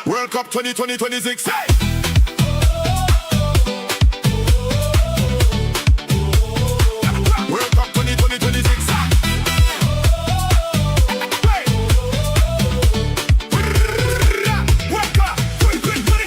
World Cup 2026. World Cup 2026.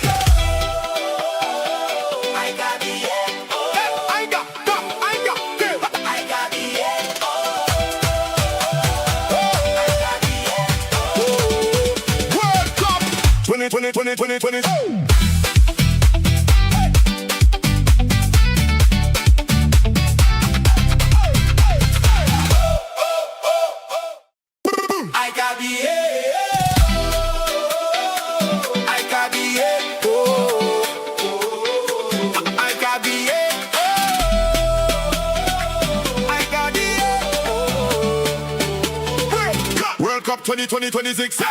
World Cup 2026.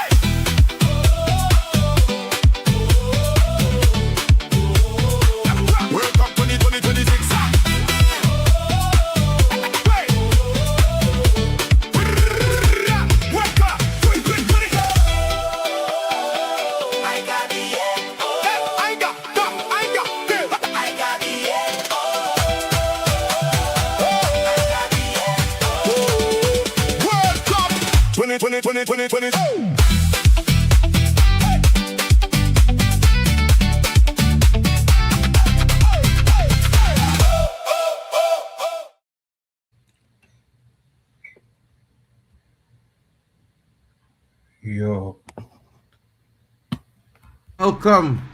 Yo.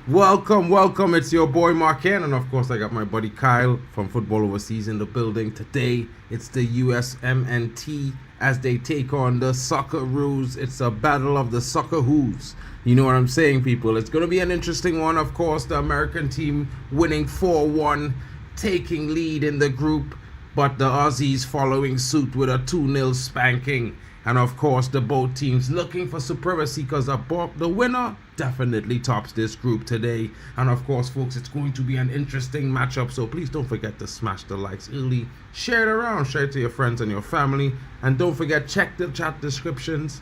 Welcome. It's your boy Marken, and of course I got my buddy Kyle from Football Overseas in the building. Today, it's the USMNT as they take on the Socceroos. It's a battle of the Socceroos. You know what I'm saying, people? It's going to be an interesting one. Of course, the American team winning 4-1, taking lead in the group, but the Aussies following suit with a 2-0 spanking. And of course, the both teams looking for supremacy because the winner definitely tops this group today. And of course, folks, it's going to be an interesting matchup. So please don't forget to smash the likes early. Share it around. Share it to your friends and your family. And don't forget, check the chat descriptions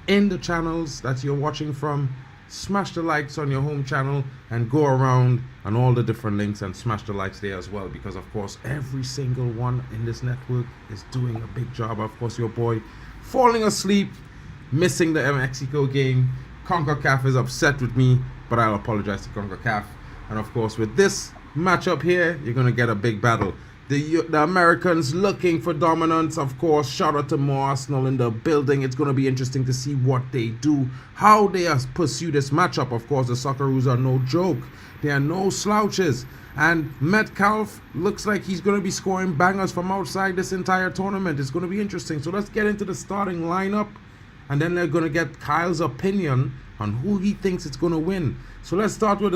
in the channels that you're watching from. Smash the likes on your home channel and go around on all the different links and smash the likes there as well. Because of course, every single one in this network is doing a big job. Of course, your boy falling asleep, missing the Mexico game. CONCACAF is upset with me, but I'll apologize to CONCACAF. And of course, with this matchup here, you're going to get a big battle. The Americans looking for dominance, of course. Shout out to more Arsenal in the building. It's going to be interesting to see what they do, how they pursue this matchup. Of course, the Socceroos are no joke. They are no slouches. And Metcalf looks like he's going to be scoring bangers from outside this entire tournament. It's going to be interesting. So let's get into the starting lineup. And then they're going to get Kyle's opinion on who he thinks it's going to win. So let's start with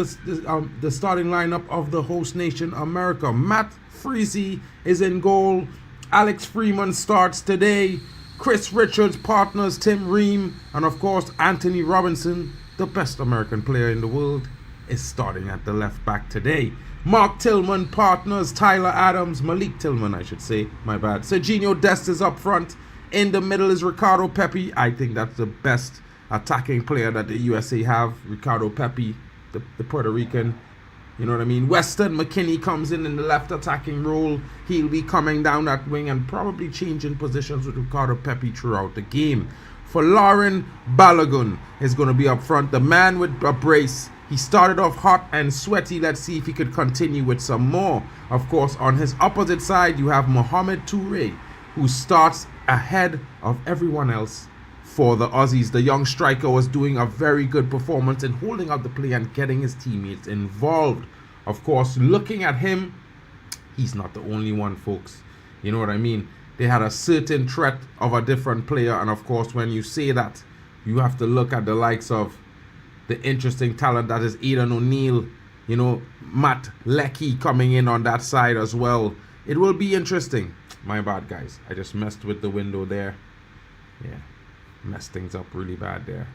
the starting lineup of the host nation, America. Matt Freese is in goal. Alex Freeman starts today. Chris Richards partners Tim Ream. And of course, Anthony Robinson, the best American player in the world, is starting at the left back today. Mark Tillman partners Tyler Adams. Malik Tillman, I should say. My bad. Serginho Dest is up front. In the middle is Ricardo Pepi. I think that's the best attacking player that the USA have. Ricardo Pepi, the Puerto Rican. You know what I mean? Weston McKennie comes in the left attacking role. He'll be coming down that wing and probably changing positions with Ricardo Pepi throughout the game. For Lauren Balogun is going to be up front. The man with a brace. He started off hot and sweaty. Let's see if he could continue with some more. Of course, on his opposite side, you have Mohamed Toure, who starts ahead of everyone else for the Aussies. The young striker was doing a very good performance in holding up the play and getting his teammates involved. Of course, looking at him, he's not the only one, folks. You know what I mean? They had a certain threat of a different player. And of course, when you say that, you have to look at the likes of the interesting talent that is Aidan O'Neill, you know, Matt Leckie coming in on that side as well. It will be interesting. My bad, guys. I just messed with the window there. Yeah, messed things up really bad there.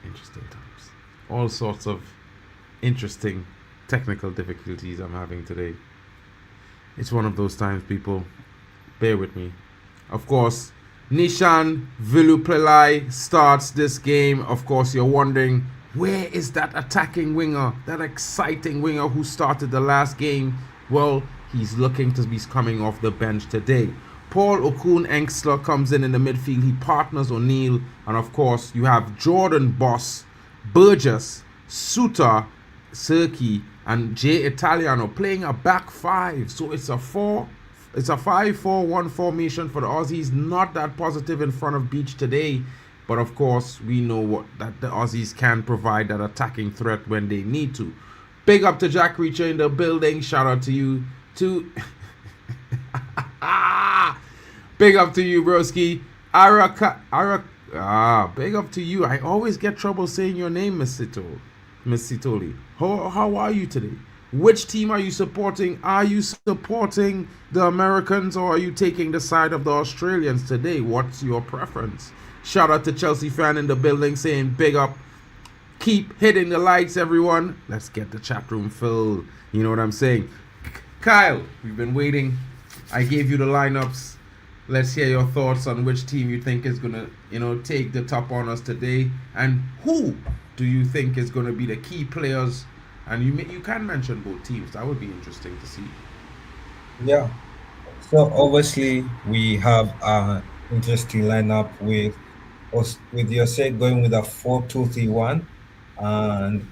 Interesting times. All sorts of interesting technical difficulties I'm having today. It's one of those times, people. Bear with me. Of course, Nishan Vilupelai starts this game. Of course, you're wondering, where is that attacking winger, that exciting winger who started the last game? Well, he's looking to be coming off the bench today. Paul Okun Engstler comes in the midfield. He partners O'Neill. And of course, you have Jordan Boss, Burgess, Suter, Serki, and Jay Italiano playing a back five. So it's a 5-4-1 formation for the Aussies. Not that positive in front of Beach today. But of course, we know that the Aussies can provide that attacking threat when they need to. Big up to Jack Reacher in the building. Shout out to you. Big up to you, broski. Big up to you. I always get trouble saying your name, Miss Sitoli. How are you today? Which team are you supporting? Are you supporting the Americans or are you taking the side of the Australians today? What's your preference? Shout out to Chelsea fan in the building saying big up. Keep hitting the likes, everyone. Let's get the chat room filled. You know what I'm saying? Kyle, we've been waiting. I gave you the lineups. Let's hear your thoughts on which team you think is going to, take the top honors today. And who do you think is going to be the key players? And you can mention both teams. That would be interesting to see. Yeah. So obviously we have an interesting lineup with USA going with a 4-2-3-1 and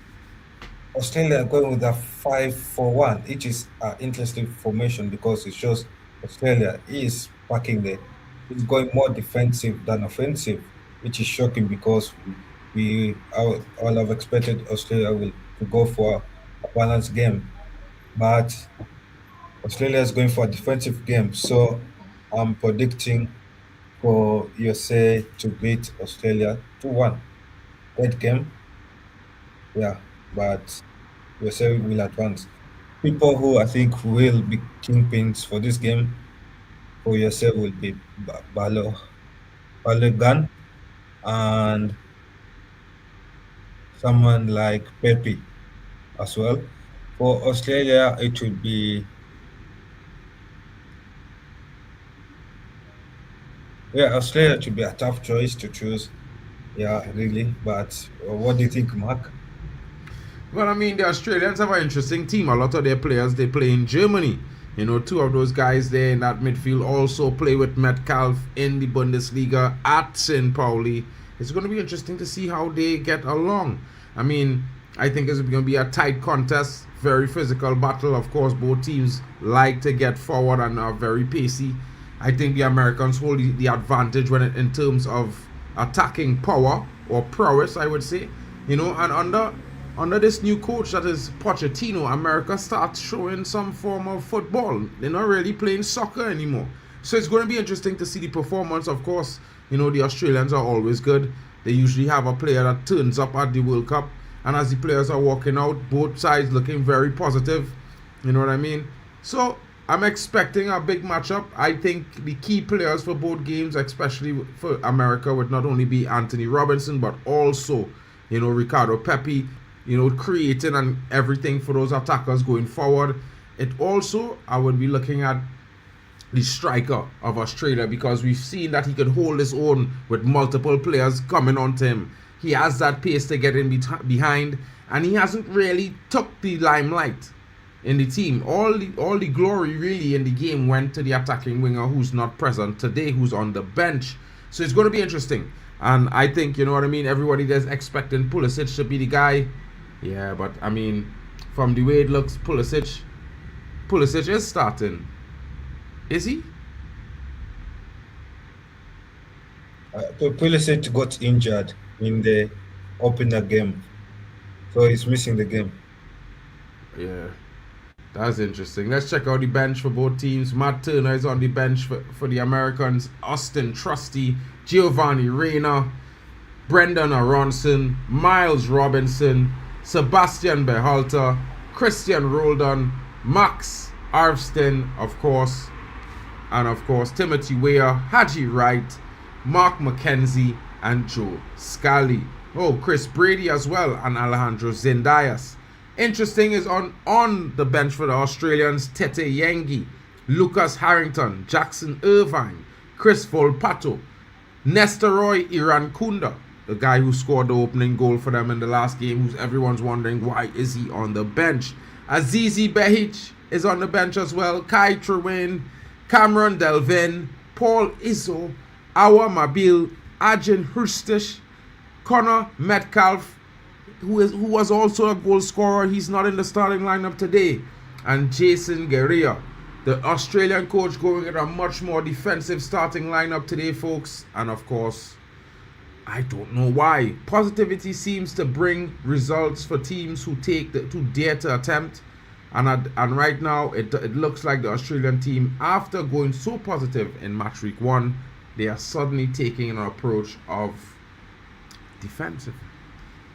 Australia going with a 5-4-1, which is an interesting formation because it shows Australia is is going more defensive than offensive, which is shocking because we all have expected Australia to go for a balanced game, but Australia is going for a defensive game. So I'm predicting for USA to beat Australia 2-1. That game, yeah, but USA will advance. People who I think will be kingpins for this game for USA will be Balogun and someone like Pepe as well. For Australia, it would be Australia should be a tough choice to choose. Yeah, really. But what do you think, Mark? Well, I mean, the Australians have an interesting team. A lot of their players, they play in Germany. Two of those guys there in that midfield also play with Metcalf in the Bundesliga at St. Pauli. It's going to be interesting to see how they get along. I mean, I think it's going to be a tight contest, very physical battle. Of course, both teams like to get forward and are very pacey. I think the Americans hold the advantage in terms of attacking power or prowess, I would say. And under this new coach that is Pochettino, America starts showing some form of football. They're not really playing soccer anymore. So it's going to be interesting to see the performance. Of course, the Australians are always good. They usually have a player that turns up at the World Cup. And as the players are walking out, both sides looking very positive. You know what I mean? So I'm expecting a big matchup. I think the key players for both games, especially for America, would not only be Anthony Robinson, but also, Ricardo Pepi, creating and everything for those attackers going forward. It also, I would be looking at the striker of Australia because we've seen that he could hold his own with multiple players coming onto him. He has that pace to get in behind, and he hasn't really took the limelight in the team. All the glory really in the game went to the attacking winger who's not present today, who's on the bench. So it's going to be interesting. And I think, everybody there's expecting Pulisic to be the guy. Yeah, but I mean, from the way it looks, Pulisic is starting. Is he? Pulisic got injured in the opener game, so he's missing the game. Yeah, that's interesting. Let's check out the bench for both teams. Matt Turner is on the bench for the Americans. Austin Trusty, Giovanni Reyna, Brendan Aronson, Miles Robinson, Sebastian Berhalter, Christian Roldan, Max Arvston, of course, and of course Timothy Weah, Haji Wright, Mark McKenzie, and Joe Scally. Oh, Chris Brady as well, and Alejandro Zendias. Interesting is on the bench for the Australians, Tete Yengi, Lucas Harrington, Jackson Irvine, Chris Volpato, Nestoroy Irankunda, the guy who scored the opening goal for them in the last game, who's everyone's wondering why is he on the bench. Azizi Behic is on the bench as well, Kai Trewin, Cameron Delvin, Paul Izzo, Awa Mabil, Ajin Hurstish, Connor Metcalf, who was also a goal scorer. He's not in the starting lineup today. And Jason Guerrero, the Australian coach, going at a much more defensive starting lineup today, folks. And of course, I don't know why. Positivity seems to bring results for teams who dare to attempt. And right now, it looks like the Australian team, after going so positive in match week 1, they are suddenly taking an approach of defensive.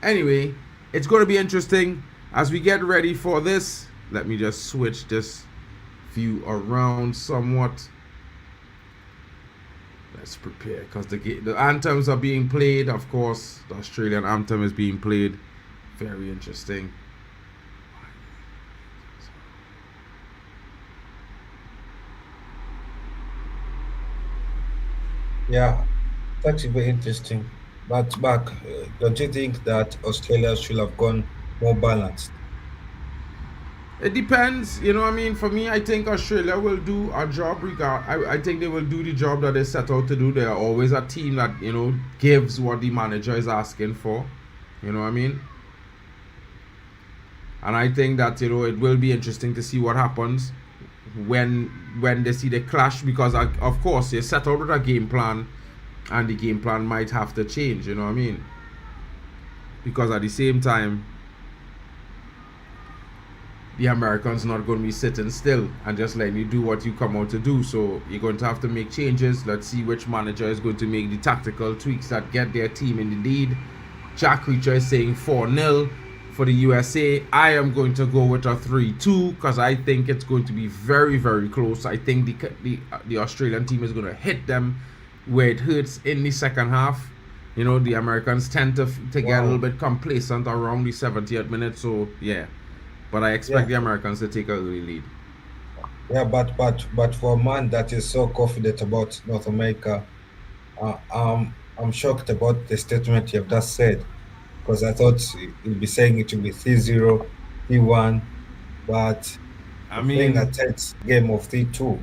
Anyway, it's going to be interesting as we get ready for this. Let me just switch this view around somewhat. Let's prepare, because the anthems are being played. Of course, the Australian anthem is being played. Very interesting. Yeah, that's very interesting. But Mark, don't you think that Australia should have gone more balanced? It depends, I mean, for me, I think Australia will do a job I think they will do the job that they set out to do. They are always a team that, gives what the manager is asking for. You know what I mean? And I think that, it will be interesting to see what happens when they see the clash, because of course they set out with a game plan, and the game plan might have to change, you know what I mean? Because at the same time, the Americans not going to be sitting still and just letting you do what you come out to do. So you're going to have to make changes. Let's see which manager is going to make the tactical tweaks that get their team in the lead. Jack Reacher is saying 4-0 for the USA. I am going to go with a 3-2 because I think it's going to be very, very close. I think the Australian team is going to hit them where it hurts in the second half. The Americans tend to get a little bit complacent around the 70th minute. So yeah, but I expect the Americans to take an early lead. Yeah, but for a man that is so confident about North America, I'm shocked about the statement you have just said, because I thought you'd be saying it will be 3-0, 3-1, but playing a tense game of 3-2.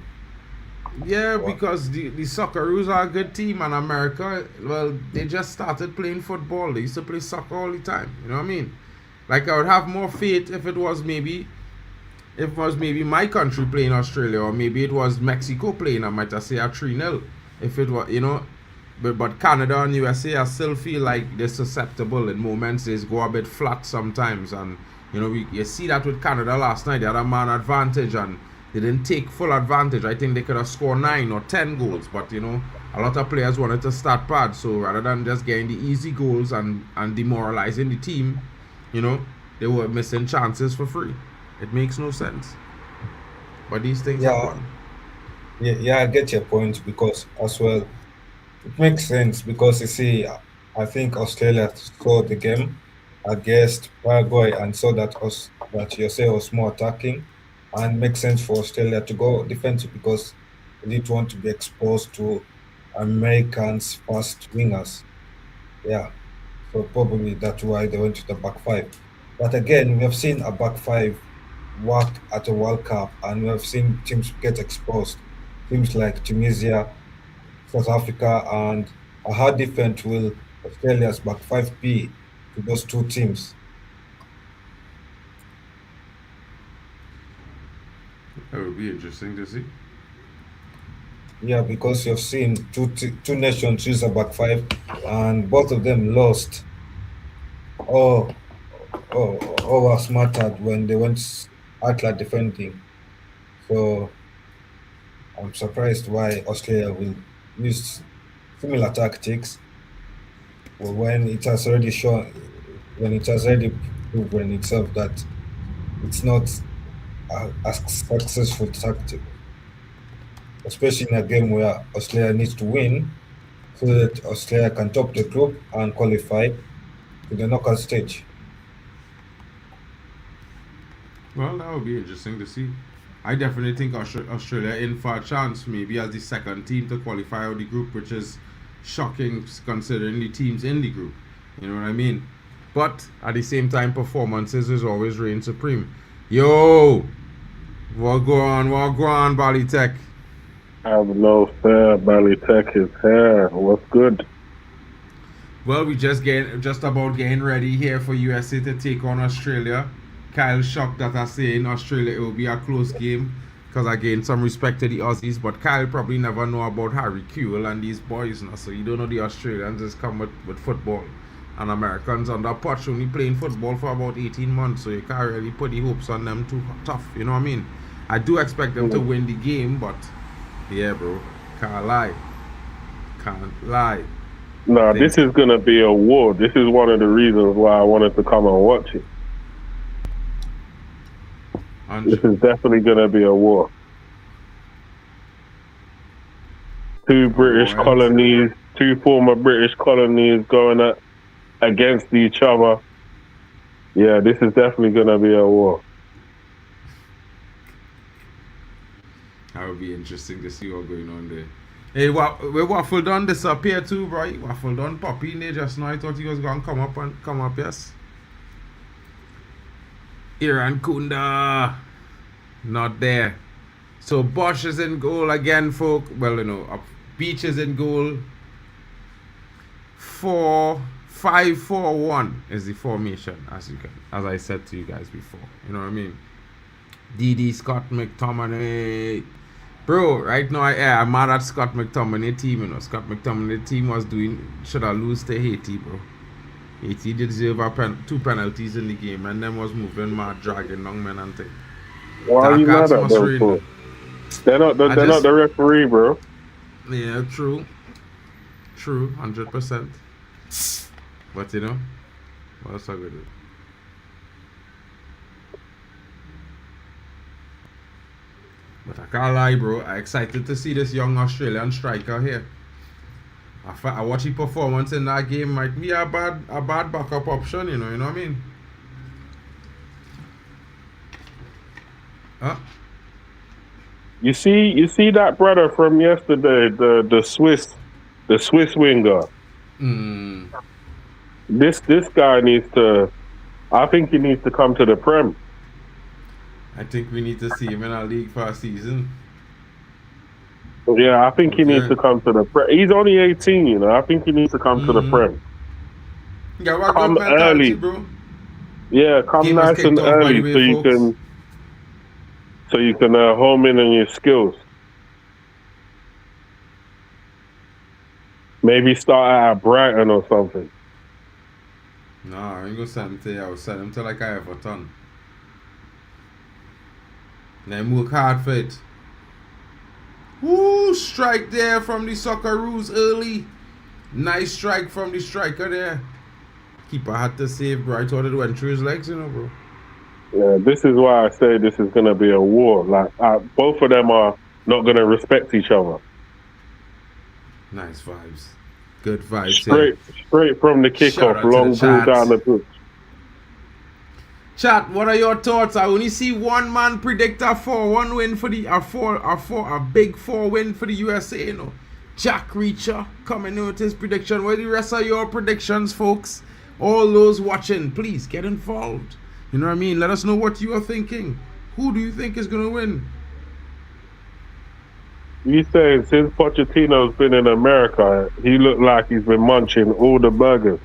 Yeah, because the Socceroos are a good team, and America, well, they just started playing football. They used to play soccer all the time. You know what I mean? Like, I would have more faith if it was maybe my country playing Australia, or maybe it was Mexico playing. I might say a 3-0. If it was, but Canada and USA, I still feel like they're susceptible in moments. They go a bit flat sometimes, and you see that with Canada last night. They had a man advantage and they didn't take full advantage. I think they could have scored 9 or 10 goals, but a lot of players wanted to start bad. So rather than just getting the easy goals and demoralizing the team, they were missing chances for free. It makes no sense. But these things happen. Yeah, I get your point, because as well, it makes sense, because you see, I think Australia saw the game against Paraguay and saw that USA was more attacking, and makes sense for Australia to go defensive because they didn't want to be exposed to Americans' fast wingers. Yeah, so probably that's why they went to the back five. But again, we have seen a back five work at a World Cup, and we have seen teams get exposed. Teams like Tunisia, South Africa, and how different will Australia's back five be to those two teams? That would be interesting to see. Yeah, because you've seen two nations use a back five, and both of them lost. Or were smartered when they went outlet defending. So I'm surprised why Australia will use similar tactics when it has already proven itself that it's not a successful tactic, especially in a game where Australia needs to win so that Australia can top the group and qualify. to the knockout stage. Well, that would be interesting to see. I definitely think Australia in for a chance, maybe as the second team to qualify out the group, which is shocking considering the teams in the group. You know what I mean? But at the same time, performances is always reign supreme. Yo, what go on, Bali Tech? Have no fair. Bally Tech is here. What's good? Well, we just about getting ready here for USA to take on Australia. Kyle shocked that I say in Australia it will be a close game because I gained some respect to the Aussies, but Kyle probably never know about Harry Kewell and these boys now, so you don't know the Australians just come with football. And Americans on the potch only playing football for about 18 months, so you can't really put the hopes on them too tough, you know what I mean? I do expect them to win the game, but yeah, bro, can't lie. Nah, this is gonna be a war. This is one of the reasons why I wanted to come and watch it. This is definitely gonna be a war. Two former British colonies going against each other. Yeah, this is definitely gonna be a war. That would be interesting to see what's going on there. Hey, Waffle Don disappear too, bro. Waffle Don poppy in there just now. I thought he was gonna come up, yes. Iran Kunda, not there. So Bosch is in goal again, folk. Well, you know, Beach is in goal. 4-5-4-1 is the formation, as I said to you guys before. You know what I mean? DD Scott McTominay. Bro, right now, I'm mad at Scott McTominay team, you know. Scott McTominay team should have lost to Haiti, bro. Haiti did deserve 2 penalties in the game, and them was moving mad, dragging long men and thing. Why are you mad at them for? They're not the referee, bro. Yeah, true, 100%. But you know, what's so good? But I can't lie, bro. I'm excited to see this young Australian striker here. I watch his performance in that game. Might be a bad backup option, you know what I mean? Huh? You see that brother from yesterday, the Swiss winger. This guy I think he needs to come to the Prem. I think we need to see him in our league for a season. Yeah, I think he needs to come to the Prem. He's only 18, you know. I think he needs to come to the Prem. Yeah, come early, bro. Yeah, come Game nice and early so you can home in on your skills. Maybe start at Brighton or something. Nah, I ain't gonna send him to you. I will send him to like Everton. Then work hard for it. Woo! Strike there from the Socceroos early. Nice strike from the striker there. Keeper had to save, bro. I thought it went through his legs, you know, bro. Yeah, this is why I say this is gonna be a war. Like both of them are not gonna respect each other. Nice vibes. Good vibes. Straight from the kickoff, long ball down the pitch. Chat, what are your thoughts? I only see one man predict a 4-1 win for the a big 4 win for the USA, you know. Jack Reacher coming in with his prediction. What are the rest of your predictions, folks? All those watching, please get involved. You know what I mean? Let us know what you are thinking. Who do you think is gonna win? You saying since Pochettino's been in America, he looked like he's been munching all the burgers.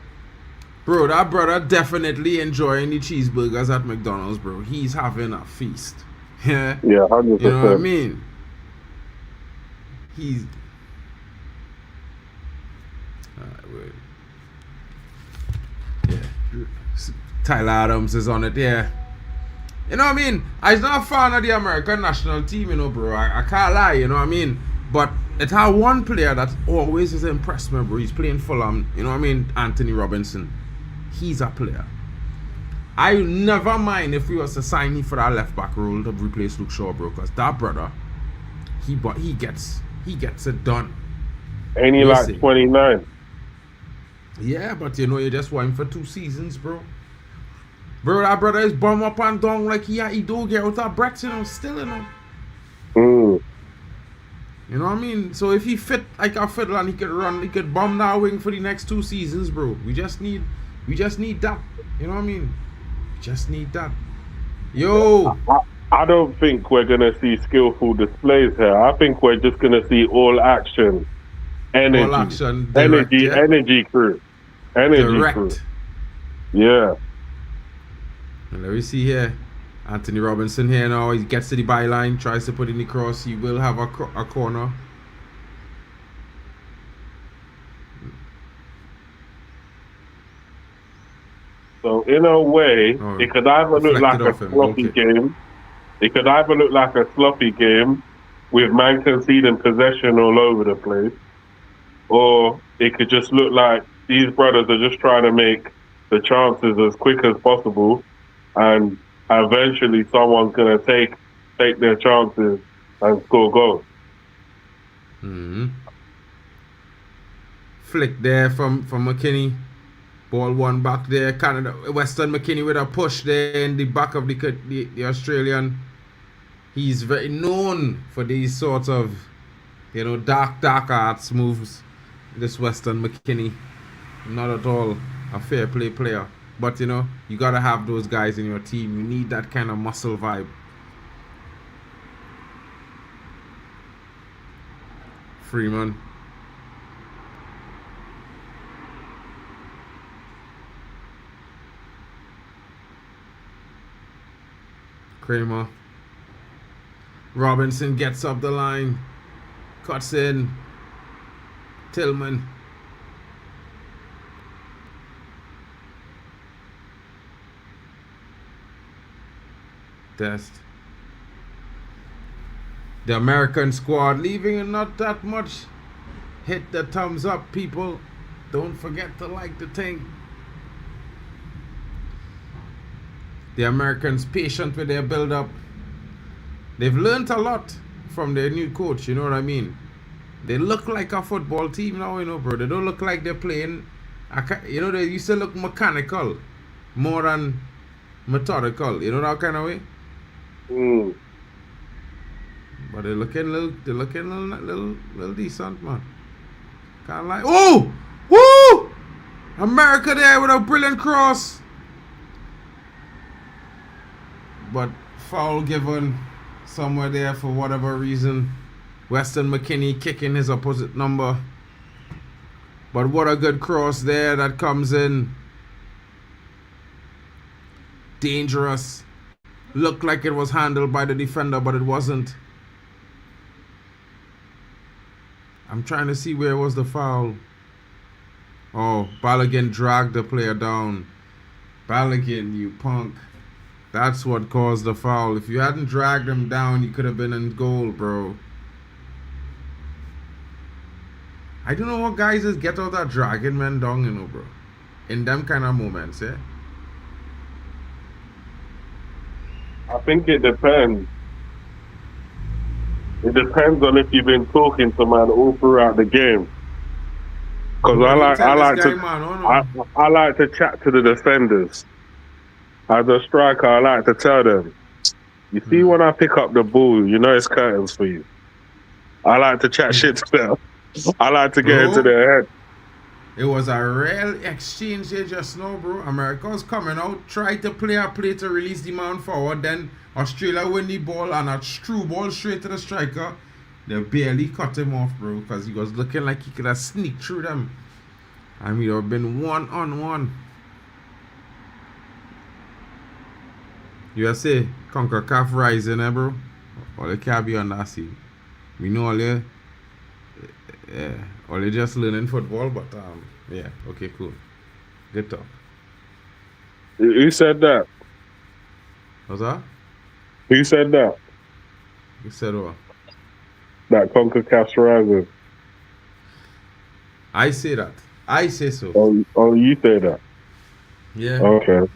Bro, that brother definitely enjoying the cheeseburgers at McDonald's, bro. He's having a feast. Yeah. Yeah, 100%. You know what I mean? He's... Alright, wait. Yeah. Tyler Adams is on it, yeah. You know what I mean? I'm not a fan of the American national team, you know, bro. I can't lie, you know what I mean? But it had one player that always has impressed me, bro. He's playing Fulham, you know what I mean? Anthony Robinson. He's a player. I never mind if we was to sign him for that left back role to replace Luke Shaw, bro. Because that brother, he gets it done. Ain't he like 29? Yeah, but you know, you just want him for 2 seasons, bro. Bro, that brother is bum up and down like he do get out of breath, you know, still, you know. Mm. You know what I mean? So if he fit like a fiddle and he could bomb that wing for the next 2 seasons, bro. We just need that. You know what I mean? We just need that. Yo, I don't think we're gonna see skillful displays here. I think we're just gonna see all action, energy, all action, direct, yeah? energy crew. Direct. Yeah. And let me see here. Anthony Robinson here now. He gets to the byline, tries to put in the cross. He will have a corner. So in a way, it could either look like a sloppy game. It could either look like a sloppy game with man conceding possession all over the place, or it could just look like these brothers are just trying to make the chances as quick as possible, and eventually someone's gonna take their chances and score goals. Flick there from McKinney. Ball one back there. Canada, Weston McKinney with a push there in the back of the Australian. He's very known for these sorts of, you know, dark arts moves. This Weston McKinney, not at all a fair play player. But you know, you gotta have those guys in your team. You need that kind of muscle vibe. Freeman. Kramer. Robinson gets up the line. Cuts in. Tillman. Test. The American squad leaving not that much. Hit the thumbs up, people. Don't forget to like the thing. The Americans patient with their build-up. They've learned a lot from their new coach, you know what I mean? They look like a football team now, you know, bro. They don't look like they're playing, you know, they used to look mechanical more than methodical, you know, that kind of way? But they're looking little decent, man. Can't lie. Oh! Woo! America there with a brilliant cross. But foul given somewhere there for whatever reason. Weston McKinney kicking his opposite number. But what a good cross there that comes in. Dangerous. Looked like it was handled by the defender, but it wasn't. I'm trying to see where was the foul. Oh, Balogun dragged the player down. Balogun, you punk. That's what caused the foul. If you hadn't dragged him down, you could have been in goal, bro. I don't know what guys just get out that dragging men down, you know, bro. In them kind of moments, yeah? I think it depends. It depends on if you've been talking to man all throughout the game. Because I like to chat to the defenders. As a striker, I like to tell them, you see when I pick up the ball, you know it's curtains for you. I like to chat shit to them. I like to get into their head. It was a real exchange here just now, bro. America's coming out, tried to play a play to release the man forward, then Australia win the ball and a true ball straight to the striker. They barely cut him off, bro, because he was looking like he could have sneaked through them. And we'd have been 1-on-1. USA, CONCACAF rising, bro. All they can't be on that scene. We know all they, all they just learning football, but yeah, okay, cool. Good talk. Who said that? What's that? Who said that? You said what? That CONCACAF's rising. I say that. I say so. Oh, you say that? Yeah. Okay.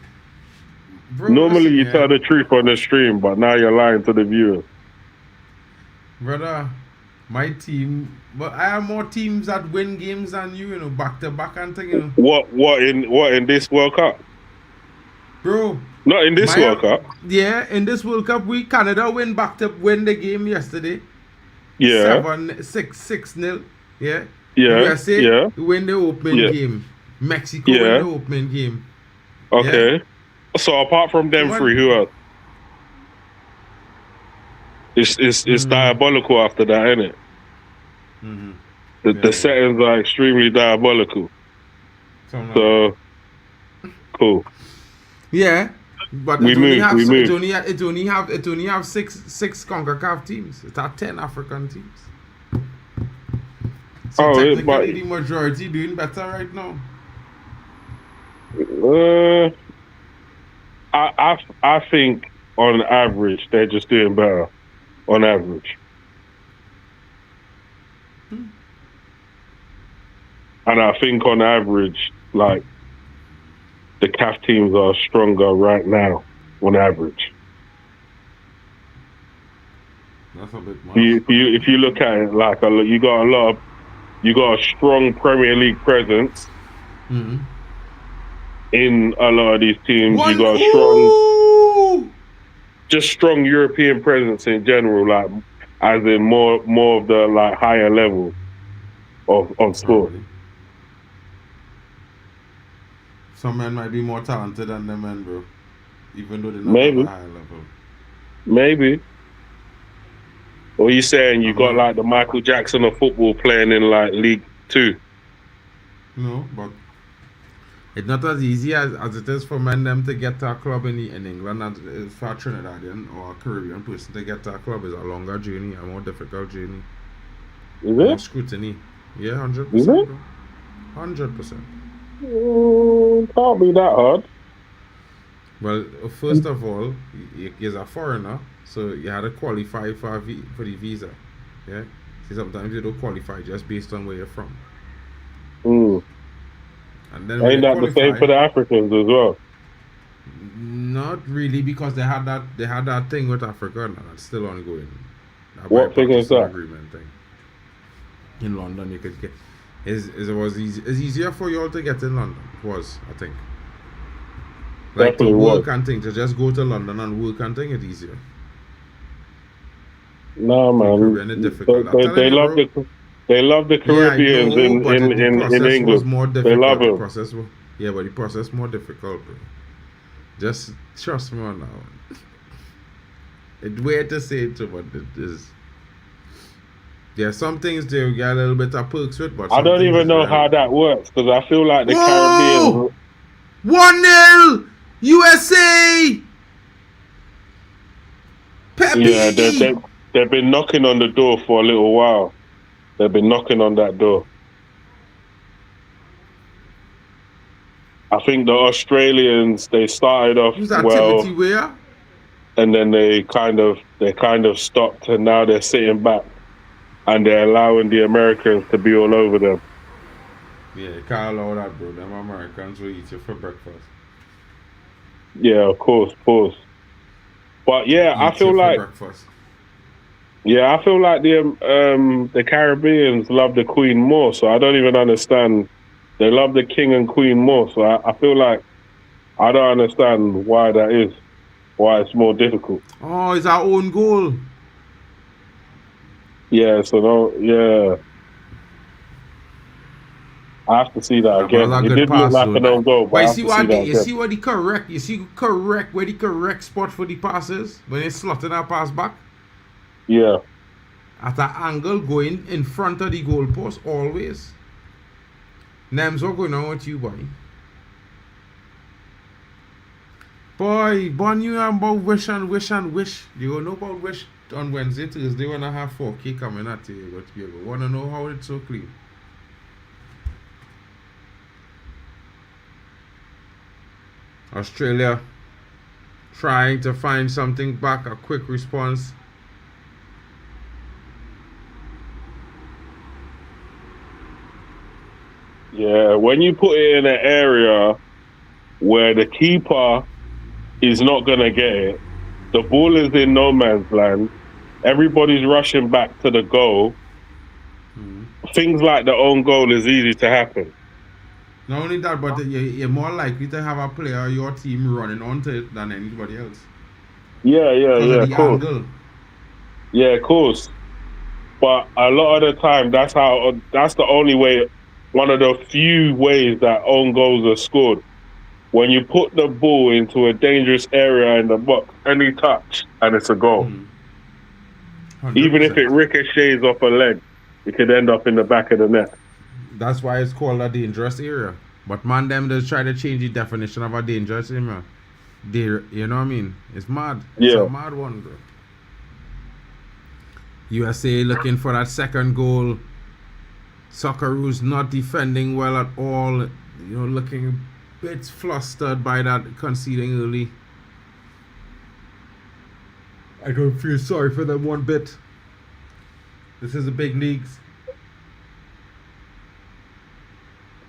Bro, Normally you listen, tell the truth on the stream, but now you're lying to the viewers. Brother, My team, but I have more teams that win games than you, you know, back to back and thing, you know. What in this World Cup? Bro. Not in this World Cup. Yeah, in this World Cup, Canada win the game yesterday. Yeah. 6-0. Yeah. Yeah. USA win the opening game. Mexico win the opening game. Okay. Yeah? So apart from them three, who else? It's diabolical after that, isn't it? Mm-hmm. The settings are extremely diabolical. So cool. Yeah, but it only have six CONCACAF teams. It's not 10 African teams. So technically the majority doing better right now. I think on average they're just doing better. On average. And I think on average, like, the CAF teams are stronger right now, on average. That's a bit much. If you look at it, like, you got a strong Premier League presence in a lot of these teams. You got a strong European presence in general, like, as in more of the like higher level of sport. Some men might be more talented than them men, bro. Even though they're not at a higher level. Maybe. Or you saying you got like the Michael Jackson of football playing in like League 2? No, but it's not as easy as it is for men them to get to a club in England, and for a Trinidadian or a Caribbean person to get to a club is a longer journey, a more difficult journey. Is it? More scrutiny. Yeah, 100%. Is it? 100%. Can't be that hard. Well, first of all, you're a foreigner, so you had to qualify for the visa. Yeah? See, sometimes you don't qualify just based on where you're from. And then ain't that the same for the Africans as well? Not really, because they had that thing with Africa, and that's still ongoing. What thing is that? Agreement thing. In London, you could get. It's easier for you all to get in London. It was, I think. Like to work and thing, to just go to London and work and thing, it's easier. No, man. They love the Caribbeans in England. Was more difficult. They love it. But the process more difficult, bro. Just trust me on now. It's weird to say it too, but it is. There are some things they get a little bit of perks with, but I don't even know how that works, because I feel like the Caribbean. 1-0 USA. Pepe. Yeah, they've been knocking on the door for a little while. They've been knocking on that door. I think the Australians, they started off well, where? and then they kind of stopped, and now they're sitting back, and they're allowing the Americans to be all over them. Yeah, you can't allow that, bro. Them Americans will eat you for breakfast. Yeah, of course. But yeah, I feel like the Caribbeans love the Queen more, so I don't even understand. They love the King and Queen more, so I feel like I don't understand why that is. Why it's more difficult. Oh, it's our own goal. Yeah, I have to see that again. It did look like an own goal, but you see where the correct spot for the pass is when it's slotting our pass back? Yeah. At an angle going in front of the goalpost always. Nems, what going on with you, boy? Boy, you know about wish. You don't know about wish on Wednesday, Thursday when I have 4K coming at you. But you want to know how it's so clean? Australia trying to find something back, a quick response. Yeah, when you put it in an area where the keeper is not going to get it, the ball is in no man's land, everybody's rushing back to the goal, things like the own goal is easy to happen. Not only that, but you're more likely to have a player or your team running onto it than anybody else. Yeah, Because of of the course. angle. Yeah, of course. But a lot of the time, that's the only way, one of the few ways that own goals are scored. When you put the ball into a dangerous area in the box, any touch, and it's a goal. 100%. Even if it ricochets off a leg, it could end up in the back of the net. That's why it's called a dangerous area. But man, them just try to change the definition of a dangerous area. You know what I mean? It's mad. It's a mad one, bro. USA looking for that second goal. Socceroos not defending well at all. You know, looking a bit flustered by that conceding early. I don't feel sorry for them one bit. This is the big leagues.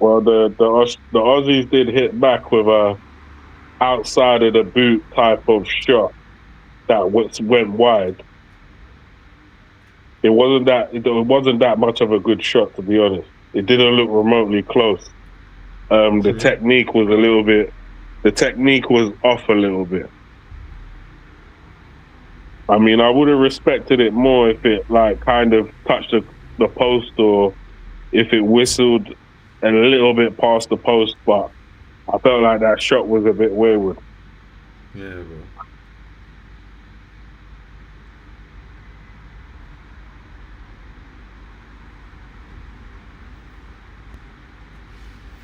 Well, the Aussies did hit back with a outside of the boot type of shot that went wide. It wasn't that much of a good shot, to be honest. It didn't look remotely close. The technique was off a little bit. I mean, I would have respected it more if it like kind of touched the post, or if it whistled a little bit past the post, but I felt like that shot was a bit wayward. Yeah, bro.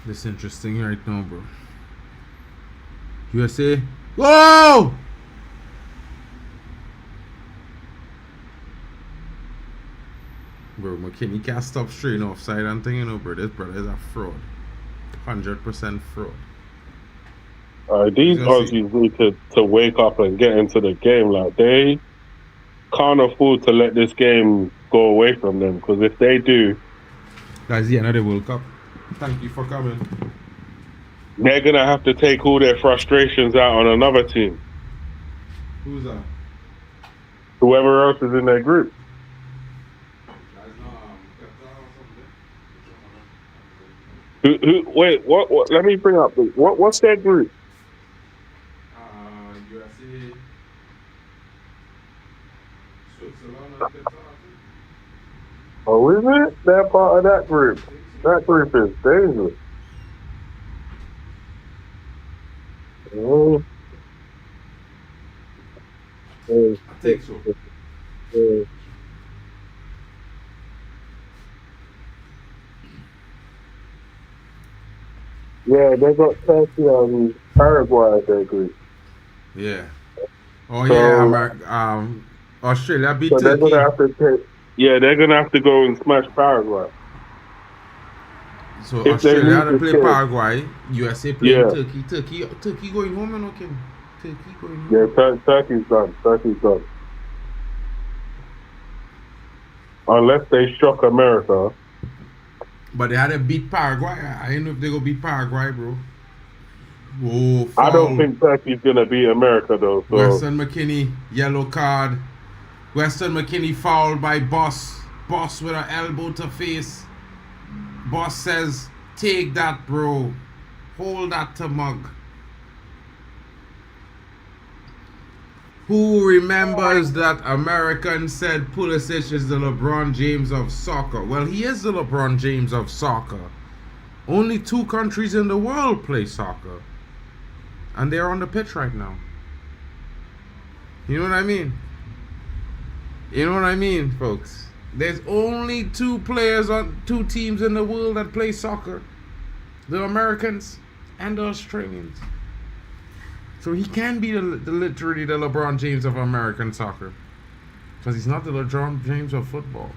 This is interesting right now, bro. USA. Whoa! Bro, McKinney can't stop straight offside and thing, you know, bro. This brother is a fraud. 100% fraud. These Aussies need to wake up and get into the game. Like, they can't afford to let this game go away from them, because if they do, that's the end of the World Cup. Thank you for coming. They're going to have to take all their frustrations out on another team. Who's that? Whoever else is in their group. Wait, what? Let me bring up what's that group? USA, Switzerland, Oh, is it? They're part of that group. That group is dangerous. Oh. I think so. Yeah, they got Turkey and Paraguay at their group. Yeah. Oh, so, Australia beat Turkey. They're gonna have to they're gonna have to go and smash Paraguay. So if Australia had to play Paraguay, USA playing Turkey. Turkey going home and okay. Turkey going home. Yeah, Turkey's done. Turkey's done. Unless they shock America. But they had to beat Paraguay. I don't know if they go beat Paraguay, bro. Whoa, foul. I don't think Turkey's gonna beat America though. So. Weston McKennie, yellow card. Weston McKennie fouled by Boss. Boss with an elbow to face. Boss says, take that, bro. Hold that to mug. Who remembers that American said Pulisic is the LeBron James of soccer? Well, he is the LeBron James of soccer. Only 2 countries in the world play soccer. And they're on the pitch right now. You know what I mean? You know what I mean, folks? There's only 2 players on 2 teams in the world that play soccer. The Americans and the Australians. So he can be literally the LeBron James of American soccer. Because he's not the LeBron James of football.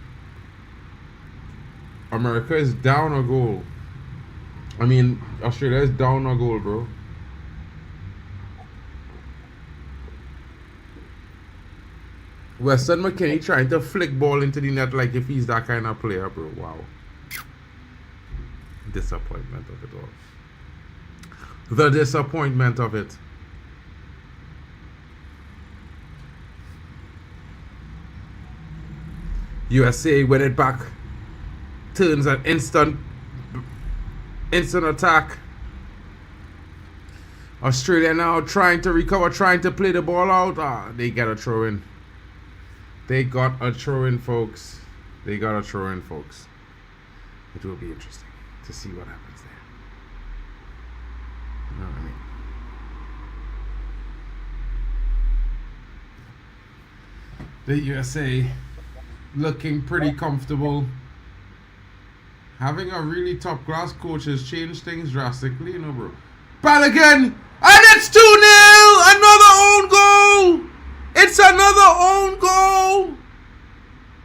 America is down a goal. I mean, Australia is down a goal, bro. Weston McKennie trying to flick ball into the net like if he's that kind of player, bro. Wow. Disappointment of it all. The disappointment of it. USA win it back. turns an instant attack. Australia now trying to recover, trying to play the ball out. They got a throw in. They got a throw in, folks. It will be interesting to see what happens there. You know what I mean? The USA looking pretty comfortable. Having a really top class coach has changed things drastically, you know, bro. Balogun, and it's 2-0. Another own goal. It's another own goal.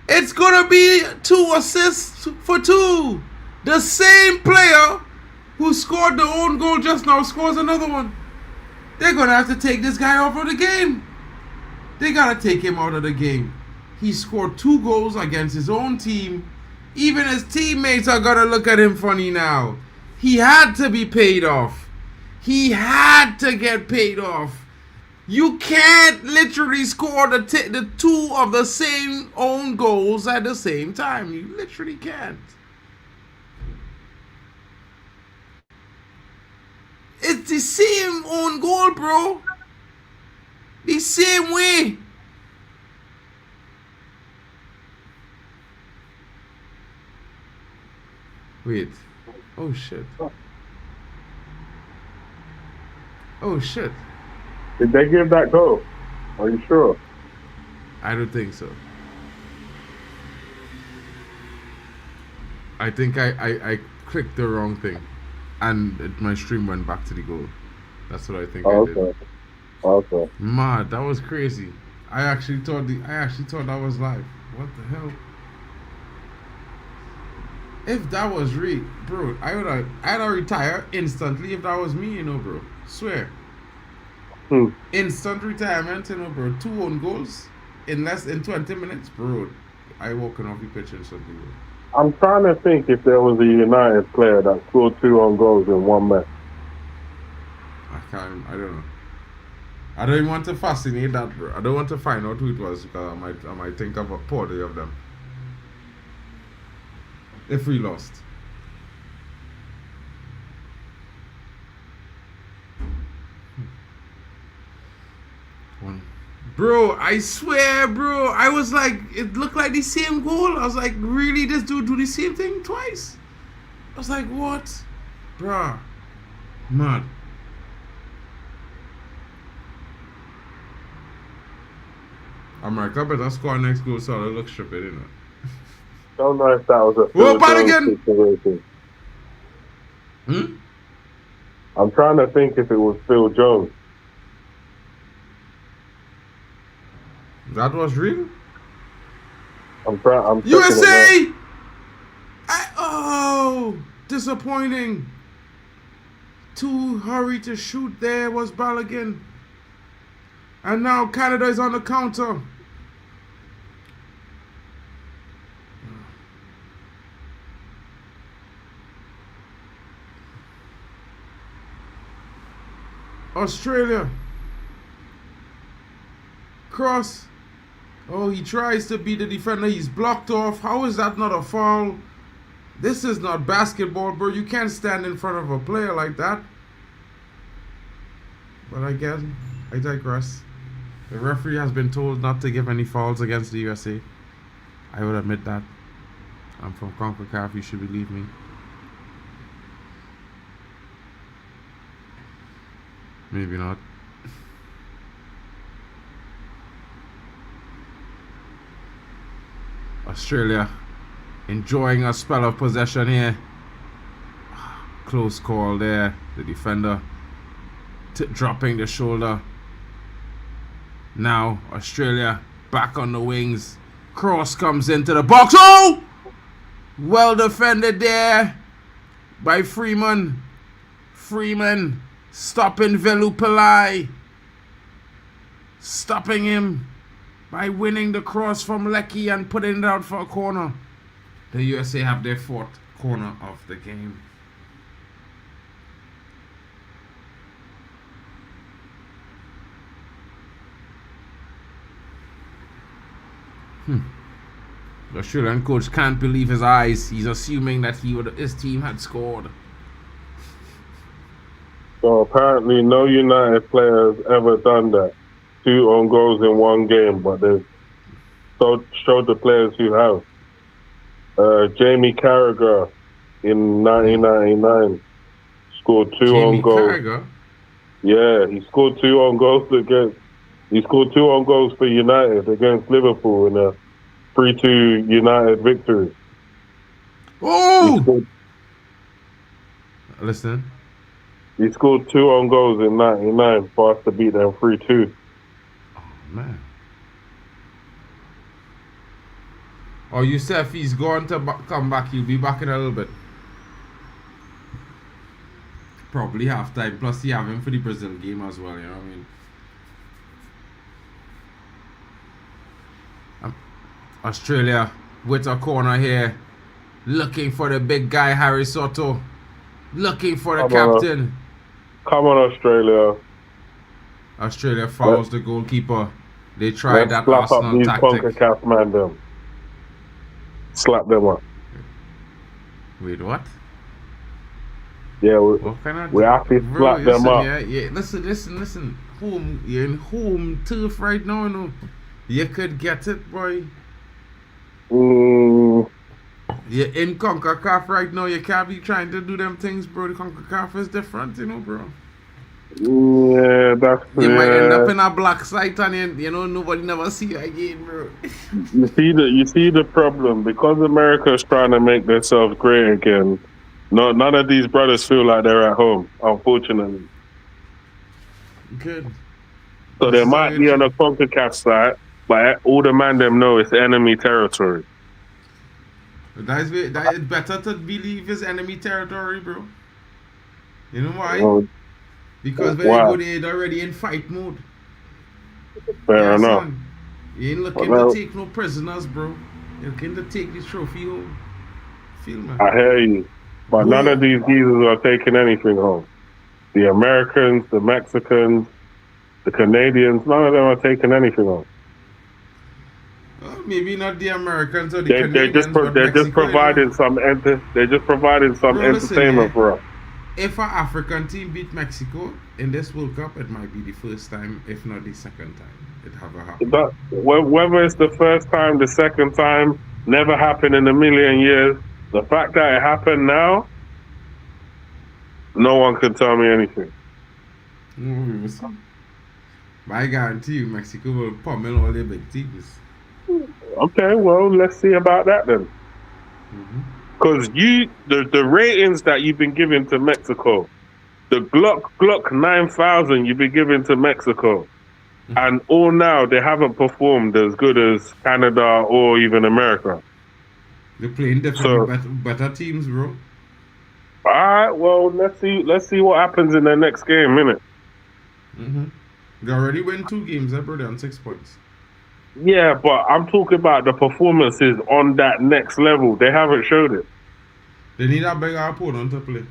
It's gonna be 2 assists for 2. The same player who scored the own goal just now scores another one. They're gonna have to take this guy off of the game. They gotta take him out of the game. He scored 2 goals against his own team. Even his teammates are gonna look at him funny now. He had to be paid off. He had to get paid off. You can't literally score the 2 of the same own goals at the same time. You literally can't. It's the same own goal, bro. The same way. Wait. Oh shit. Oh shit. Did they give that goal? Are you sure? I don't think so. I think I clicked the wrong thing, and my stream went back to the goal. That's what I think I did. Okay. Mad, that was crazy. I actually thought that was live. What the hell? If that was real, bro, I'd have retired instantly if that was me, you know, bro. Swear. Instant retirement, you know, bro. 2 own goals in less than 20 minutes, bro. I walking off the pitch instantly, bro. I'm trying to think if there was a United player that scored 2 own goals in one match. I don't know. I don't even want to fascinate that, bro. I don't want to find out who it was because I might think of a party of them. If we lost. Bro, I swear, bro. I was like, it looked like the same goal. I was like, really? This dude do the same thing twice? I was like, what? Bruh. Mad. America better score next goal so I look stupid, you know. Don't know if that was a Phil Jones situation. I'm trying to think if it was Phil Jones. That was real? I'm USA! Disappointing. Too hurry to shoot there was Balogun. And now Canada is on the counter. Australia. Cross. Oh, he tries to beat the defender. He's blocked off. How is that not a foul? This is not basketball, bro. You can't stand in front of a player like that. But again, I digress. The referee has been told not to give any fouls against the USA. I would admit that. I'm from CONCACAF. You should believe me. Maybe not. Australia enjoying a spell of possession here. Close call there. The defender dropping the shoulder. Now Australia back on the wings. Cross comes into the box. Oh! Well defended there by Freeman. Freeman stopping Velupillai. Stopping him by winning the cross from Lecky and putting it out for a corner. The USA have their 4th corner of the game. The Australian coach can't believe his eyes. He's assuming that his team had scored. So apparently no United player has ever done that. 2 own goals in one game, but they've showed the players who have. Jamie Carragher in 1999 scored 2 own goals. Carragher? Yeah, he scored 2 own goals for United against Liverpool in a 3-2 United victory. Oh! Listen. He scored 2 own goals in 99 for us to beat them 3-2. Oh, man. Oh, you said if he's going to come back, he'll be back in a little bit. Probably half time. Plus, you have him for the Brazil game as well, you know what I mean? Australia with a corner here. Looking for the big guy, Harry Soto. Looking for the captain. Come on, Australia. Australia fouls the goalkeeper. They tried that Arsenal these tactic. CONCACAF man them. Slap them up. Wait, what? Yeah, we have to slap them up. Yeah. Listen. You're in home turf right now, you know. You could get it, boy. You're in CONCACAF right now. You can't be trying to do them things, bro. The CONCACAF is different, you know, bro. Yeah, that's You might end up in a black site and you know nobody never see you again, bro. You see the problem because America is trying to make themselves great again. No, none of these brothers feel like they're at home, unfortunately. Good. So they might be on a CONCACAF site, but all the man them know it's enemy territory. That is better to believe it's enemy territory, bro. You know why? Well, because when you go there, they're already in fight mode. Fair enough. Son. You ain't looking to take no prisoners, bro. You're looking to take the trophy home. Feel me? I hear you. But none of these geezers are taking anything home. The Americans, the Mexicans, the Canadians, none of them are taking anything home. Maybe not the Americans or the Canadians. They're just providing some entertainment for us. If an African team beat Mexico in this World Cup, it might be the first time, if not the second time, it ever happened. Whether it's the first time, the second time, never happened in a million years. The fact that it happened now, no one can tell me anything. But I guarantee you, Mexico will pummel all their big teams. Okay, well, let's see about that then. Because the ratings that you've been giving to Mexico, the Glock 9000 you've been giving to Mexico, and all now they haven't performed as good as Canada or even America. They're playing better teams, bro. All right, well, let's see what happens in the next game, innit? They already win 2 games, bro. They're on 6 points. Yeah, but I'm talking about the performances on that next level. They haven't showed it. They need a bigger opponent to play.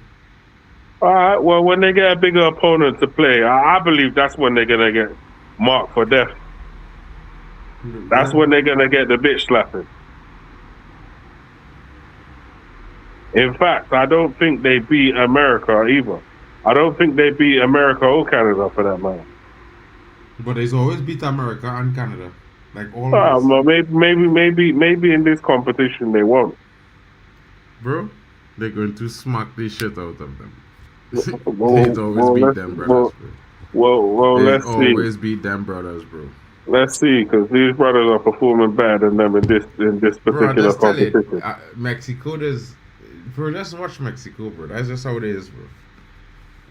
All right, well, when they get a bigger opponent to play, I believe that's when they're going to get marked for death. That's when they're going to get the bitch slapping. In fact, I don't think they beat America either. I don't think they beat America or Canada for that matter. But they've always beat America and Canada. Like always. Well, maybe in this competition they won't. Bro, they're going to smack the shit out of them. They always beat them brothers, bro. Let's see. They always beat them brothers, bro. Let's see, because these brothers are performing better than them in this particular competition. Mexico does. Bro, just watch Mexico, bro. That's just how it is, bro.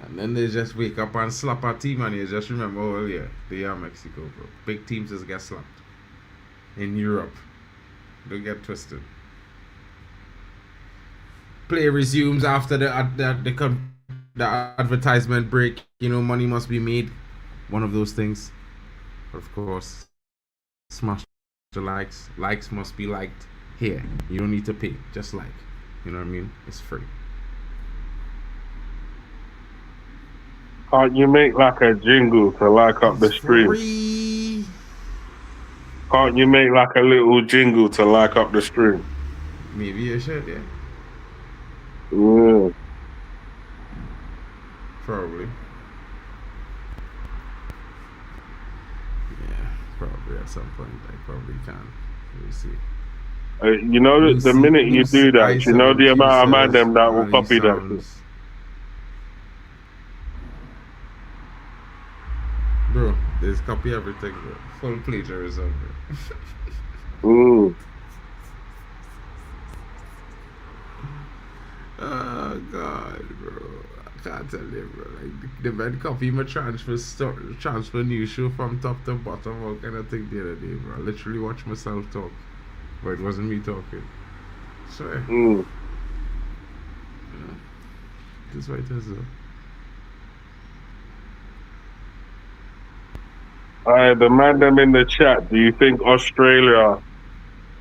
And then they just wake up and slap a team and you just remember, oh yeah, they are Mexico, bro. Big teams just get slapped. In Europe. Don't get twisted. Play resumes after the advertisement break. You know, money must be made. One of those things. But of course, smash the likes. Likes must be liked here. You don't need to pay. Just like. You know what I mean? It's free. Can't you make like a jingle to like up the stream? Free. Can't you make like a little jingle to like up the stream? Maybe you should, yeah. Yeah. Probably. Yeah, probably at some point I probably can. We'll see. You know, the minute you do that, you know the amount of man them that will copy that shit. Bro, there's copy everything, bro. Full plagiarism, bro. Oh God, bro. I can't tell you, bro. Like the man copy my transfer news show from top to bottom, all kind of thing the other day, bro. I literally watched myself talk. But it wasn't me talking. So yeah. That's why it is though. The man them in the chat, do you think Australia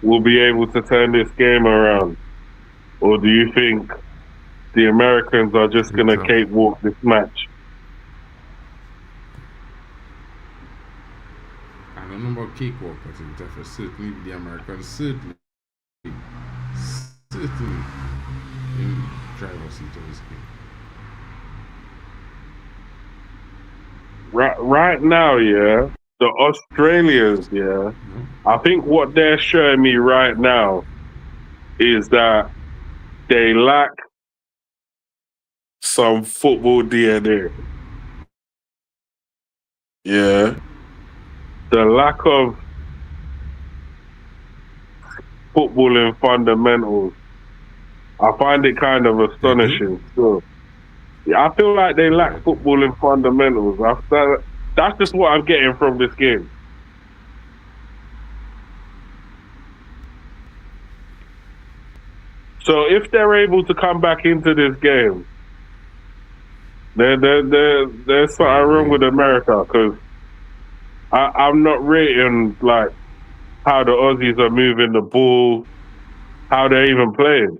will be able to turn this game around? Or do you think the Americans are just going to cakewalk this match? I don't know about cakewalk, but it will certainly be the Americans, certainly in driver's seat of this game. Right now, yeah, the Australians, yeah, I think what they're showing me right now is that they lack some football DNA. Yeah. The lack of footballing fundamentals, I find it kind of astonishing. So, yeah, I feel like they lack footballing fundamentals. That's just what I'm getting from this game. So if they're able to come back into this game, there's something wrong with America, because I'm not rating like how the Aussies are moving the ball, how they're even playing.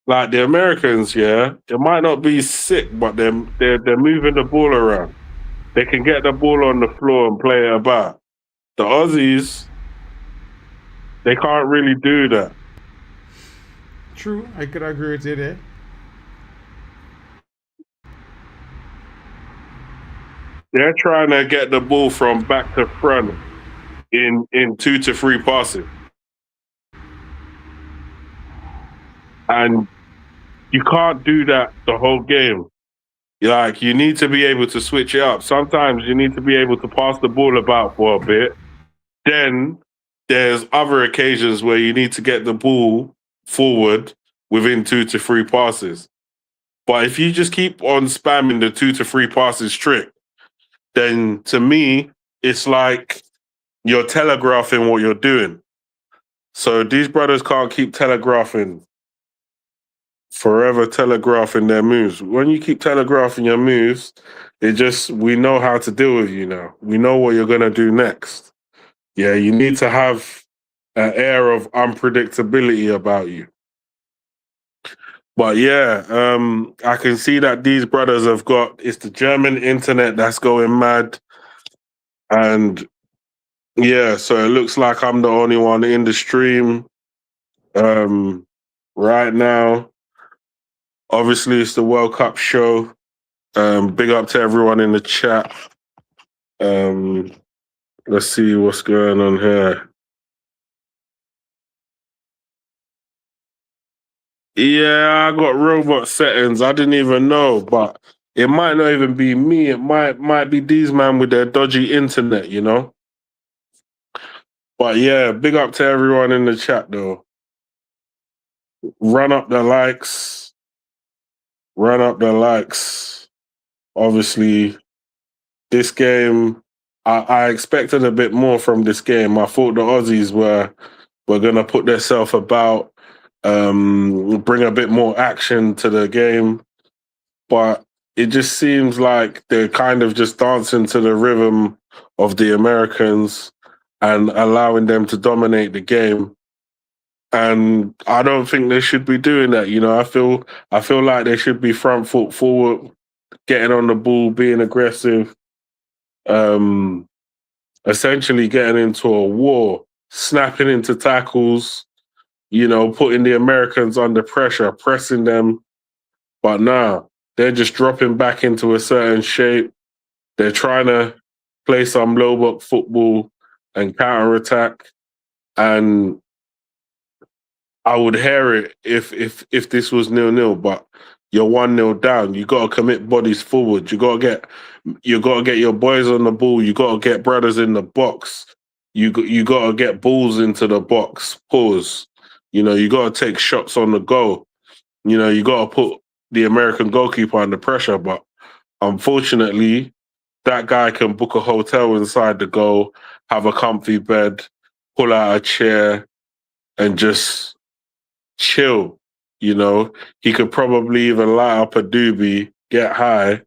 Like the Americans, yeah, they might not be sick, but they're moving the ball around. They can get the ball on the floor and play it about. The Aussies, they can't really do that. True, I could agree with you there. They're trying to get the ball from back to front in 2 to 3 passes. And you can't do that the whole game. Like, you need to be able to switch it up. Sometimes you need to be able to pass the ball about for a bit. Then there's other occasions where you need to get the ball forward within 2 to 3 passes. But if you just keep on spamming the 2 to 3 passes trick, then to me, it's like you're telegraphing what you're doing. So these brothers can't keep forever telegraphing their moves. When you keep telegraphing your moves, we know how to deal with you now. We know what you're going to do next. Yeah, you need to have an air of unpredictability about you. But yeah, I can see that these brothers it's the German internet that's going mad. And yeah, so it looks like I'm the only one in the stream right now. Obviously, it's the World Cup show. Big up to everyone in the chat. Let's see what's going on here. Yeah, I got robot settings. I didn't even know, but it might not even be me. It might be these man with their dodgy internet, you know? But yeah, big up to everyone in the chat, though. Run up the likes. Run up the likes. Obviously, this game, I expected a bit more from this game. I thought the Aussies were going to put themselves about, bring a bit more action to the game. But it just seems like they're kind of just dancing to the rhythm of the Americans and allowing them to dominate the game. And I don't think they should be doing that. I feel like they should be front foot forward, getting on the ball, being aggressive, essentially getting into a war, snapping into tackles, putting the Americans under pressure, pressing them. But now they're just dropping back into a certain shape. They're trying to play some low block football and counter attack. And I would hear it if this was 0-0, but you're 1-0 down. You gotta commit bodies forward. You gotta get your boys on the ball. You gotta get brothers in the box. You gotta get balls into the box. Pause. You gotta take shots on the goal. You gotta put the American goalkeeper under pressure. But unfortunately, that guy can book a hotel inside the goal, have a comfy bed, pull out a chair, and just chill. He could probably even light up a doobie, get high,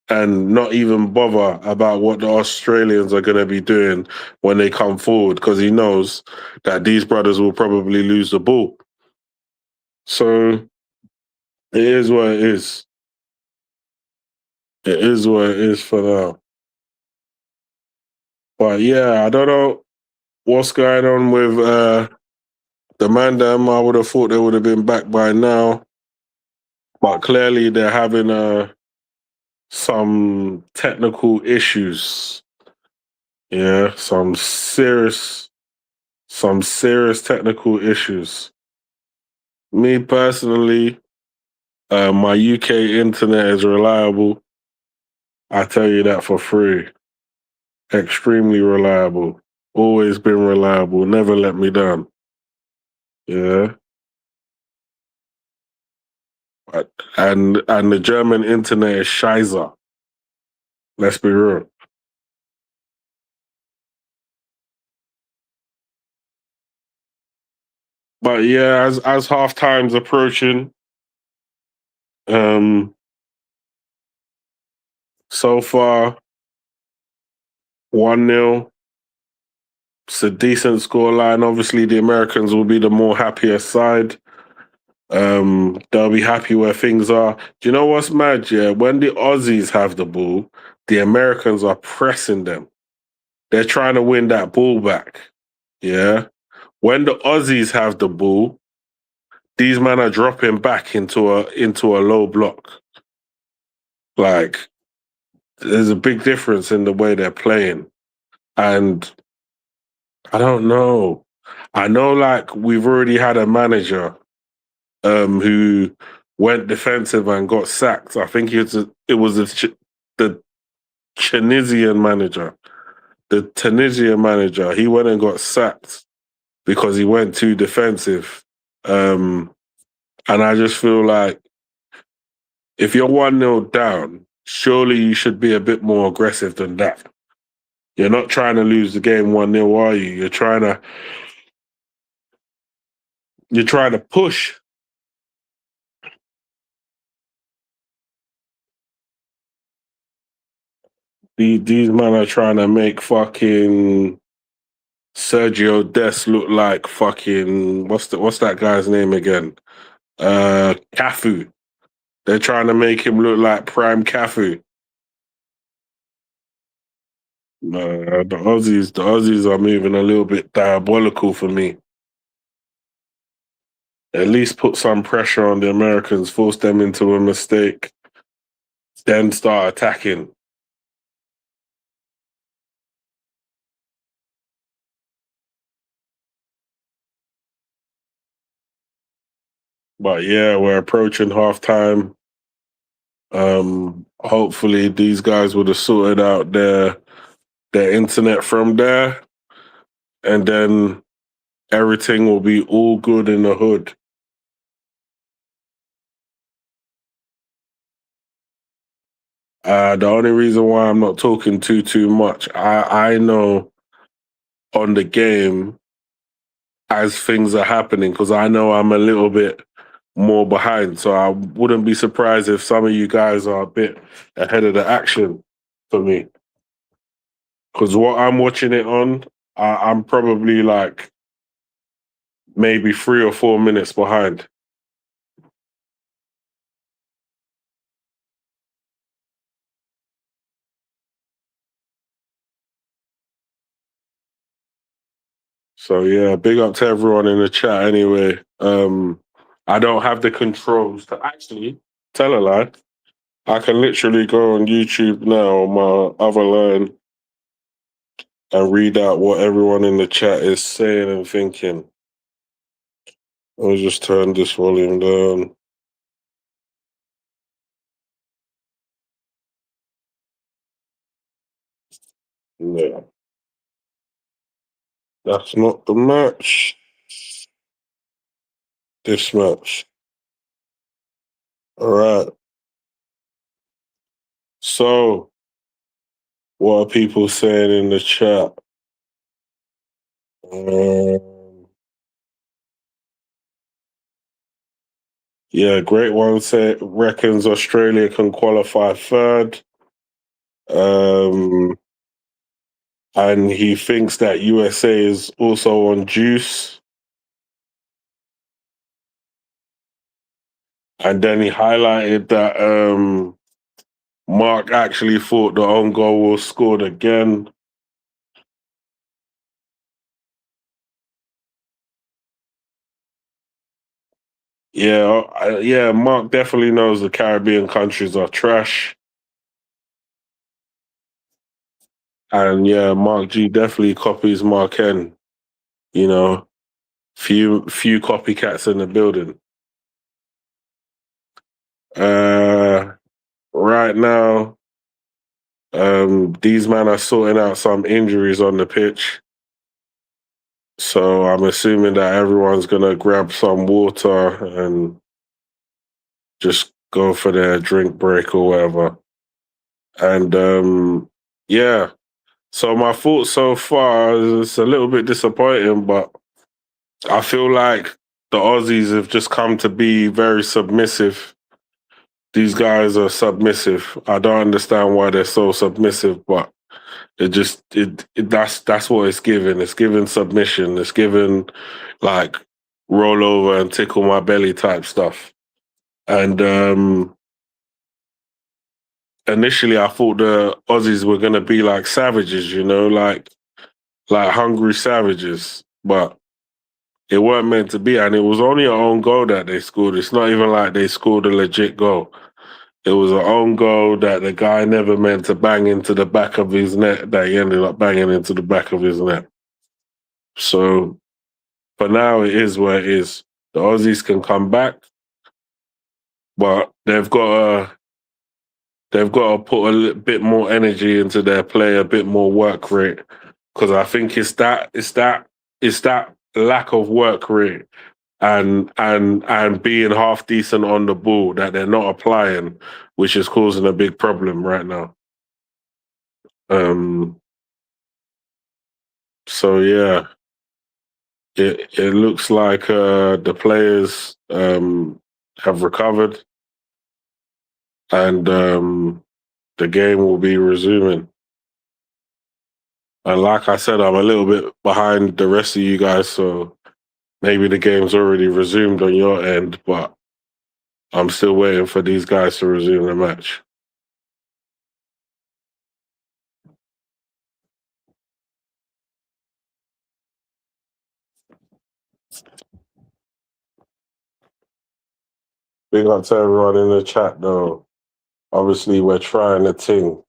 and not even bother about what the Australians are going to be doing when they come forward, because he knows that these brothers will probably lose the ball. So it is what it is. It is what it is for now. But yeah, I don't know what's going on with the man them. I would have thought they would have been back by now. But clearly they're having some technical issues. Yeah, some serious technical issues. Me personally, my UK internet is reliable. I tell you that for free. Extremely reliable. Always been reliable. Never let me down. Yeah. And the German internet is scheiße. Let's be real. But yeah, as half time's approaching, so far 1-0. It's a decent scoreline. Obviously, the Americans will be the more happier side. They'll be happy where things are. Do you know what's mad? Yeah, when the Aussies have the ball, the Americans are pressing them. They're trying to win that ball back. Yeah. When the Aussies have the ball, these men are dropping back into a low block. Like, there's a big difference in the way they're playing. And I don't know. I know, like, we've already had a manager who went defensive and got sacked. I think it was the Tunisian manager. The Tunisian manager, he went and got sacked because he went too defensive. And I just feel like if you're 1-0 down, surely you should be a bit more aggressive than that. You're not trying to lose the game 1-0, are you? You're trying to push. These men are trying to make fucking Sergio Dest look like fucking what's that guy's name again? Cafu. They're trying to make him look like prime Cafu. The Aussies are moving a little bit diabolical for me. At least put some pressure on the Americans, force them into a mistake, then start attacking. But yeah, we're approaching halftime. Hopefully these guys would have sorted out their internet from there, and then everything will be all good in the hood. The only reason why I'm not talking too much, I know on the game as things are happening, because I know I'm a little bit more behind. So I wouldn't be surprised if some of you guys are a bit ahead of the action for me. Because what I'm watching it on, I'm probably like maybe 3 or 4 minutes behind. So yeah, big up to everyone in the chat anyway. I don't have the controls to actually tell a lie. I can literally go on YouTube now on my other line and read out what everyone in the chat is saying and thinking. I'll just turn this volume down. Yeah. That's not the match. This match. All right. So, what are people saying in the chat? Yeah, Great One reckons Australia can qualify third. And he thinks that USA is also on juice. And then he highlighted that Mark actually thought the own goal was scored again. Yeah, Mark definitely knows the Caribbean countries are trash. And yeah, Mark G definitely copies Mark N. You know, few copycats in the building. Right now, these men are sorting out some injuries on the pitch. So I'm assuming that everyone's gonna grab some water and just go for their drink break or whatever. And yeah. So my thoughts so far is it's a little bit disappointing, but I feel like the Aussies have just come to be very submissive. These guys are submissive. I don't understand why they're so submissive, but that's what it's given. It's given submission. It's given like roll over and tickle my belly type stuff. And initially I thought the Aussies were gonna be like savages, like hungry savages, but it weren't meant to be, and it was only an own goal that they scored. It's not even like they scored a legit goal. It was an own goal that the guy never meant to bang into the back of his net, that he ended up banging into the back of his net. So for now, it is where it is. The Aussies can come back, but they've got to put a bit more energy into their play, a bit more work rate, because I think it's that lack of work rate and being half decent on the ball that they're not applying, which is causing a big problem right now. So yeah, it looks like the players have recovered and the game will be resuming. And like I said, I'm a little bit behind the rest of you guys, so maybe the game's already resumed on your end, but I'm still waiting for these guys to resume the match. Big up to everyone in the chat though. Obviously we're trying a thing.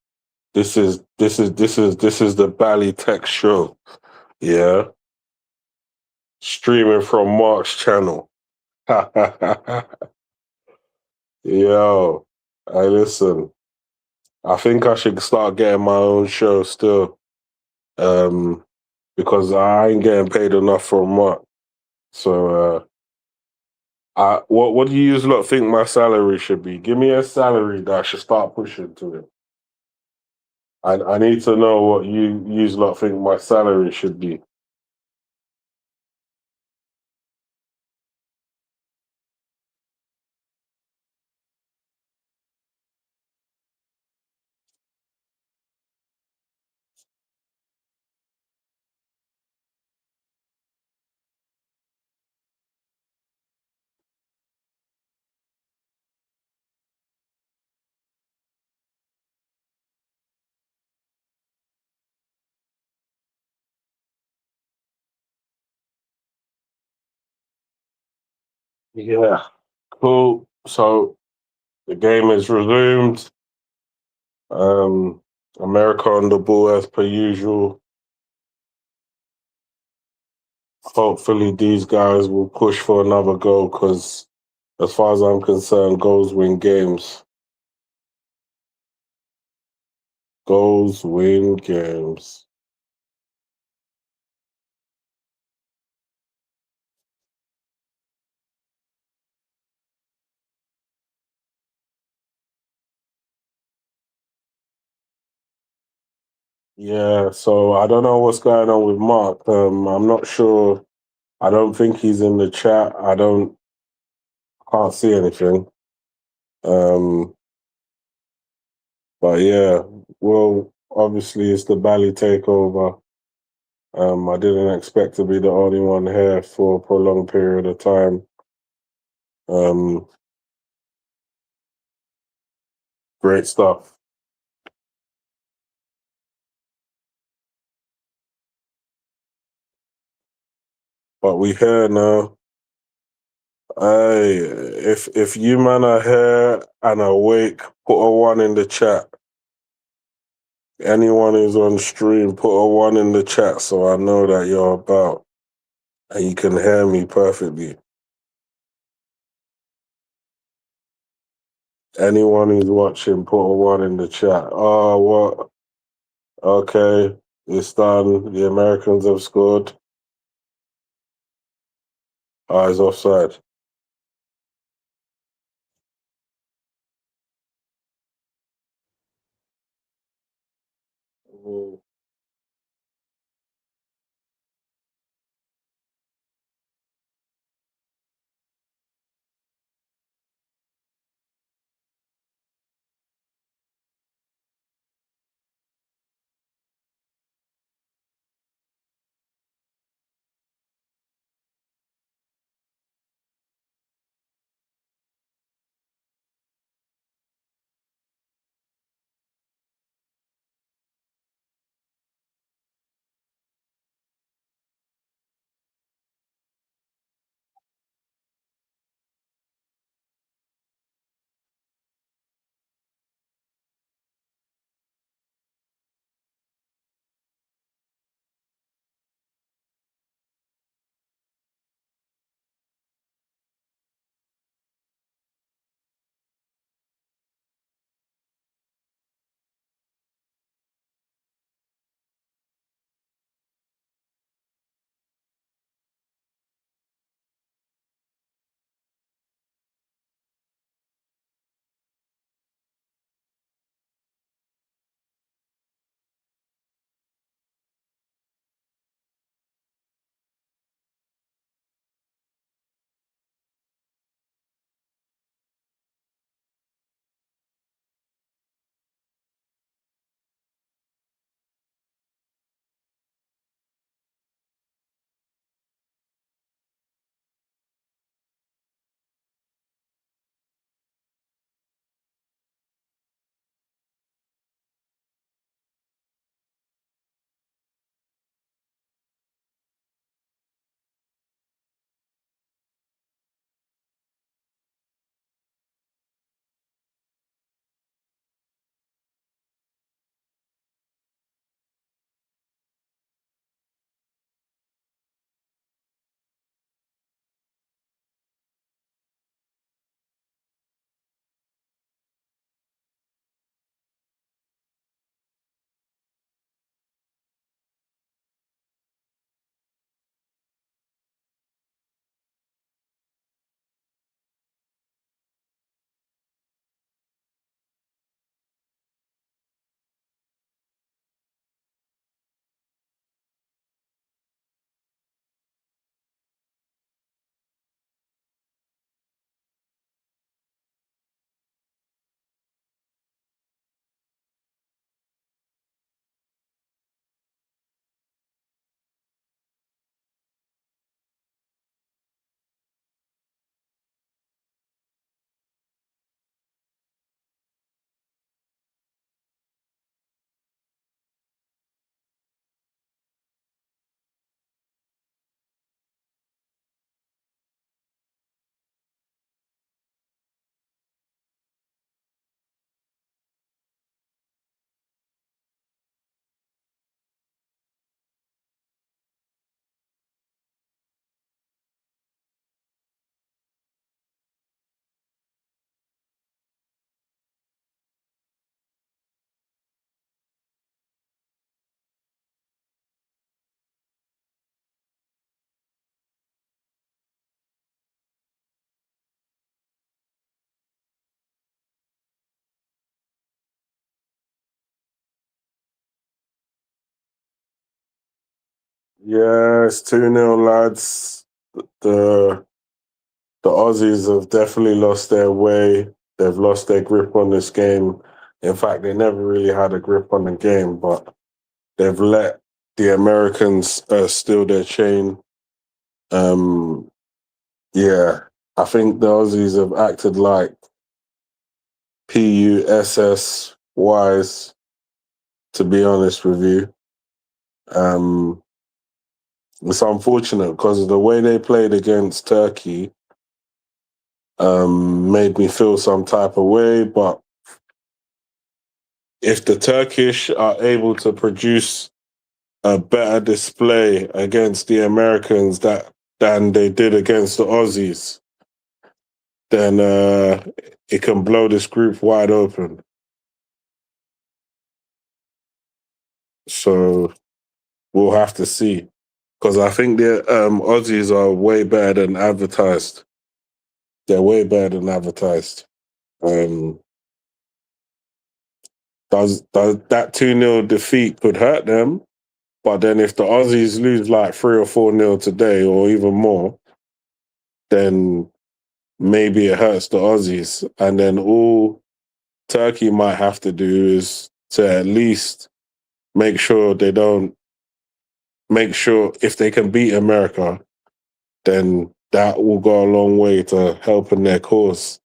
This is the Bally Tech show. Yeah. Streaming from Mark's channel. Yo, hey, listen. I think I should start getting my own show still. Because I ain't getting paid enough from Mark. So what do you lot think my salary should be? Give me a salary that I should start pushing to it. I need to know what you lot think my salary should be. Yeah, cool. So the game is resumed. Um, America on the ball as per usual. Hopefully, these guys will push for another goal because, as far as I'm concerned, goals win games. Goals win games. Yeah, so I don't know what's going on with Mark. I'm not sure. I don't think he's in the chat. Can't see anything. Um, but yeah, well, obviously it's the Bally takeover. I didn't expect to be the only one here for a prolonged period of time. Um, Great stuff. But we here now. Hey, if you man are here and awake, put a one in the chat. Anyone who's on stream, put a one in the chat so I know that you're about and you can hear me perfectly. Anyone who's watching, put a one in the chat. Oh, what? Okay, it's done. The Americans have scored. Eyes offside. Mm. Yeah, it's 2-0, lads. The the Aussies have definitely lost their way. They've lost their grip on this game. In fact, they never really had a grip on the game, but they've let the Americans steal their chain. Um, yeah, I think the Aussies have acted like PUSS wise, to be honest with you. It's unfortunate because the way they played against Turkey made me feel some type of way. But if the Turkish are able to produce a better display against the Americans than they did against the Aussies, then it can blow this group wide open. So we'll have to see. Because I think the Aussies are way better than advertised. They're way better than advertised. Um, does that 2-0 defeat could hurt them, but then if the Aussies lose like 3 or 4-0 today or even more, then maybe it hurts the Aussies. And then all Turkey might have to do is to at least make sure if they can beat America, then that will go a long way to helping their cause.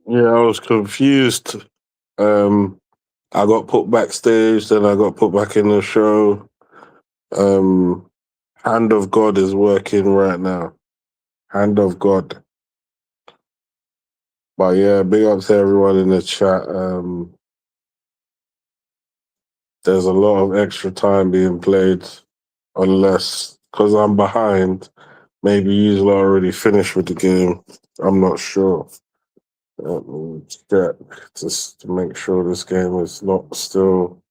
Yeah, I was confused. I got put backstage, then I got put back in the show. Hand of God is working right now. Hand of God. But yeah, big up to everyone in the chat. There's a lot of extra time being played, unless because I'm behind. Maybe you've already finished with the game. I'm not sure. Let me check just to make sure this game is not still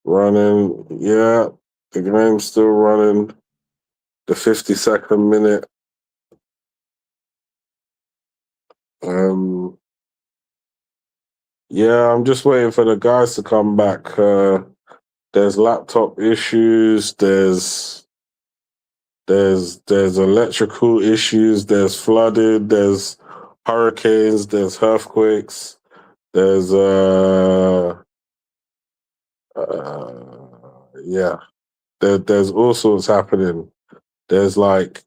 running. Yeah, the game's still running. The 52nd minute. Yeah, I'm just waiting for the guys to come back. There's laptop issues. There's electrical issues. There's flooded. There's hurricanes. There's earthquakes. There's yeah. There's all sorts happening. There's like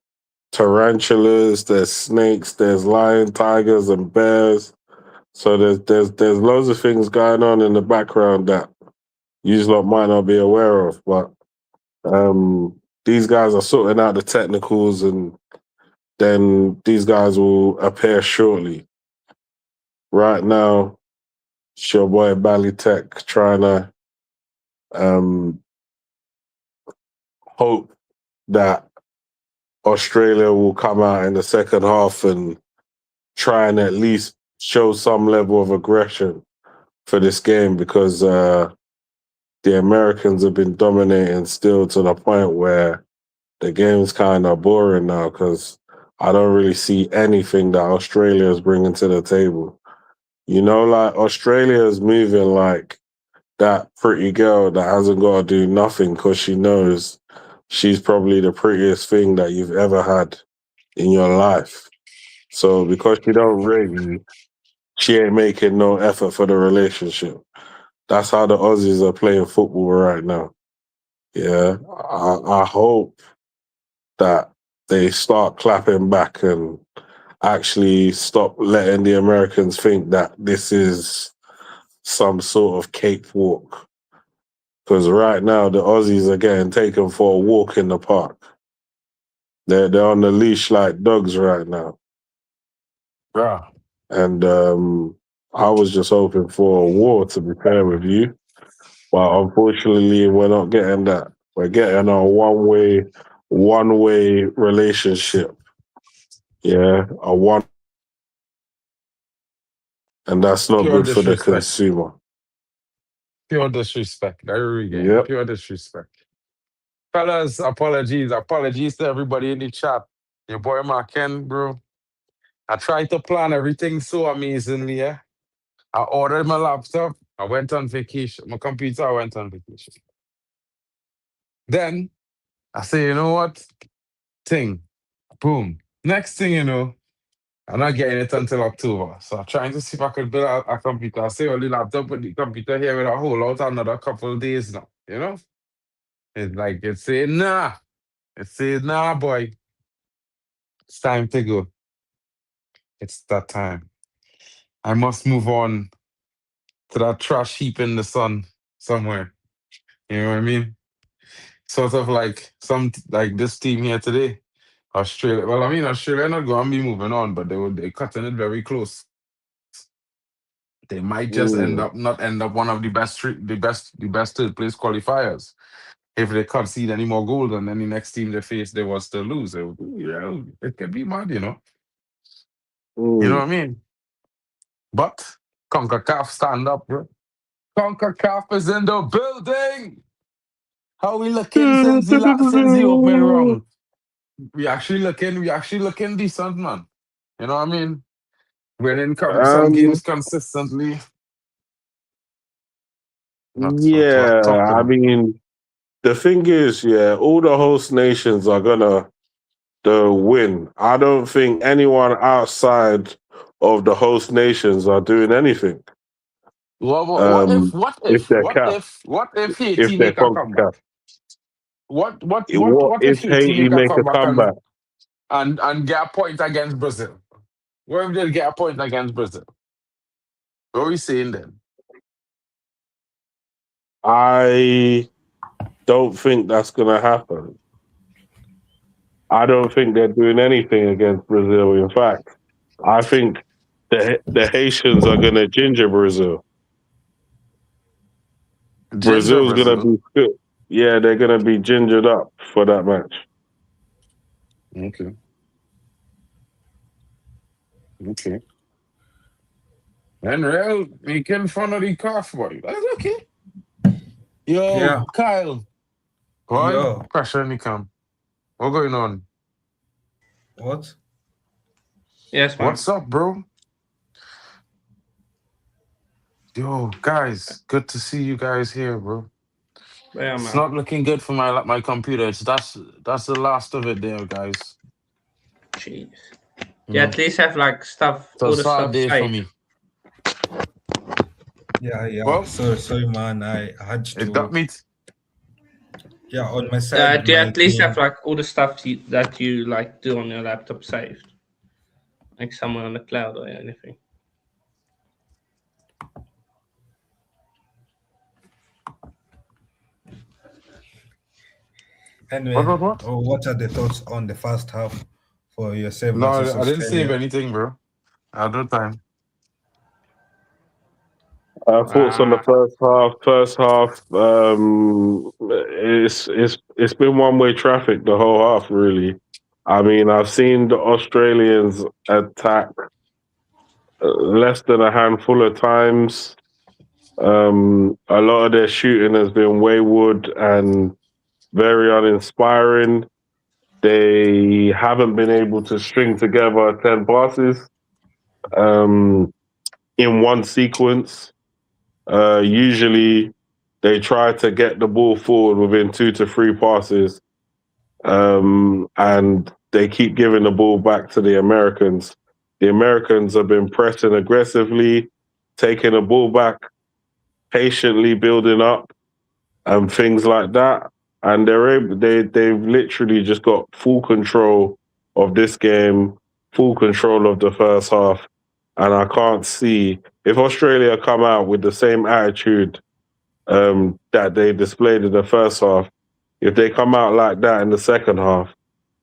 tarantulas. There's snakes. There's lion, tigers, and bears. So there's loads of things going on in the background that you lot might not be aware of, but these guys are sorting out the technicals, and then these guys will appear shortly. Right now, it's your boy Bally Tech trying to hope that Australia will come out in the second half and try and at least show some level of aggression for this game, because the Americans have been dominating still to the point where the game's kind of boring now, because I don't really see anything that Australia is bringing to the table. You know, like Australia is moving like that pretty girl that hasn't got to do nothing because she knows she's probably the prettiest thing that you've ever had in your life. So because you don't rate you, she ain't making no effort for the relationship. That's how the Aussies are playing football right now. Yeah, I hope that they start clapping back and actually stop letting the Americans think that this is some sort of cakewalk. Because right now the Aussies are getting taken for a walk in the park. They're on the leash like dogs right now. Yeah. And I was just hoping for a war, to be fair with you. But unfortunately, we're not getting that. We're getting a one-way relationship. Yeah, and that's not Pure good for the disrespect. consumer. Pure disrespect. Every game. Yep. Pure disrespect. Fellas, apologies. Apologies to everybody in the chat. Your boy Marken, bro. I tried to plan everything so amazingly, yeah. I ordered my laptop. I went on vacation. My computer, I went on vacation. Then I say, you know what? Boom. Next thing you know, I'm not getting it until October. So I'm trying to see if I could build a computer. I say, well, the laptop, but the computer here with a hold out another couple of days now. You know? It's like, it's saying, nah. It says, nah, boy. It's time to go. It's that time. I must move on to that trash heap in the sun somewhere. You know what I mean? Sort of like like this team here today, Australia. Well, I mean, Australia not going to be moving on, but they're cutting it very close. They might just not end up one of the best third place qualifiers if they concede any more goals, and then the next team they face they will still lose. It could be mad, you know. You know what I mean? But CONCACAF stand up, bro. CONCACAF is in the building. How we looking since the opening round? We actually looking decent, man. You know what I mean? Winning some games consistently. That's what Yeah, talk to I me. mean, the thing is, yeah, all the host nations are gonna win. I don't think anyone outside of the host nations are doing anything. If they're capped, What if if Haiti they're make a CONCACAF, comeback? What what if if Haiti Haiti make a make a comeback comeback? and get a point against Brazil? What if they get a point against Brazil? What are we saying then? I don't think that's gonna happen. I don't think they're doing anything against Brazil. In fact, I think the Haitians are gonna ginger Brazil. Ginger Brazil's gonna Brazil. be good. Yeah, they're gonna be gingered up for that match. Okay. Okay. And real making fun of the calf boy. That's okay. Yo, Yeah. Kyle. Boy, Yo. pressure in the camp. What going on? What? Yes, man. What's up, bro? Yo, guys, good to see you guys here, bro. Yeah, It's man. not looking good for my computer. That's the last of it there, guys. Jeez. You Yeah, know, at least have like it's a all the sad stuff day for saved. me. Yeah. Well, Sorry, man. I had it got to. me. Yeah, on my side, Do you my at least have team. like all the stuff that you like do on your laptop saved, like somewhere on the cloud or anything? Anyway, What? what are the thoughts on the first half for yourself No, versus I didn't save Australia? anything, bro. I had no time. Thoughts on the first half. First half, it's been one way traffic the whole half. Really, I mean, I've seen the Australians attack less than a handful of times. A lot of their shooting has been wayward and very uninspiring. They haven't been able to string together 10 passes in one sequence. Usually, they try to get the ball forward within 2 to 3 passes, and they keep giving the ball back to the Americans. The Americans have been pressing aggressively, taking the ball back, patiently building up, and things like that. And they've literally just got full control of this game, full control of the first half. And I can't see if Australia come out with the same attitude that they displayed in the first half. If they come out like that in the second half,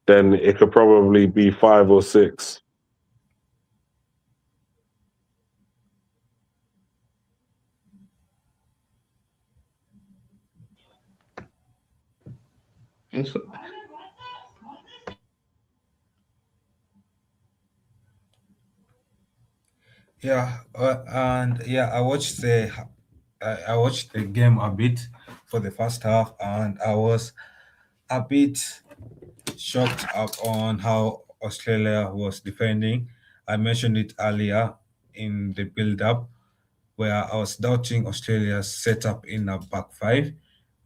then it could probably be 5 or 6. Yeah, and yeah, I watched the game a bit for the first half, and I was a bit shocked up on how Australia was defending. I mentioned it earlier in the build-up, where I was doubting Australia's setup in a back five,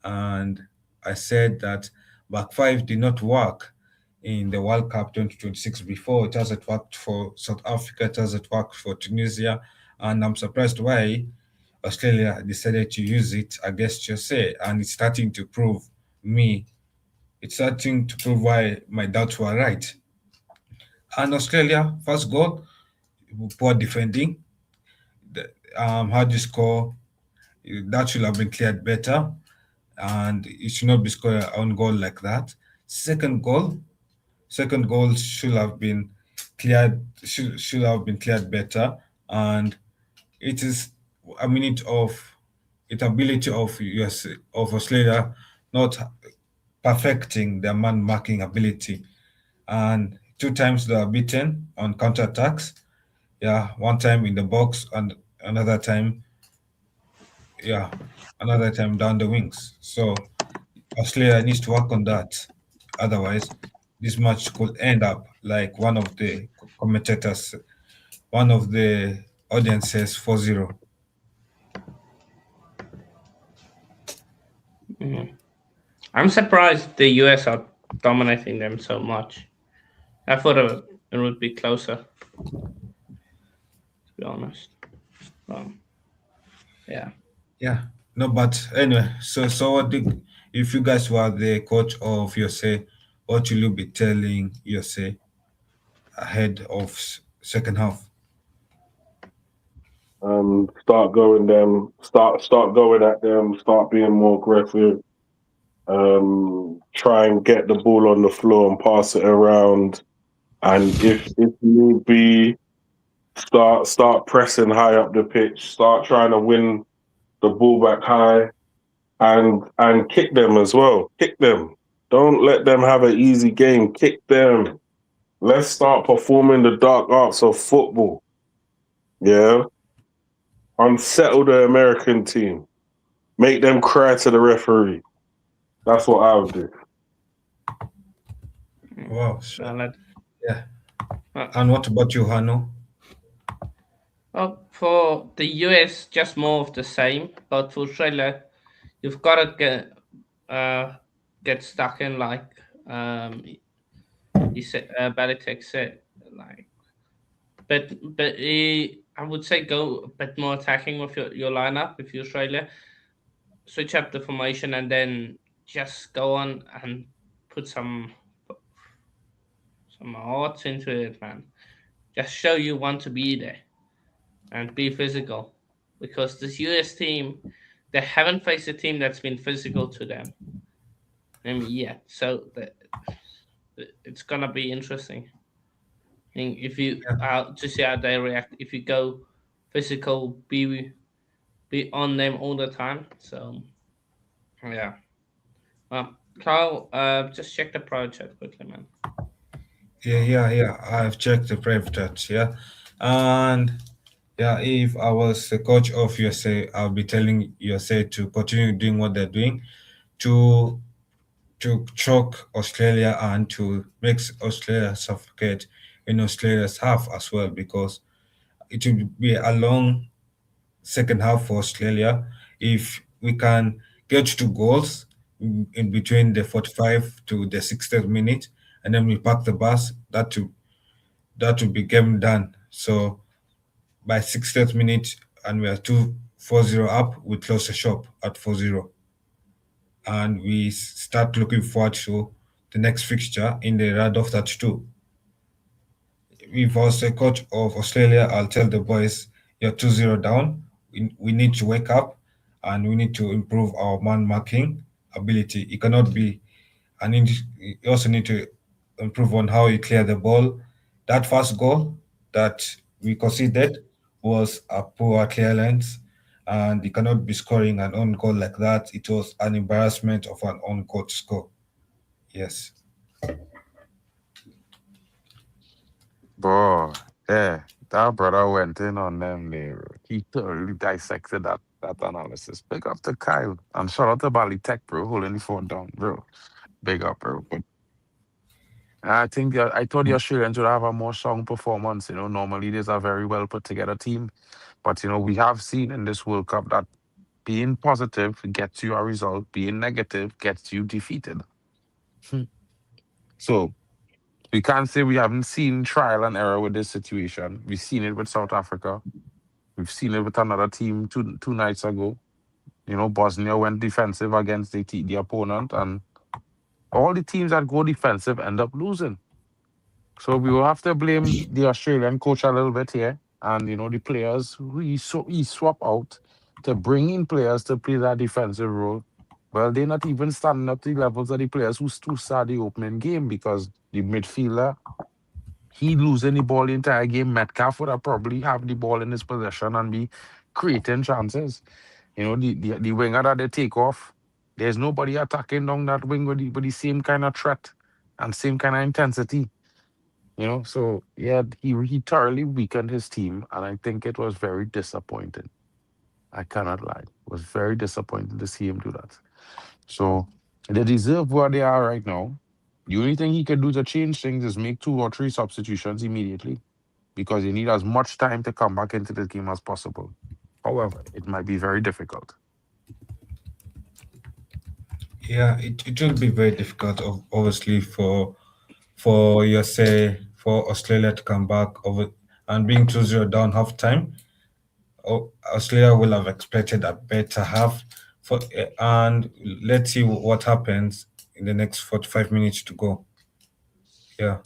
and I said that back five did not work in the World Cup 2026 before. It hasn't worked for South Africa, it hasn't worked for Tunisia, and I'm surprised why Australia decided to use it against USA, and me, it's starting to prove why my doubts were right. And Australia, first goal, poor defending. How do you score? That should have been cleared better, and it should not be scored on goal like that. Second goal should have been should have been cleared better, and it is a minute of its ability of Australia not perfecting their man marking ability, and 2 times they are beaten on counterattacks. Yeah, one time in the box and another time, yeah, another time down the wings. So Australia needs to work on that. Otherwise, this match could end up like one of the commentators, one of the audience says 4-0. I'm surprised the US are dominating them so much. I thought it would be closer, to be honest. Yeah. Yeah. No, but anyway, so if you guys were the coach of USA, what will you be telling USA ahead of second half? Start going going at them, start being more aggressive. Try and get the ball on the floor and pass it around. And if need be, start pressing high up the pitch. Start trying to win the ball back high, and kick them as well. Kick them. Don't let them have an easy game. Kick them. Let's start performing the dark arts of football. Yeah. Unsettle the American team. Make them cry to the referee. That's what I would do. Wow. Yeah. And what about you, Hano? Well, for the US, just more of the same. But for Australia, you've got to get stuck in, like you said, Belichick said, like. But I would say go a bit more attacking with your lineup if you're Australia. Switch up the formation and then just go on and put some heart into it, man. Just show you want to be there and be physical, because this US team, they haven't faced a team that's been physical to them. Yet, so it's gonna be interesting. I think if you to see how they react, if you go physical, be on them all the time. So yeah. Carl, just check the pro chat quickly, man. Yeah. I've checked the private chat, yeah. And yeah, if I was the coach of USA, I'll be telling USA to continue doing what they're doing, to choke Australia and to make Australia suffocate in Australia's half as well, because it will be a long second half for Australia if we can get 2 goals in between the 45 to the 60th minute, and then we park the bus. that will be game done. So by 60th minute, and we are 2-4-0 up, we close the shop at 4-0. And we start looking forward to the next fixture in the round of 32. If I was the coach of Australia, I'll tell the boys, you're 2-0 down. We need to wake up and we need to improve our man marking ability. It cannot be, and you also need to improve on how you clear the ball. That first goal that we conceded was a poor clearance, and you cannot be scoring an own goal like that. It was an embarrassment of an own goal to score. Yes. Bro, yeah, that brother went in on them there. He thoroughly dissected that analysis. Big up to Kyle. And shout out to Bali Tech, bro, holding the phone down, bro. Big up, bro. But I think I thought the Australians would have a more strong performance. Normally there's a very well put together team. But we have seen in this World Cup that being positive gets you a result, being negative gets you defeated. Hmm. So we can't say we haven't seen trial and error with this situation. We've seen it with South Africa. We've seen it with another team two nights ago. Bosnia went defensive against the opponent, and all the teams that go defensive end up losing. So we will have to blame the Australian coach a little bit here, and the players who he swap out to bring in players to play that defensive role. Well, they're not even standing up to the levels of the players who start the opening game, because the midfielder, he losing the ball the entire game. Metcalf would have probably have the ball in his possession and be creating chances. The winger that they take off, there's nobody attacking down that wing with the same kind of threat and same kind of intensity. So yeah, he thoroughly weakened his team, and I think it was very disappointing. I cannot lie. It was very disappointing to see him do that. So they deserve where they are right now. The only thing he can do to change things is make 2 or 3 substitutions immediately, because you need as much time to come back into the game as possible. However, it might be very difficult. Yeah, it will be very difficult, obviously, for for Australia to come back over and being 2-0 down half time. Australia will have expected a better half and let's see what happens in the next 45 minutes to go. Yeah.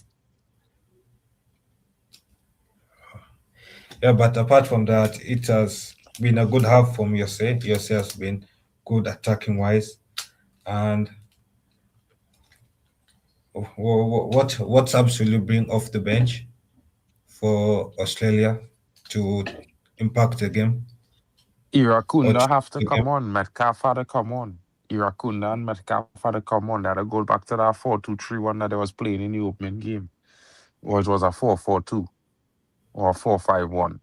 Yeah, but apart from that, it has been a good half from USA. USA has been good attacking wise. And what subs will you bring off the bench for Australia to impact the game or Irakunda change have to the game? come on. Metcalf had to come on. Irakunda and Metcalf had to come on. They had to go back to that 4-2-3-1 that they was playing in the opening game. Or it was a 4-4-2 or a 4-5-1.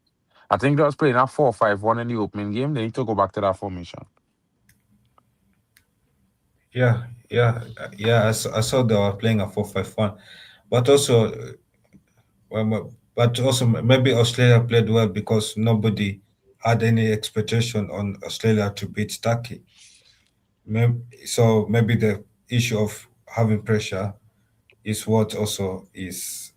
I think they was playing a 4-5-1 in the opening game. They need to go back to that formation. I saw they were playing a 4-5-1, but also, maybe Australia played well because nobody had any expectation on Australia to beat Turkey. So maybe the issue of having pressure is what also is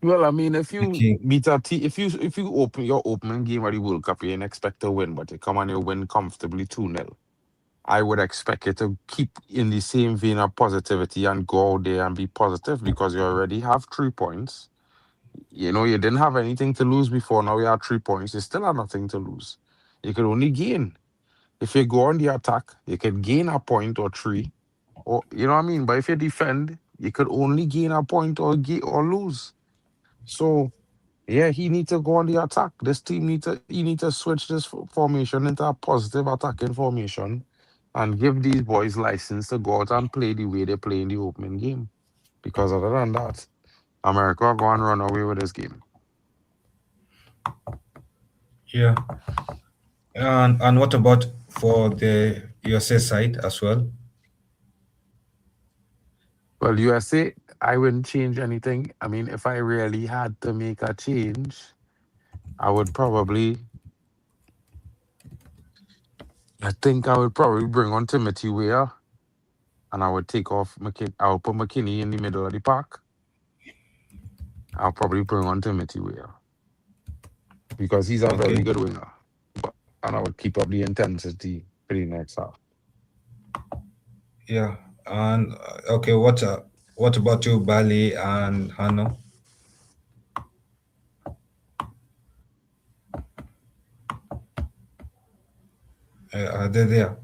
Well, I mean, if you making. beat a team, if you open your opening game of the World Cup, you ain't expect to win, but you come and you win comfortably 2-0. I would expect you to keep in the same vein of positivity and go out there and be positive, because you already have 3 points. You didn't have anything to lose before. Now you have 3 points. You still have nothing to lose. You could only gain. If you go on the attack, you could gain a point or 3, or you know what I mean. But if you defend, you could only gain a point or lose. So yeah, he needs to go on the attack. This team need to switch this formation into a positive attacking formation, and give these boys license to go out and play the way they play in the opening game. Because other than that, America are going to run away with this game. Yeah. And what about for the USA side as well? Well, USA, I wouldn't change anything. I mean, if I really had to make a change, I would probably, I think I would probably bring on Timothy Weah, and I would take off I would put McKinney in the middle of the park. I'll probably bring on Timothy Weah because he's a very Okay. good winger. But and I would keep up the intensity for the next half. Yeah. And okay, what about you, Bali and Hano? Are they there?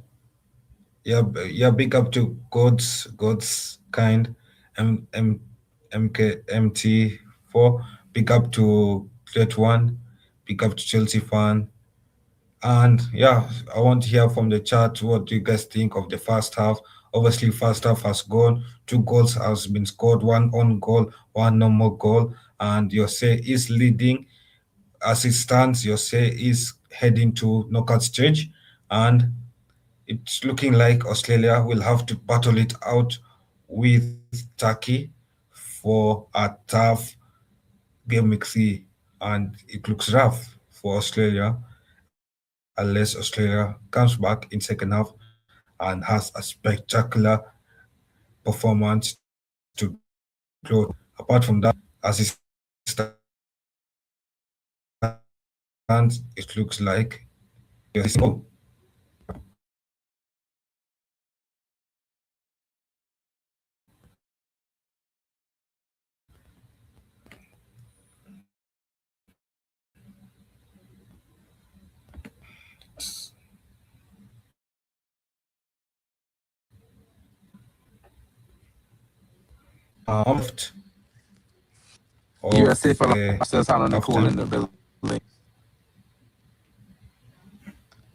Yeah, yeah. Big up to God's kind, M MK MT4. Big up to Great One. Big up to Chelsea fan. And yeah, I want to hear from the chat. What do you guys think of the first half? Obviously, first half has gone. 2 goals has been scored. One on goal, one no more goal. And Jose is leading as it stands. Jose is heading to knockout stage, and it's looking like Australia will have to battle it out with Turkey for a tough game week 3. And it looks rough for Australia unless Australia comes back in second half and has a spectacular performance to close the game. Apart from that, as it stands, it looks like your left USA of the Philosopher's hand on the pool in the halftime. building.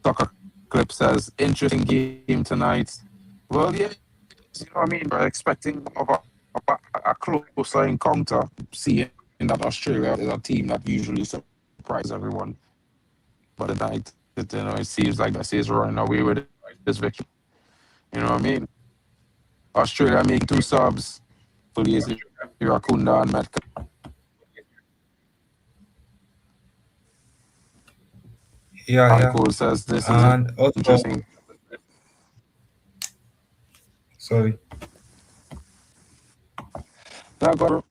Soccer Clip says, interesting game tonight. Well, yeah, you know what I mean? We're expecting a closer encounter, seeing that Australia is a team that usually surprises everyone. But tonight, it seems like Messi is running away with this victory. You know what I mean? Australia making 2 subs for the Irakunda and Metcalf. Yeah, yeah. Cole says this is And also, interesting. sorry. Now, got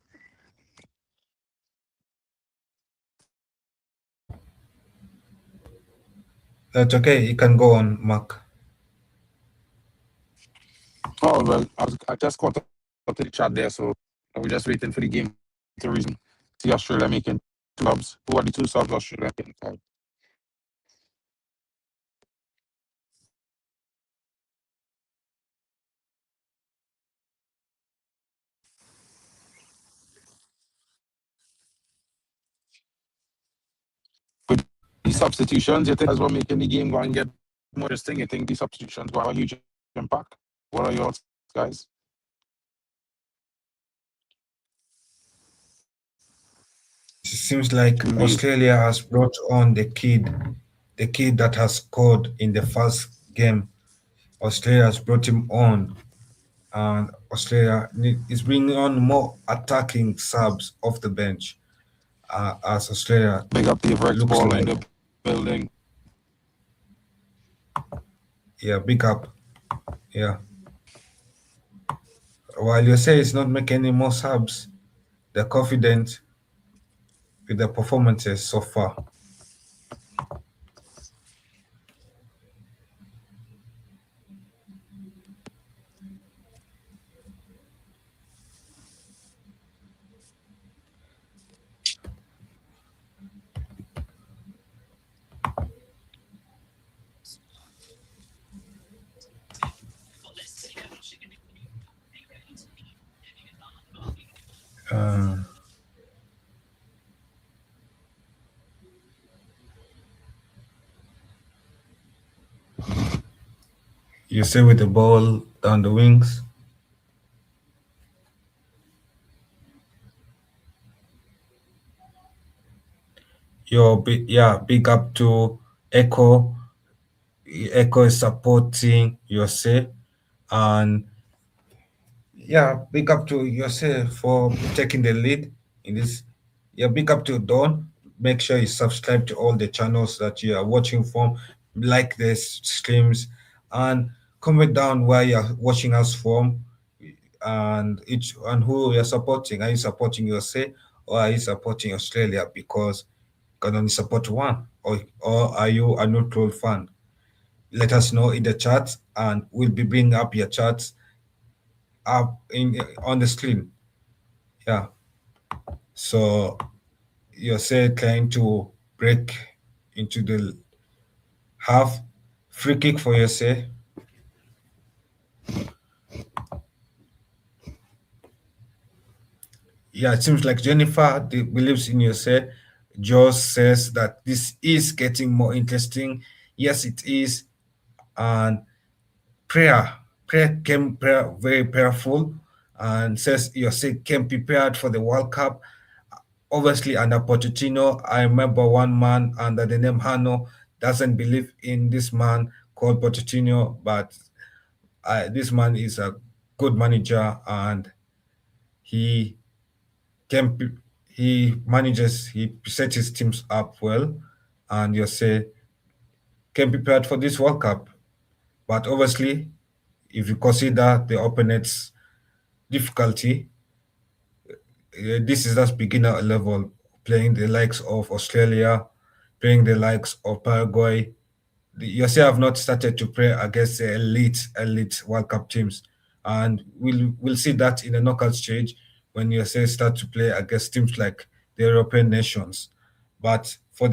That's okay. You can go on, Mark. oh well, I just caught up to the chat there, so we're just waiting for the game to reason. See Australia making 2 subs. Who are the 2 subs Australia making? With the substitutions, you think as well making the game go and get more interesting? You think the substitutions will have a huge impact? What are your thoughts, guys? It seems like Me. Australia has brought on the kid that has scored in the first game. Australia has brought him on, and is bringing on more attacking subs off the bench. As Australia Big up the Everex looks ball in like, the building. yeah, big up, yeah. While you say it's not making any more subs, they're confident with their performances so far. Uh, you say with the ball down the wings. Yeah, big up to Echo. Echo is supporting Yose, and yeah, big up to Yose for taking the lead in this. Yeah, big up to Don. Make sure you subscribe to all the channels that you are watching from, like the streams, and comment down where you're watching us from, and who you're supporting. Are you supporting Yose or are you supporting Australia because you can only support one, or are you a neutral fan? Let us know in the chat, and we'll be bringing up your chats up in on the screen. Yeah. So you're say trying to break into the half, free kick for your say. Yeah, it seems like Jennifer believes in your say. Joe says that this is getting more interesting. Yes, it is. And prayer came very prayerful, and says you say came prepared for the World Cup. Obviously, under Pochettino, I remember one man under the name Hano doesn't believe in this man called Pochettino, but this man is a good manager, and he can he manages, he sets his teams up well, and you say can prepared for this World Cup. But obviously, if you consider the opponent's difficulty, this is just beginner level, playing the likes of Australia, playing the likes of Paraguay. The USA have not started to play against the elite World Cup teams, and we'll see that in the knockout stage when USA start to play against teams like the European nations. But for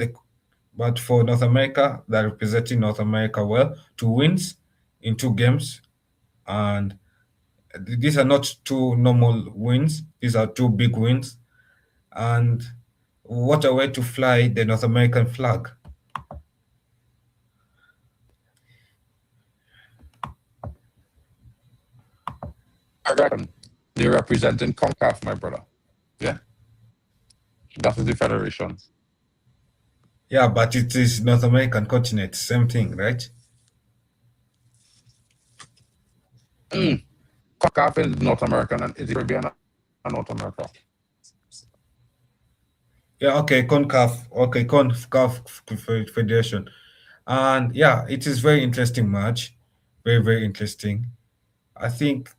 North America, they're representing North America well, 2 wins in 2 games, and these are not 2 normal wins; these are 2 big wins, and what a way to fly the North American flag. I reckon they're representing CONCACAF, my brother. Yeah, that is the federation. Yeah, but it is North American continent, same thing, right? CONCACAF is North American and is Caribbean and North America. Yeah, okay, CONCAF, okay, CONCAF Federation. And yeah, it is very interesting match. Very, very interesting. I think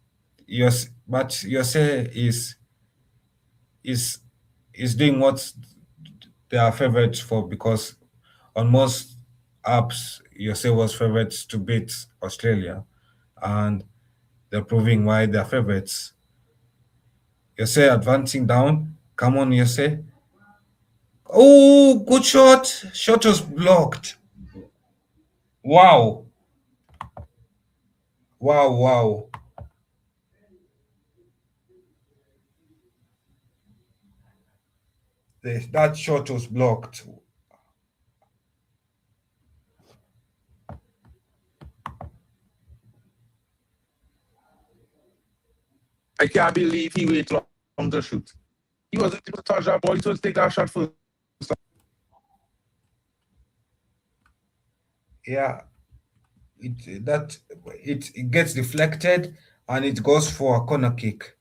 but USA is is doing what they are favorites for, because on most apps USA was favorites to beat Australia, and they're proving why they're favorites. USA advancing down. Come on, USA. Oh, good shot. Shot was blocked. Wow. Wow, wow. That shot was blocked. I can't believe he waited long to shoot. He wasn't able to touch that ball. He was take that shot first. Yeah. It gets deflected, and it goes for a corner kick.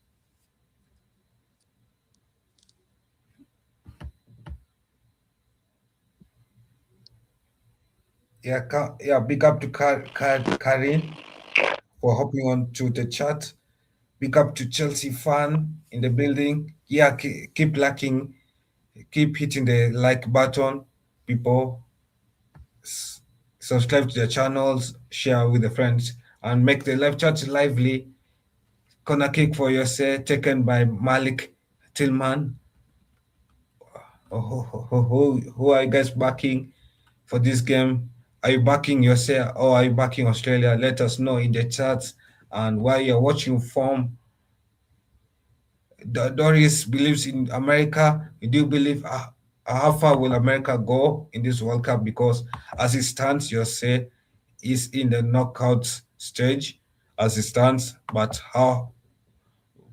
Yeah, yeah, big up to Karin for hopping on to the chat. Big up to Chelsea fan in the building. Yeah, keep liking, keep hitting the like button, people. Subscribe to their channels, share with the friends, and make the live chat lively. Corner kick for USA taken by Malik Tillman. Who are you guys backing for this game? Are you backing USA or are you backing Australia? Let us know in the chats. And while you're watching form, Doris believes in America. Do you believe how far will America go in this World Cup? Because as it stands, USA is in the knockout stage as it stands. But how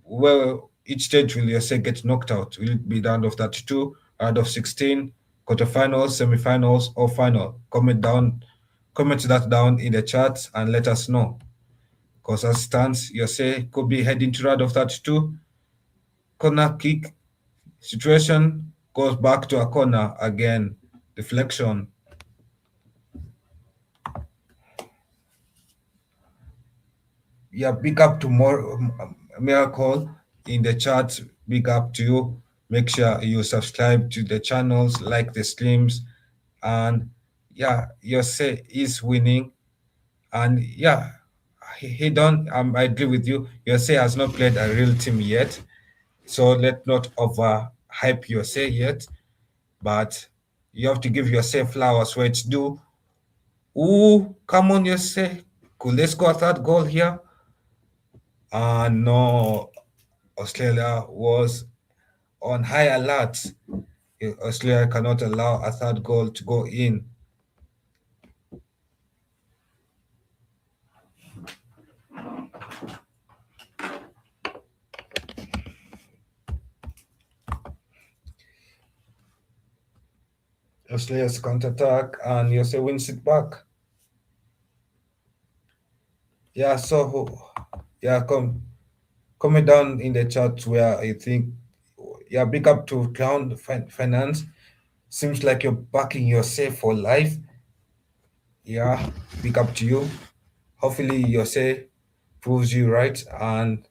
well each stage will USA get knocked out? Will it be round of 32, round of 16, quarterfinals, semifinals, or final? Comment that down in the chat and let us know. Because as it stands, USA could be heading to round of 32. Corner kick situation goes back to a corner again. Deflection. Yeah, big up to more Miracle in the chat. Big up to you. Make sure you subscribe to the channels, like the streams, and yeah, USA is winning. And yeah, he don't. I agree with you. USA has not played a real team yet, so let's not over hype USA yet. But you have to give yourself flowers where it's due. Ooh, come on, USA. Could let's go at that goal here? No, Australia was on high alert. Australia cannot allow a third goal to go in. Australia's counter-attack and USA wins it back. Yeah, so yeah, comment down in the chat where I think, yeah, big up to Clown Finance. Seems like you're backing yourself for life. Yeah, big up to you. Hopefully yourself proves you right and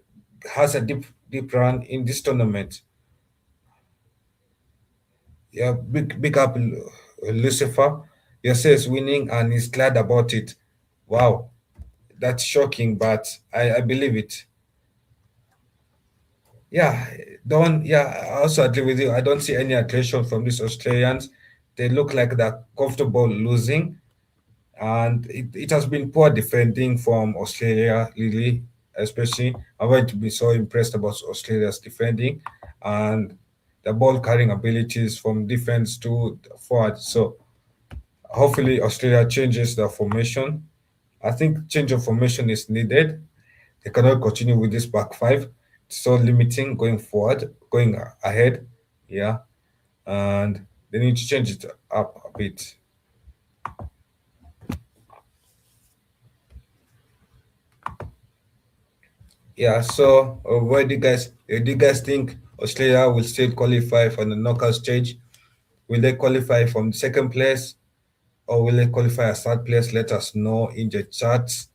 has a deep run in this tournament. Yeah, big up Lucifer. Yourself is winning and he's glad about it. Wow, that's shocking, but I believe it. Yeah, don't. Yeah, I also agree with you. I don't see any aggression from these Australians. They look like they're comfortable losing, and it has been poor defending from Australia, really, especially. I'm going to be so impressed about Australia's defending and the ball carrying abilities from defense to forward. So hopefully Australia changes the formation. I think change of formation is needed. They cannot continue with this back five. It's so limiting going forward, going ahead. Yeah. And they need to change it up a bit. Yeah. So where do you guys think Australia will still qualify for the knockout stage? Will they qualify from second place or will they qualify as third place? Let us know in the chats.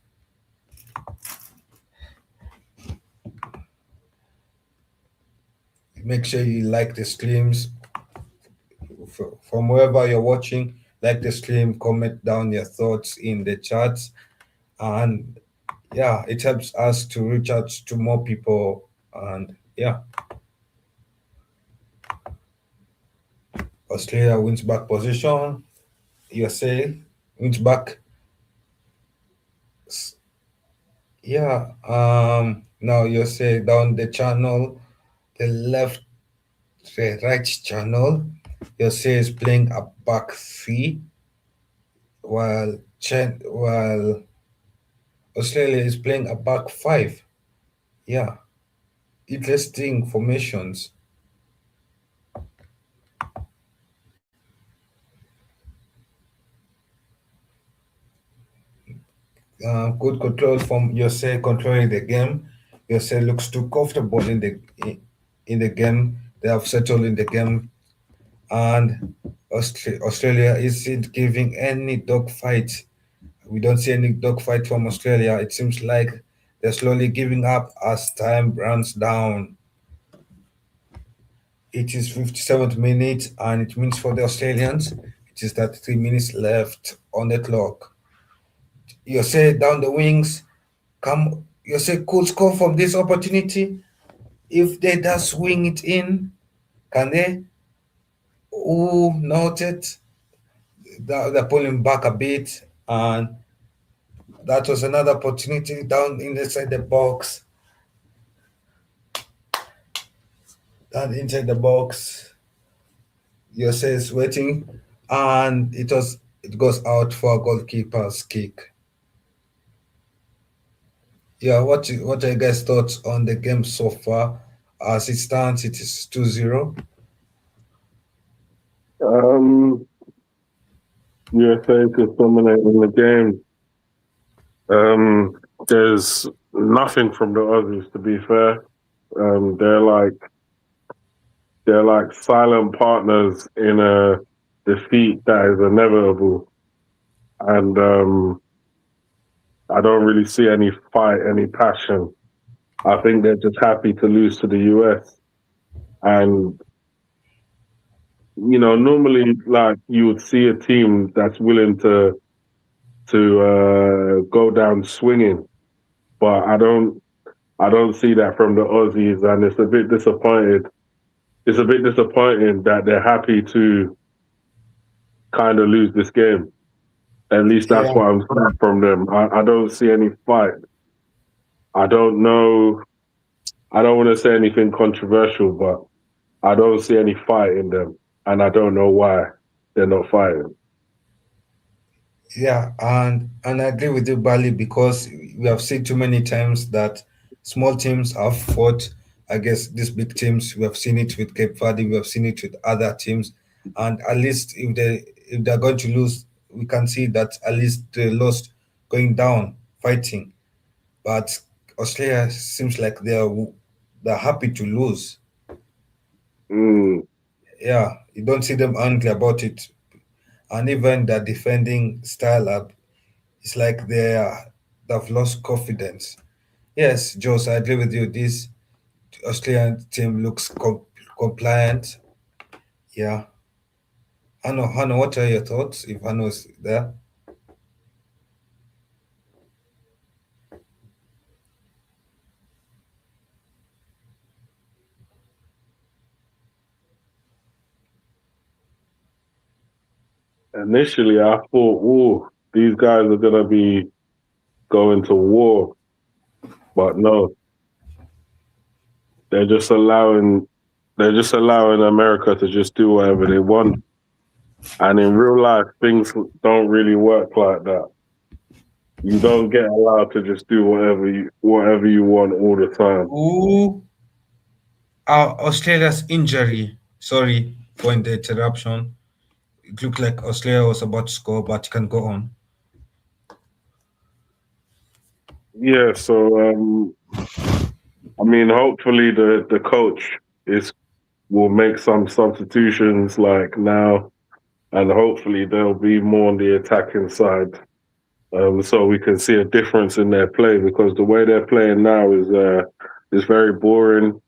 Make sure you like the streams from wherever you're watching. Like the stream, comment down your thoughts in the chats, and yeah, it helps us to reach out to more people. And yeah, Australia wins back position. USA wins back. Yeah. Now USA down the channel, the left, the right channel. USA is playing a back three, while Australia is playing a back five. Yeah, interesting formations. Good control from Yose controlling the game. Yose looks too comfortable in the game. They have settled in the game, and Australia isn't giving any dogfight. We don't see any dogfight from Australia. It seems like they're slowly giving up as time runs down. It is 57th minute, and it means for the Australians, it is 33 minutes left on the clock. Yose down the wings. Come, Yose could score from this opportunity. If they just swing it in, can they? Oh, noted. They're pulling back a bit, and that was another opportunity down inside the box. Down inside the box, Yose is waiting, and it goes out for a goalkeeper's kick. Yeah, what are you guys' thoughts on the game so far? As it stands, it is 2-0. USA is dominating the game. There's nothing from the Aussies, to be fair. They're like silent partners in a defeat that is inevitable, and I don't really see any fight, any passion. I think they're just happy to lose to the US, and normally like you would see a team that's willing to go down swinging, but I don't see that from the Aussies, and it's a bit disappointed. It's a bit disappointing that they're happy to kind of lose this game. At least that's Yeah, what I'm seeing from them. I don't see any fight. I don't know. I don't want to say anything controversial, but I don't see any fight in them, and I don't know why they're not fighting. yeah, and I agree with you, Bali, because we have seen too many times that small teams have fought against these big teams. We have seen it with Cape Verde, we have seen it with other teams, and at least if they're going to lose, we can see that at least they lost going down fighting. But Australia seems like they're happy to lose. Mm, Yeah, you don't see them angry about it, and even the defending style up, it's like they've lost confidence. Yes, Jos, I agree with you. This Australian team looks compliant. Yeah, Hannah, what are your thoughts? If Hannah's there, initially, I thought, "Oh, these guys are gonna be going to war," but no, they're just allowing they're just allowing America to just do whatever they want. And in real life, things don't really work like that. You don't get allowed to just do whatever you want all the time. ooh, Australia's injury. Sorry for the interruption. It looked like Australia was about to score, but you can go on. Yeah, so I mean, hopefully the coach is will make some substitutions like now, and hopefully they'll be more on the attacking side, so we can see a difference in their play because the way they're playing now is very boring.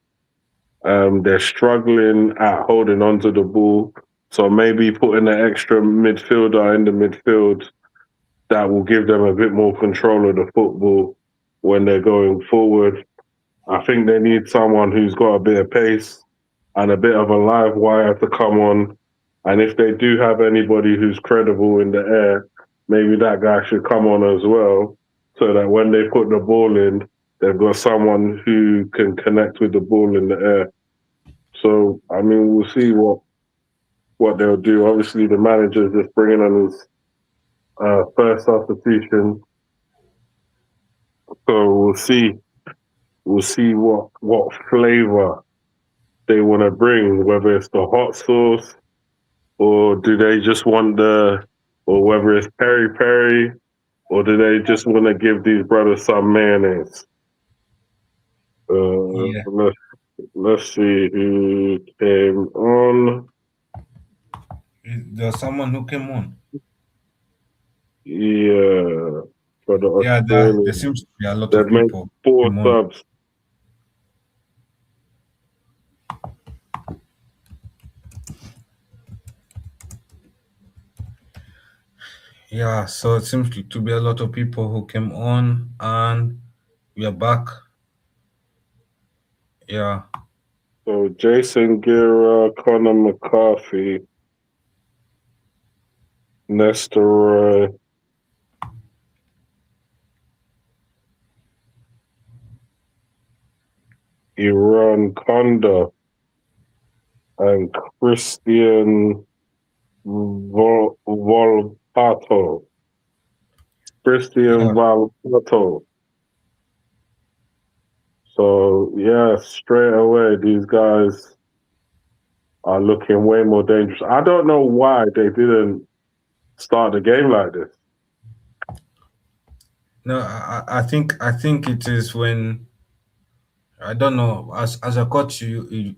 They're struggling at holding onto the ball, so maybe putting an extra midfielder in the midfield that will give them a bit more control of the football when they're going forward. I think they need someone who's got a bit of pace and a bit of a live wire to come on. And if they do have anybody who's credible in the air, maybe that guy should come on as well, so that when they put the ball in, they've got someone who can connect with the ball in the air. So, I mean, we'll see what they'll do. Obviously, the manager's just bringing on his first substitution, so we'll see. We'll see what flavor they want to bring, whether it's the hot sauce or do they just want or whether it's peri peri, or do they just want to give these brothers some mayonnaise? Yeah, Let's see who came on. there's someone who came on. Yeah, for the Yeah, there Australians, seems to be a lot they've of made people who 4 came on. subs. Yeah, so it seems to be a lot of people who came on, and we are back. Yeah, So Jason Gira, Connor McCarthy, Nestor Roy, Iran Konda, and Christian Volpato. Christian yeah, Volpato. So yeah, straight away these guys are looking way more dangerous. I don't know why they didn't start the game like this. no, I think it is when I don't know. As a coach, you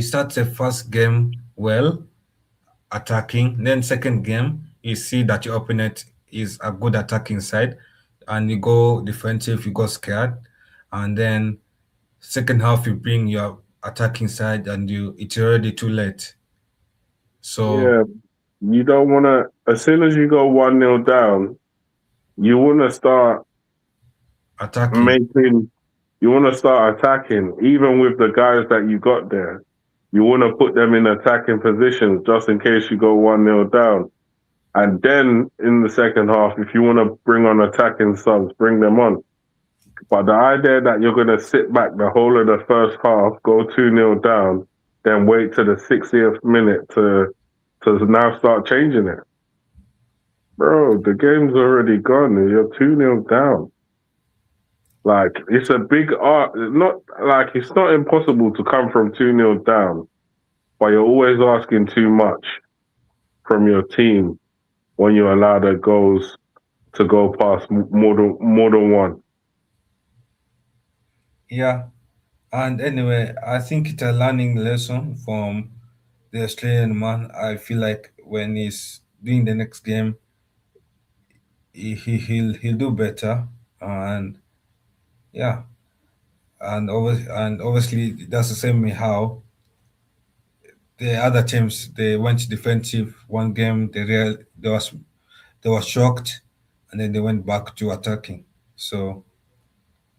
start the first game well, attacking. Then second game, you see that your opponent is a good attacking side, and you go defensive, you go scared, and then second half you bring your attacking side, and it's already too late. So yeah, you don't want to. As soon as you go 1-0 down, you want to start attacking. You want to start attacking, even with the guys that you got there. You want to put them in attacking positions just in case you go 1-0 down. And then in the second half, if you want to bring on attacking subs, bring them on. But the idea that you're going to sit back the whole of the first half, go 2-0 down, then wait to the 60th minute to now start changing it. Bro, the game's already gone. You're 2-0 down. Like, it's a big art. It's not impossible to come from 2-0 down, but you're always asking too much from your team when you allow the goals to go past more than one. Yeah. And anyway, I think it's a learning lesson from the Australian man. I feel like when he's doing the next game, he'll do better. And yeah, and obviously that's the same way how the other teams they went defensive one game. They were shocked, and then they went back to attacking. So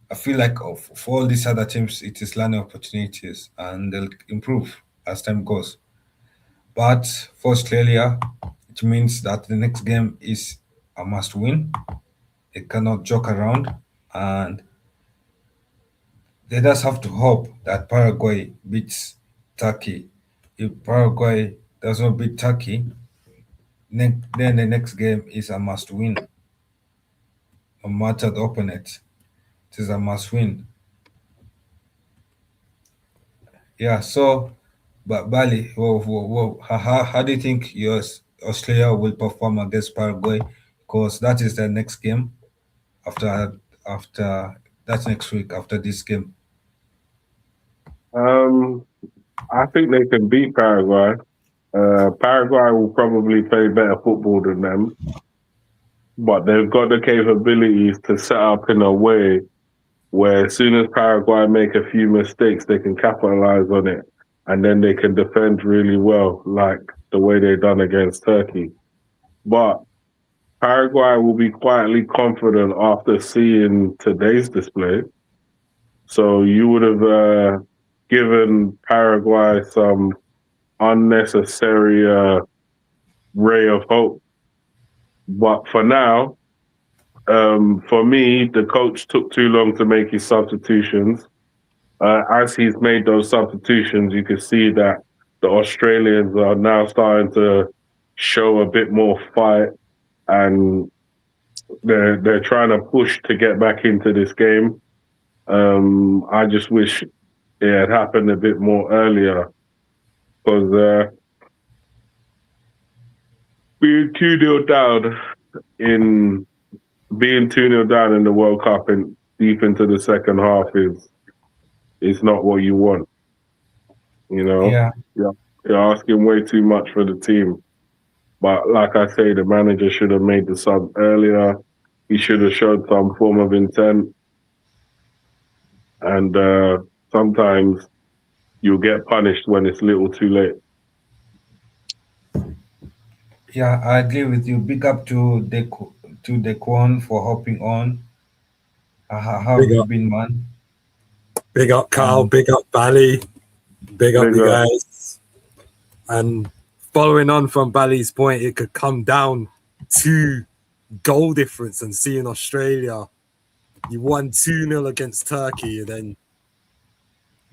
I feel like for all these other teams, it is learning opportunities, and they'll improve as time goes. But for Australia, it means that the next game is a must win. They cannot joke around, and they just have to hope that Paraguay beats Turkey. If Paraguay does not beat Turkey, then the next game is a must win. No matter the opponent, it is a must win. Yeah, so, but Bali, how do you think Australia will perform against Paraguay? Because that is the next game after that's next week after this game. I think they can beat Paraguay. Paraguay will probably play better football than them, but they've got the capabilities to set up in a way where as soon as Paraguay make a few mistakes, they can capitalize on it, and then they can defend really well, like the way they done against Turkey. But Paraguay will be quietly confident after seeing today's display. So you would have given Paraguay some unnecessary ray of hope. But for now, for me, the coach took too long to make his substitutions. As he's made those substitutions, you can see that the Australians are now starting to show a bit more fight, and they're trying to push to get back into this game. I just wish it had happened a bit more earlier, because being 2-0 down in being 2-0 down in the World Cup and deep into the second half is not what you want. You know, Yeah. You're asking way too much for the team. But like I say, the manager should have made the sub earlier. He should have showed some form of intent. And sometimes you'll get punished when it's a little too late. Yeah, I agree with you. Big up to Dequan for hopping on. How have Big you up. been, man? Big up, Carl. Big up, Bally. Big up, Big you up. guys. And following on from Bally's point, it could come down to goal difference and seeing Australia. You won 2-0 against Turkey, and then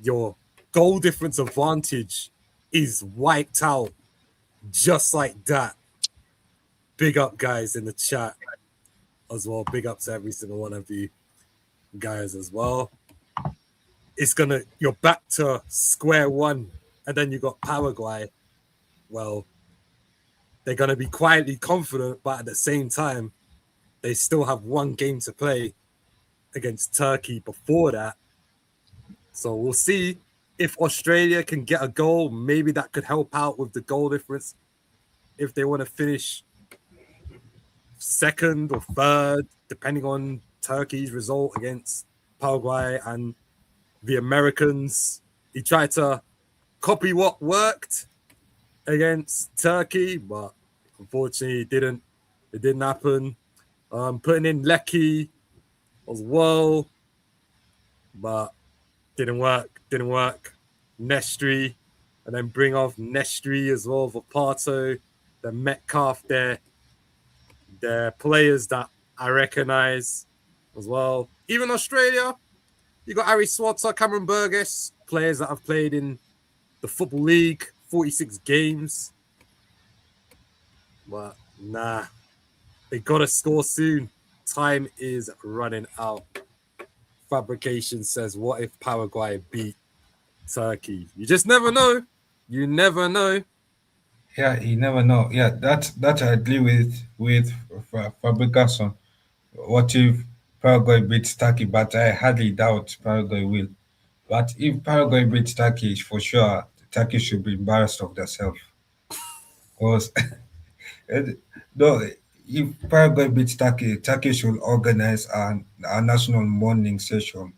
your goal difference advantage is wiped out just like that. Big up, guys, in the chat as well. Big up to every single one of you guys as well. You're back to square one, and then you got Paraguay. Well, they're gonna be quietly confident, but at the same time, they still have one game to play against Turkey before that. So we'll see if Australia can get a goal. Maybe that could help out with the goal difference if they want to finish second or third, depending on Turkey's result against Paraguay and the Americans he tried to copy what worked against Turkey, but unfortunately it didn't. It didn't happen. Putting in Lecky as well, but didn't work. Didn't work. Nestri, and then bring off Nestri as well for Parto, the Metcalf there. They're players that I recognize as well. Even Australia, you got Harry Swatzer, Cameron Burgess, players that have played in the Football League, 46 games. But nah, they got to score soon. Time is running out. Fabrication says, what if Paraguay beat Turkey? You just never know. You never know. Yeah, you never know. Yeah, that I agree with Fabrication. What if Paraguay beats Turkey? But I hardly doubt Paraguay will. But if Paraguay beats Turkey, for sure, Turkey should be embarrassed of themselves. Because no, if Paraguay beats Turkey, Turkey should organize a national mourning session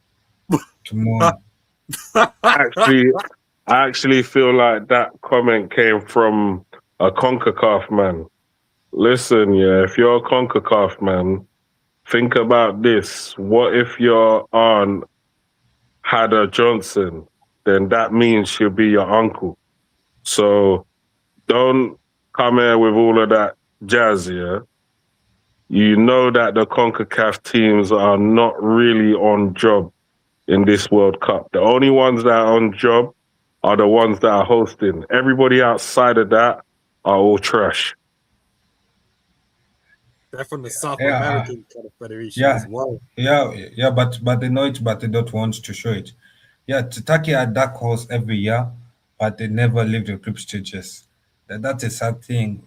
to mourn. Actually, I actually feel like that comment came from a CONCACAF man. Listen, yeah, if you're a CONCACAF man, think about this. What if your aunt had a Johnson? Then that means she'll be your uncle. So don't come here with all of that jazz, yeah? You know that the CONCACAF teams are not really on job in this World Cup. The only ones that are on job are the ones that are hosting. Everybody outside of that are all trash. They're from the South Yeah, American kind of federation Yeah, as well. yeah, but they know it, but they don't want to show it. Yeah, Turkey are dark horse every year, but they never leave the group stages. That's a sad thing.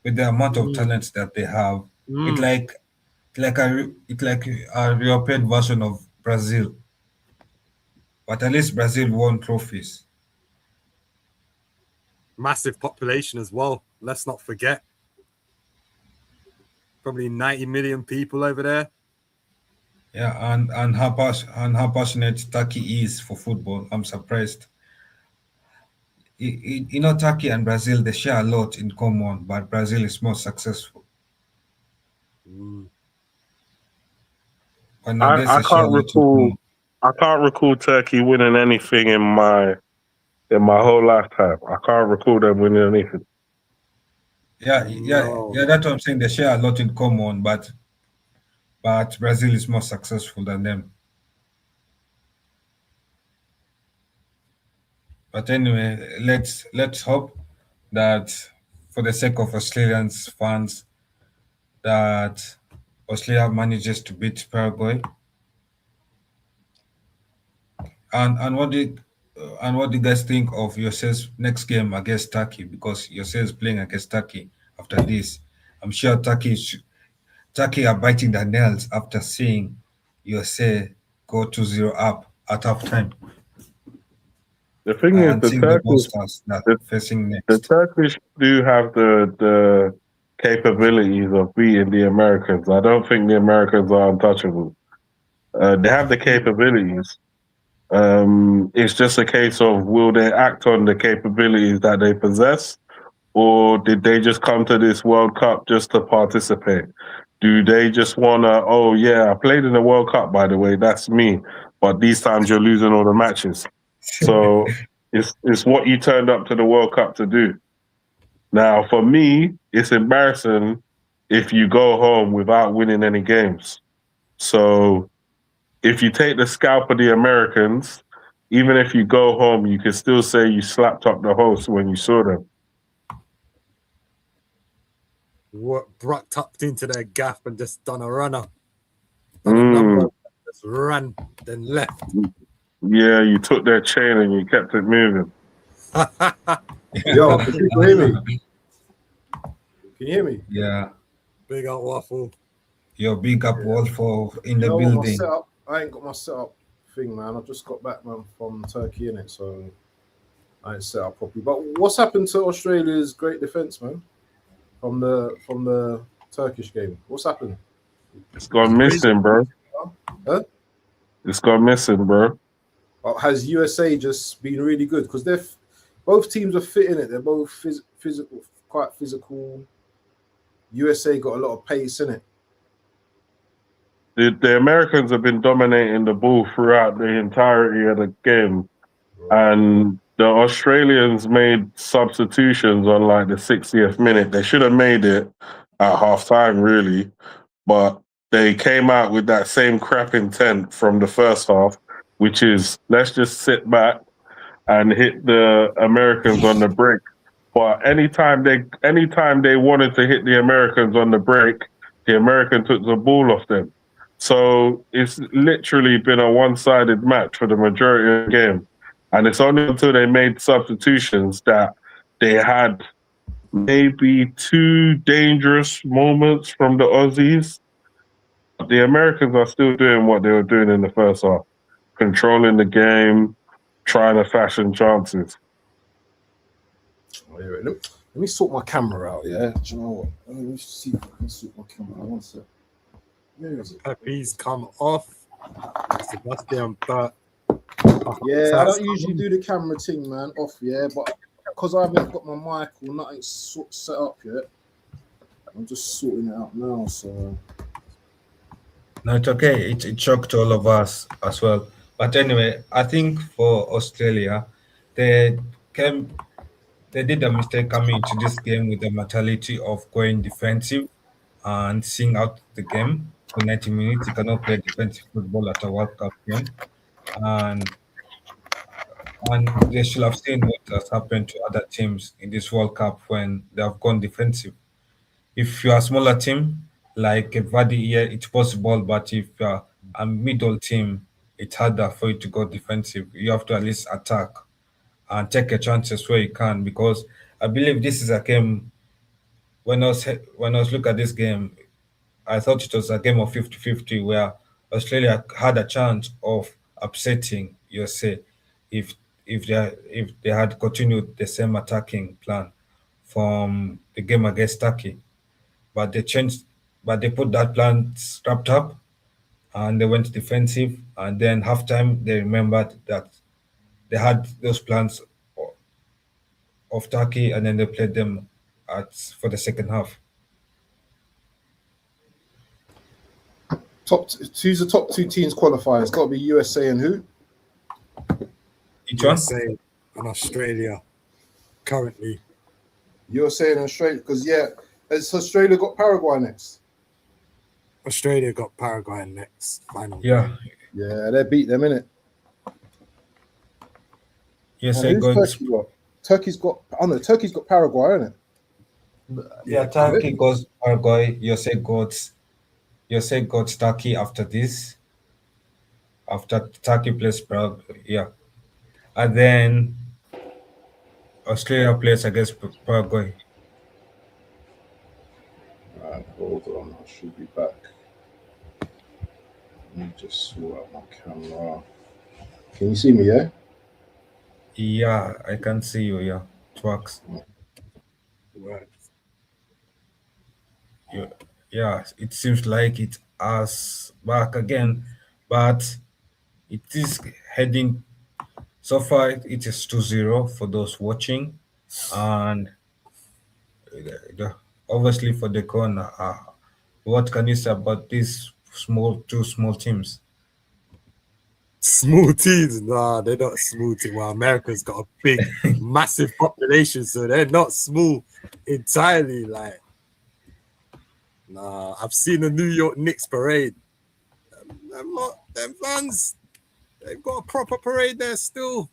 With the amount of talent that they have, it like a European version of Brazil. But at least Brazil won trophies. Massive population as well. Let's not forget. Probably 90 million people over there. Yeah, and how passionate Turkey is for football. I'm surprised. You know, Turkey and Brazil, they share a lot in common, but Brazil is more successful. But nowadays, I they share a can't lot in recall common. I can't recall Turkey winning anything in my whole lifetime. I can't recall them winning anything. Yeah, that's what I'm saying. They share a lot in common, but Brazil is more successful than them. But anyway, let's hope that for the sake of Australians fans, that Australia manages to beat Paraguay. And what do you guys think of yourselves next game against Turkey? Because yourselves playing against Turkey after this, I'm sure Turkey are biting their nails after seeing USA go 2-0 up at halftime The thing is, and seeing the monsters that facing the next. Turkish do have the capabilities of beating the Americans. I don't think the Americans are untouchable. They have the capabilities. It's just a case of, will they act on the capabilities that they possess, or did they just come to this World Cup just to participate? Do they just wanna, oh yeah, I played in the World Cup, by the way, that's me, but these times you're losing all the matches. So it's what you turned up to the World Cup to do. Now, for me, it's embarrassing if you go home without winning any games. So if you take the scalp of the Americans, even if you go home, you can still say you slapped up the host when you saw them. Brock tucked into their gaff and just done a runner. Done a number, just ran, then left. Yeah, you took their chain and you kept it moving. Yo, can you hear me? Can you hear me? Yeah. Big up Waffle. Your big up Waffle in the My building. setup, I ain't got my setup thing, man. I just got back, man, from Turkey, innit? So I ain't set up properly. But what's happened to Australia's great defense, man? From the Turkish game, what's happened? It's gone missing, bro. Huh? It's gone missing, bro. Or has USA just been really good? Because both teams are fit in it. They're both physical, quite physical. USA got a lot of pace in it. The Americans have been dominating the ball throughout the entirety of the game, and the Australians made substitutions on like the 60th minute. They should have made it at half time, really, but they came out with that same crap intent from the first half, which is let's just sit back and hit the Americans on the break. But anytime they wanted to hit the Americans on the break, the American took the ball off them. So it's literally been a one-sided match for the majority of the game. And it's only until they made substitutions that they had maybe 2 dangerous moments from the Aussies. The Americans are still doing what they were doing in the first half, controlling the game, trying to fashion chances. Let me sort my camera out, yeah? Do you know what? Let me see if I can sort my camera out. One sec. Where is it? Pepe's come off. Sebastian Burt. Yeah, I don't usually do the camera thing, man, off, yeah, but because I haven't got my mic or nothing set up yet, I'm just sorting it out now, so... No, it's okay. It shocked all of us as well. But anyway, I think for Australia, they did a mistake coming into this game with the mentality of going defensive and seeing out the game for 90 minutes. You cannot play defensive football at a World Cup game. And they should have seen what has happened to other teams in this World Cup when they have gone defensive. If you're a smaller team, like Vardy here, it's possible, but if you're a middle team, it's harder for you to go defensive. You have to at least attack and take your chances where you can, because I believe this is a game. When I was looking at this game, I thought it was a game of 50-50 where Australia had a chance of upsetting USA if they had continued the same attacking plan from the game against Turkey. But they put that plan strapped up and they went defensive, and then halftime they remembered that they had those plans of Turkey, and then they played them for the second half. Who's the top 2 teams qualifying? It's got to be USA and who? Each one? USA and Australia currently. USA and Australia, because has Australia got Paraguay next? Australia got Paraguay next. Final. Yeah. Yeah, they beat them, innit? USA going. Turkey got? Turkey's got Paraguay, isn't it? Yeah, Turkey goes Paraguay. USA got Turkey after this. After Turkey plays Paraguay, yeah. And then Australia plays against Paraguay. Right, hold on. I should be back. Let me just sort out my camera. Can you see me, yeah? Yeah, I can see you, yeah. It works. Right. Yeah, it seems like it us back again, but it is heading so far. It is 2-0 for those watching, and obviously for the corner. What can you say about these two small teams? Small teams? Nah, they're not small teams. Well, America's got a big, massive population, so they're not small entirely. Like, nah, I've seen the New York Knicks parade. Them fans, they've got a proper parade there still.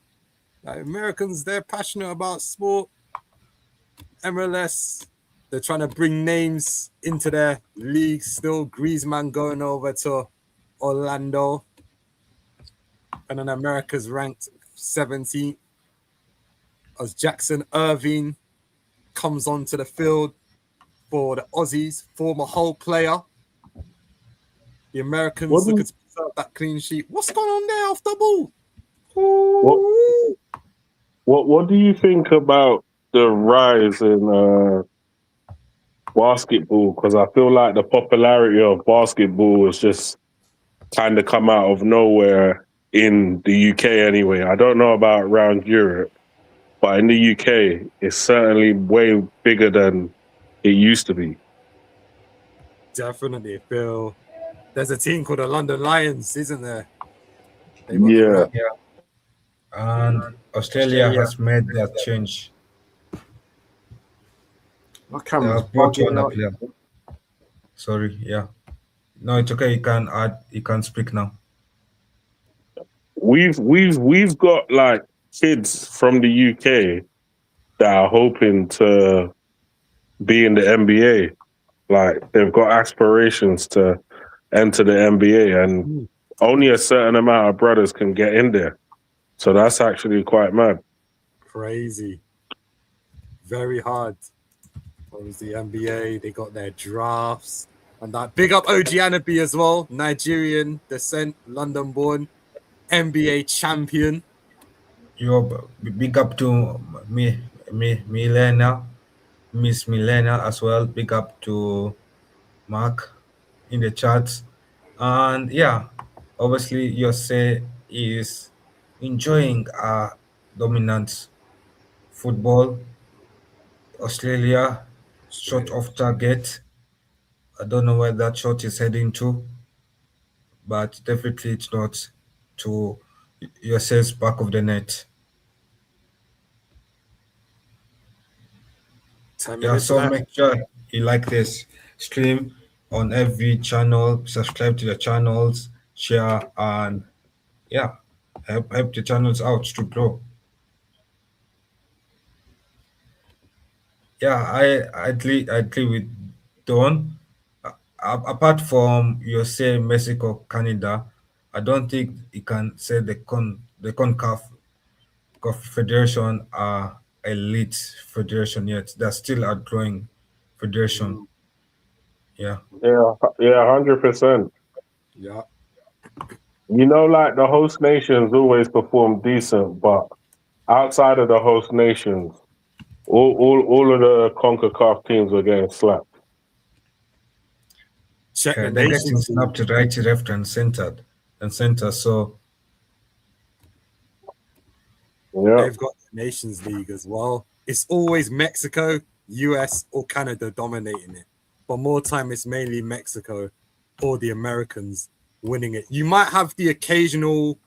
Like, Americans, they're passionate about sport. MLS, they're trying to bring names into their league still. Griezmann going over to Orlando. And then America's ranked 17th as Jackson Irving comes onto the field for the Aussies, former Hull player. The Americans looking to preserve that clean sheet. What's going on there off the ball? What do you think about the rise in basketball? Because I feel like the popularity of basketball has just kind of come out of nowhere in the UK anyway. I don't know about around Europe, but in the UK, it's certainly way bigger than it used to be. Definitely, Phil. There's a team called the London Lions, isn't there? They got the Yeah. rep. Yeah. And Australia has made that change. My They camera's have brought bugging on a out. player. Sorry, yeah. No, it's okay. You can speak now. We've got like kids from the UK that are hoping to be in the NBA. Like they've got aspirations to enter the NBA, and only a certain amount of brothers can get in there. So that's actually quite mad. Crazy. Very hard. What was the NBA? They got their drafts. And that big up OG Anabi as well. Nigerian descent, London born, NBA champion. Yo, big up to Milena, Miss Milena as well. Big up to Mark in the charts. And yeah, obviously Jose is enjoying dominant football. Australia shot off target. I don't know where that shot is heading to, but definitely it's not to Jose's back of the net. 10 Yeah, minutes so left. make sure you like this stream on every channel, subscribe to the channels, share, and yeah, help the channels out to grow. Yeah, I agree with Don. Apart from you say Mexico, Canada, I don't think you can say the CONCACAF Federation are elite federation yet. They're still a growing federation. Yeah. Yeah, 100%. Yeah. You know, like the host nations always perform decent, but outside of the host nations, all of the CONCACAF teams are getting slapped. Check Okay, the they're getting nations. snapped right, left, and center. So Yeah. They've got the Nations League as well. It's always Mexico, US, or Canada dominating it. But more time, it's mainly Mexico or the Americans winning it. You might have the occasional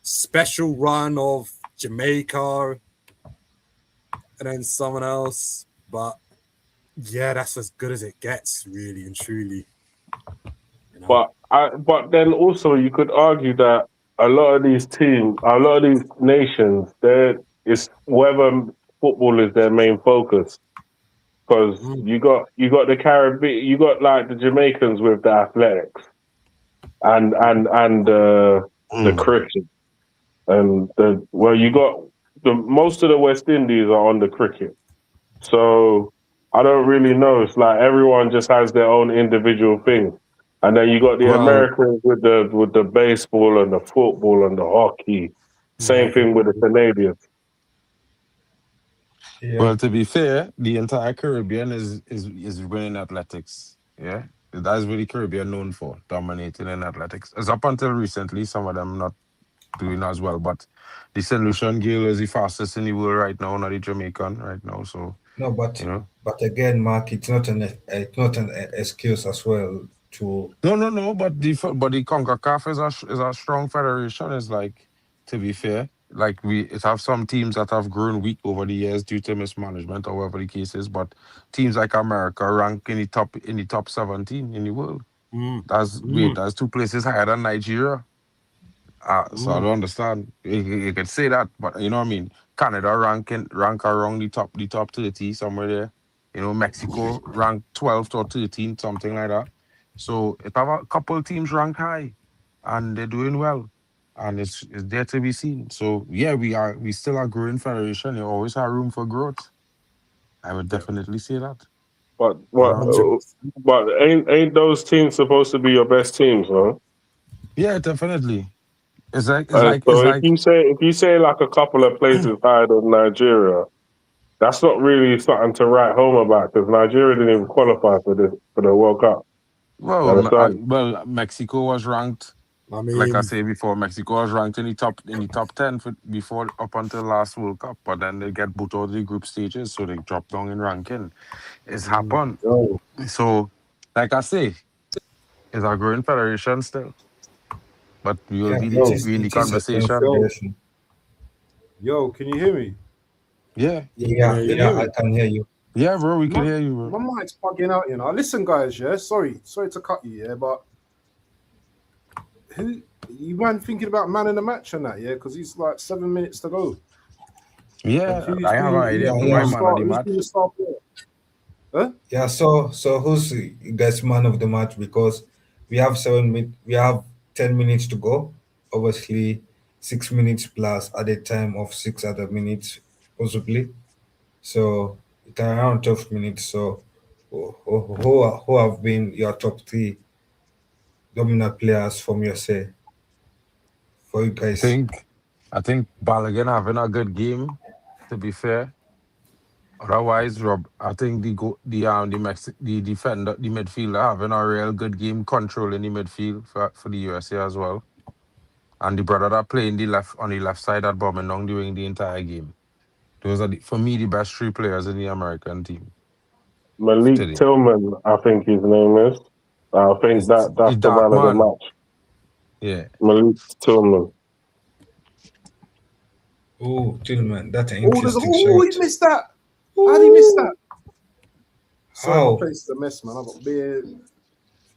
special run of Jamaica and then someone else. But yeah, that's as good as it gets, really and truly. You know? But then also you could argue that a lot of these teams, a lot of these nations, it's whether football is their main focus. Because you got the Caribbean, you got like the Jamaicans with the athletics, and the cricket, and you got most of the West Indies are on the cricket. So I don't really know. It's like everyone just has their own individual thing. And then you got the Americans with the baseball and the football and the hockey. Same thing with the Canadians. yeah. Well, to be fair, the entire Caribbean is winning athletics. Yeah, that's really Caribbean known for, dominating in athletics. As up until recently, some of them not doing as well. But the St. Lucian Gale is the fastest in the world right now, not the Jamaican right now. So No, but you know, but again, Mark, it's not an excuse as well to. no. But the CONCACAF is a strong federation. It's like, to be fair, like it have some teams that have grown weak over the years due to mismanagement or whatever the case is. But teams like America rank in the top 17 in the world. That's two places higher than Nigeria. So I don't understand. You could say that, but you know what I mean. Canada rank around the top 30 somewhere there. You know, Mexico rank 12th or 13th, something like that. So it have a couple teams rank high, and they're doing well, and it's there to be seen. So yeah, we still are growing federation. You always have room for growth. I would definitely say that. But Um, ain't those teams supposed to be your best teams, huh? yeah, definitely. It's So if you say like a couple of places higher than Nigeria, that's not really something to write home about because Nigeria didn't even qualify for the World Cup. You understand? Mexico was ranked I mean, like I say before, Mexico was ranked in the top 10 before up until last World Cup, but then they get booted out of the group stages, so they drop down in ranking. It's happened. Yo, So, like I say, it's a growing federation still, but we will yeah, be Yo, in the it is a conversation. confederation. yo, can you hear me? Yeah, Yeah, Can you yeah, hear I me? can hear you. yeah, bro, we My, could hear you, bro. my mic's bugging out, you know. Listen, guys, yeah. Sorry to cut you, yeah, but who you man thinking about man in the match and that, yeah? Because he's like 7 minutes to go. And Yeah, I have an idea. Yeah, Put my yeah, man on the who's match. been the star player? Huh? yeah. So who's you guys man of the match? Because we have 7 minutes, we have 10 minutes to go. Obviously, 6 minutes plus at a time of 6 other minutes, possibly. So it's around 12 minutes. So who have been your top three dominant players from your say for you I guys? think, I think Balogun having a good game. To be fair, otherwise, Rob, I think the defender, the midfielder having a real good game, controlling the midfield for the USA as well. And the brother that playing on the left side at Birmingham during the entire game. Those are for me the best three players in the American team Malik today. Tillman, I think his name is. I think It's that's the dark man of the man. match. Yeah. Malik Tillman. Oh, Tillman, that's an Oh, interesting he shot. missed that. How did he miss that? Sorry, my How? place is a mess, man. I've got beer,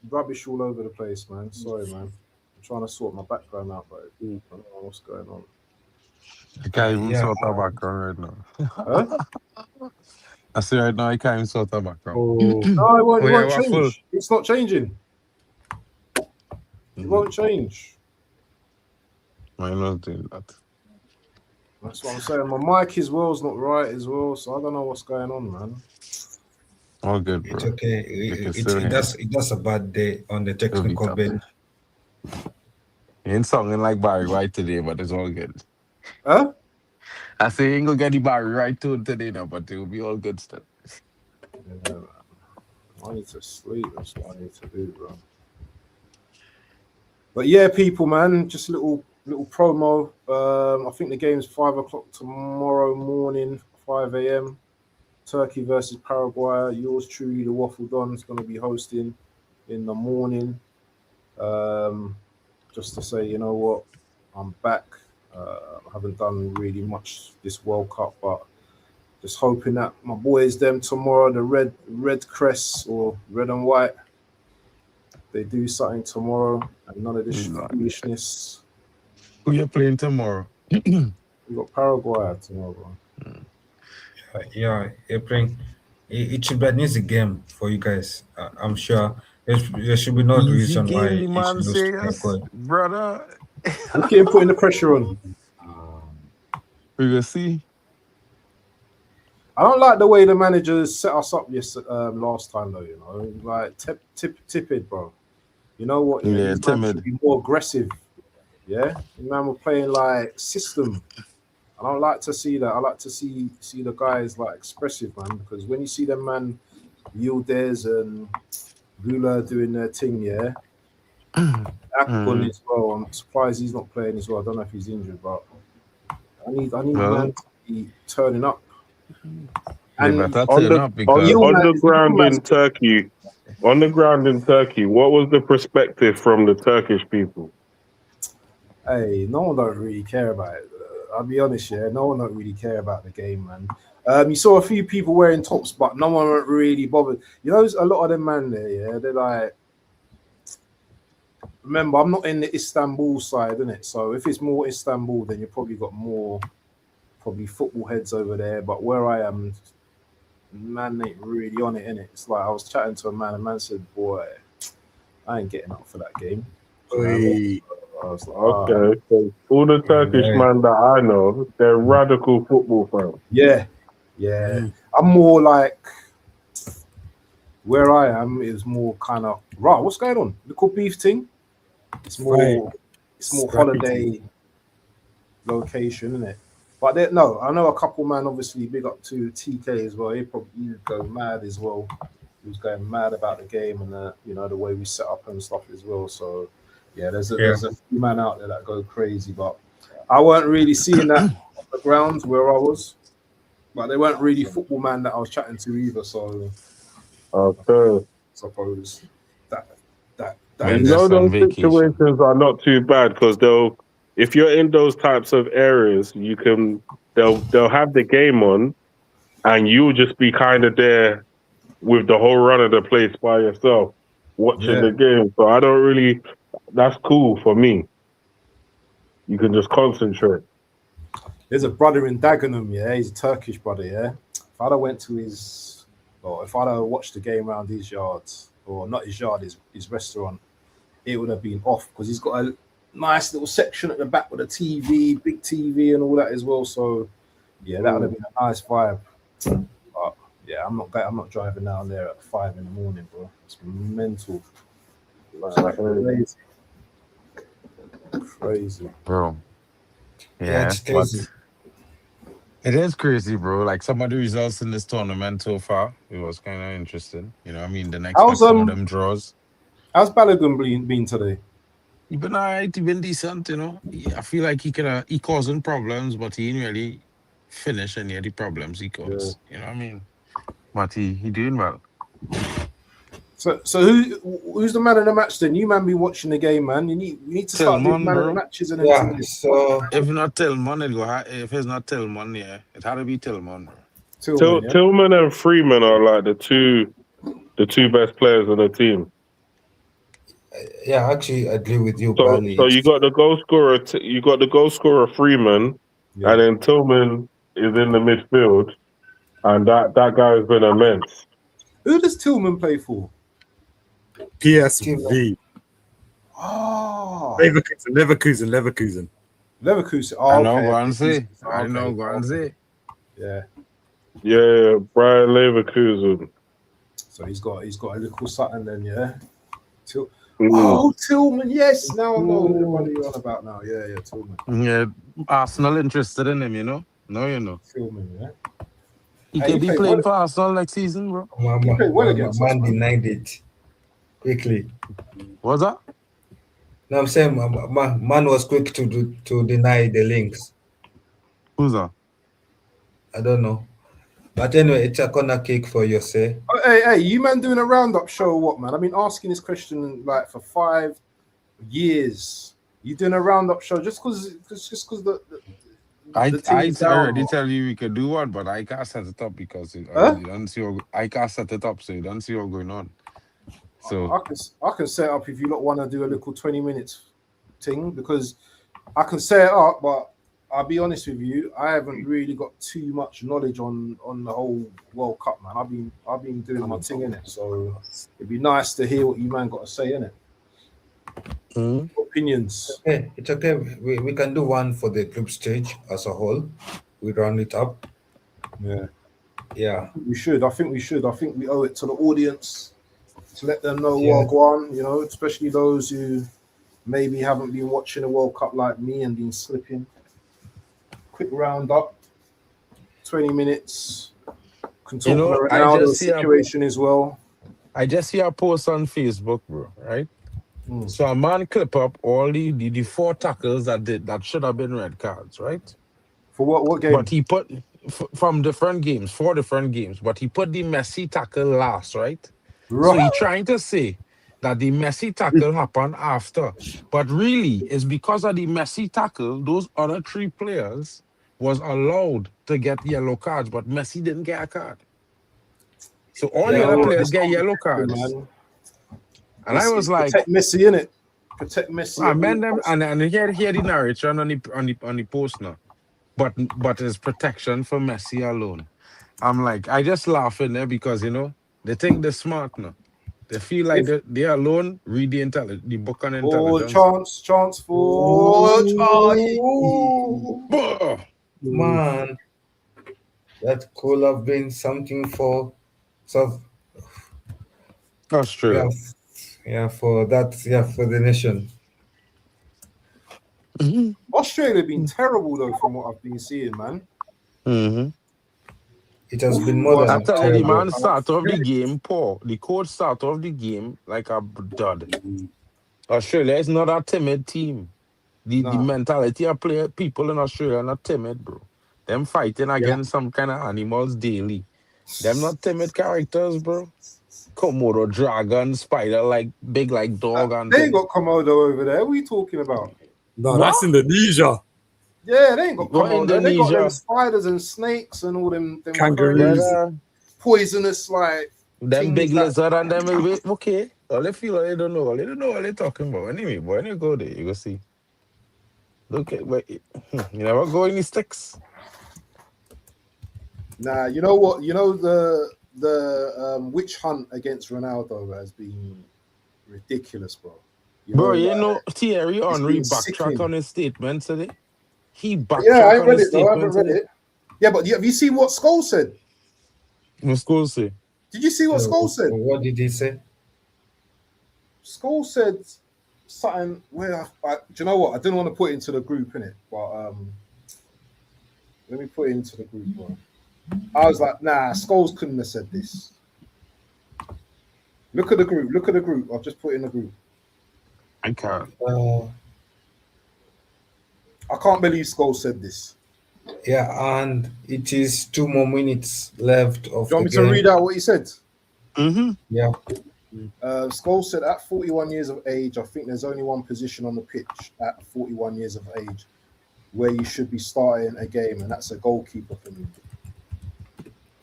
rubbish all over the place, man. Sorry, man. I'm trying to sort my background out, but I don't know what's going on. I can't even Yeah. sort our background right Huh? now. I say right now I can't even sort our background. oh, No, it won't. Oh It yeah, won't we're full. change. It's not changing. It won't change. I'm not doing that. That's what I'm saying. My mic as well is not right as well, so I don't know what's going on, man. All good, It's bro. okay. We can still hear. That's a bad day on the It'll be technical tough. bench. You ain't sounding like Barry White today, but it's all good. Huh? I say you ain't gonna get the Barry White tune today now, but it'll be all good still. Yeah, man. I need to sleep. That's what I need to do, bro. But yeah, people, man, just a little promo. I think the game's 5 o'clock tomorrow morning, 5 a.m. Turkey versus Paraguay. Yours truly, the Waffle Don, is going to be hosting in the morning. Just to say, you know what, I'm back. I haven't done really much this World Cup, but just hoping that my boys, them tomorrow, the red crest or red and white, they do something tomorrow and none of this foolishness. Who you playing tomorrow? We got Paraguay tomorrow, bro. Yeah, April. It should be an easy game for you guys. I'm sure there should be no Easy reason why game, the you should man lose to says, Paraguay. brother. Look at him putting the pressure on. We will see. I don't like the way the managers set us up last time, though. You know, like tip, bro. You know what? Yeah, Yeah, these man should timid. be more aggressive. Yeah, the man were playing like system. I don't like to see that. I like to see the guys like expressive, man. Because when you see them man, Yildiz and Gula doing their thing, yeah. Akbun as well. I'm surprised he's not playing as well. I don't know if he's injured, but I need Well, man to be turning up. they And better On turn the up because on the ground in Yilmaz, Turkey, what was the perspective from the Turkish people? hey, no one don't really care about it. I'll be honest, yeah, no one don't really care about the game, man. You saw a few people wearing tops, but no one really bothered. You know, a lot of them man there, yeah, they're like, remember, I'm not in the Istanbul side, innit? So if it's more Istanbul, then you probably got more probably football heads over there. But where I am, man ain't really on it, innit? It's like I was chatting to a man said, boy, I ain't getting up for that game. I was like, Okay, so all the Turkish man that I know, they're radical football fans. yeah. I'm more like where I am is more kind of what's going on? Little beef thing. It's more holiday location, isn't it? But no, I know a couple man obviously big up to TK as well. He would go mad as well. He was going mad about the game and the way we set up and stuff as well. So Yeah, there's a few man out there that go crazy, but I weren't really seeing that on the ground where I was. But they weren't really football man that I was chatting to either. So Okay. suppose that They're You is know just on those vacation. situations are not too bad because if you're in those types of areas, they'll have the game on, and you'll just be kind of there with the whole run of the place by yourself, watching yeah. the game. So I don't really. That's cool for me. You can just concentrate. There's a brother in Dagenham, yeah. He's a Turkish brother, yeah. If I'd have went to his, or if I'd have watched the game around his yards, or not his yard, his restaurant, it would have been off because he's got a nice little section at the back with a TV, big TV, and all that as well. So yeah, that would have been a nice vibe. But yeah, I'm not driving down there at 5 in the morning, bro. It's mental. It's crazy. Crazy. Bro. Yeah, Yeah, it's but crazy. it is crazy, bro. Like some of the results in this tournament so far, it was kind of interesting. I mean, didn't expect some of them draws. How's Balogun been today? He been alright, he been decent, I feel like he causing problems, but he didn't really finish any of the problems he caused. You know what I mean? But he doing well. So who's the man of the match then? You man be watching the game, man. You need to start doing man of the matches and yeah. So if not Tillman, if it's not Tillman, yeah, it had to be Tillman, bro. Tillman and Freeman are like the two best players on the team. yeah, actually, I agree with you, So Bali. you got the goal scorer Freeman, and then Tillman is in the midfield, and that guy has been immense. Who does Tillman play for? PSV. Oh, Leverkusen. Oh, I know, okay. go and see. Yeah. Yeah, Brian Leverkusen. So he's got a little something then, yeah. Tillman, yes. Now I know what you're on about now. Yeah, Tillman. Yeah, Arsenal interested in him, No, Tillman, yeah. He could be playing for Arsenal next season, bro. Man denied it quickly. What's that? No, I'm saying man was quick to deny the links. Who's that? I don't know. But anyway, it's a corner kick for Jose. Oh, hey, you man doing a roundup show or what, man? I've been asking this question like for 5 years. You doing a roundup show just because the I already tell you we could do one, but I can't set it up because you don't see. I can't set it up, so you don't see what's going on. So I can set up if you lot want to do a little 20 minutes thing because I can set it up, but I'll be honest with you, I haven't really got too much knowledge on the whole World Cup, man. I've been doing my thing in it, so it'd be nice to hear what you man got to say in it. Opinions. Okay, it's okay. We can do one for the group stage as a whole. We round it up. Yeah. We should. I think we should. I think we owe it to the audience to let them know what going on, especially those who maybe haven't been watching the World Cup like me and been slipping. Quick roundup, 20 minutes. Can talk about Ronaldo's situation as well. I just see a post on Facebook, bro, right? So a man clip up all the 4 tackles that should have been red cards, right? For what game? But he put from different games, 4 different games, but he put the Messi tackle last, right? So he's trying to say that the Messi tackle happened after. But really, it's because of the Messi tackle, those other 3 players was allowed to get yellow cards, but Messi didn't get a card. So all the other players get yellow cards. Man. And I was like, protect Messi, innit? Protect Messi. I meant them, and hear the narration on the post now. But it's protection for Messi alone. I'm like, I just laugh in there because they think they're smart now. They feel like they alone read the book on intelligence. Chance for Charlie. Man, that could have been something for South Australia. Yeah, for the nation. Australia been terrible though, from what I've been seeing, man. It has been more than terrible. The man start off the game poor. The coach start off the game like a dud. Australia is not a timid team. The Nah. mentality of people in Australia are not timid, bro. Them fighting against some kind of animals daily. Them not timid characters, bro. Komodo dragon, spider like big like dog and They ain't thing. got Komodo over there. What are you talking about? No, What? that's Indonesia. Yeah, they ain't got What Komodo. They got them Indonesia? spiders and snakes and all them Kangaroos. crazy poisonous like Them big things that. lizard and them okay. All they feel like they don't know. They don't know what they're talking about. Anyway, boy, when you go there, you go see. Look at wait, you never go in the sticks. Nah, you know what? You know the witch hunt against Ronaldo has been ridiculous, bro. Bro, you Like, know Thierry it's Henry been backtrack sickening. on his statement today. He Yeah, I backtrack ain't on read his it though. I haven't statement read today. it. Yeah, but have you seen what Scholes said? What school say? Did you see what Scholes said? What did he say? Scholes said something where do you know what? I didn't want to put it into the group, innit? But let me put it into the group, bro. I was like, nah, Scholes couldn't have said this. Look at the group. Look at the group. I've just put in the group. I can't. I can't believe Scholes said this. Yeah, and it is 2 more minutes left of Do you want the me game. to read out what he said? Yeah. Scholes said, at 41 years of age, I think there's only one position on the pitch at 41 years of age where you should be starting a game, and that's a goalkeeper for me.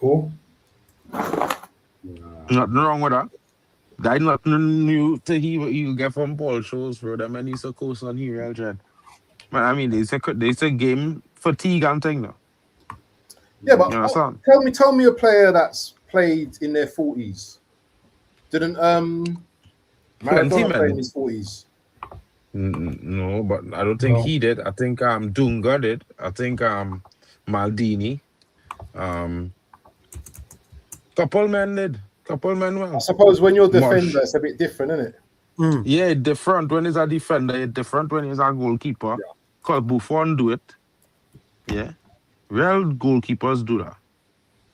Who? Nothing wrong with that. That nothing new to hear what you get from Paul shows, bro. That man used to coast on here, Eldred. Man, I mean, they say game fatigue and thing now. Yeah, but You understand? tell me a player that's played in their 40s. Didn't Plenty, Maradona play in man. his 40s? No, but I don't think he did. I think Dunga did. I think Maldini. Couple men did. Couple men well. I suppose when you're a defender, it's a bit different, isn't it? Yeah, different when he's a defender, it's different when he's a goalkeeper. Because Buffon do it. Yeah. Real goalkeepers do that.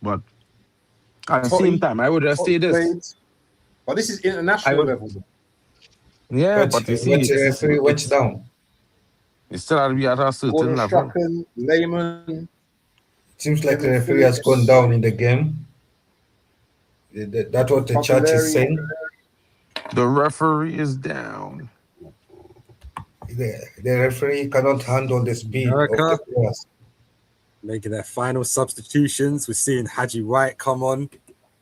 But at the same time, I would just say this. But this is international level. Yeah, but you see, the referee went down. It still has to be at a certain Gordon level. Strachan, Lehman. Seems like the referee has gone down in the game. That's what the chat is saying. The referee is down. The referee cannot handle the speed of the players. Making their final substitutions. We're seeing Haji Wright come on.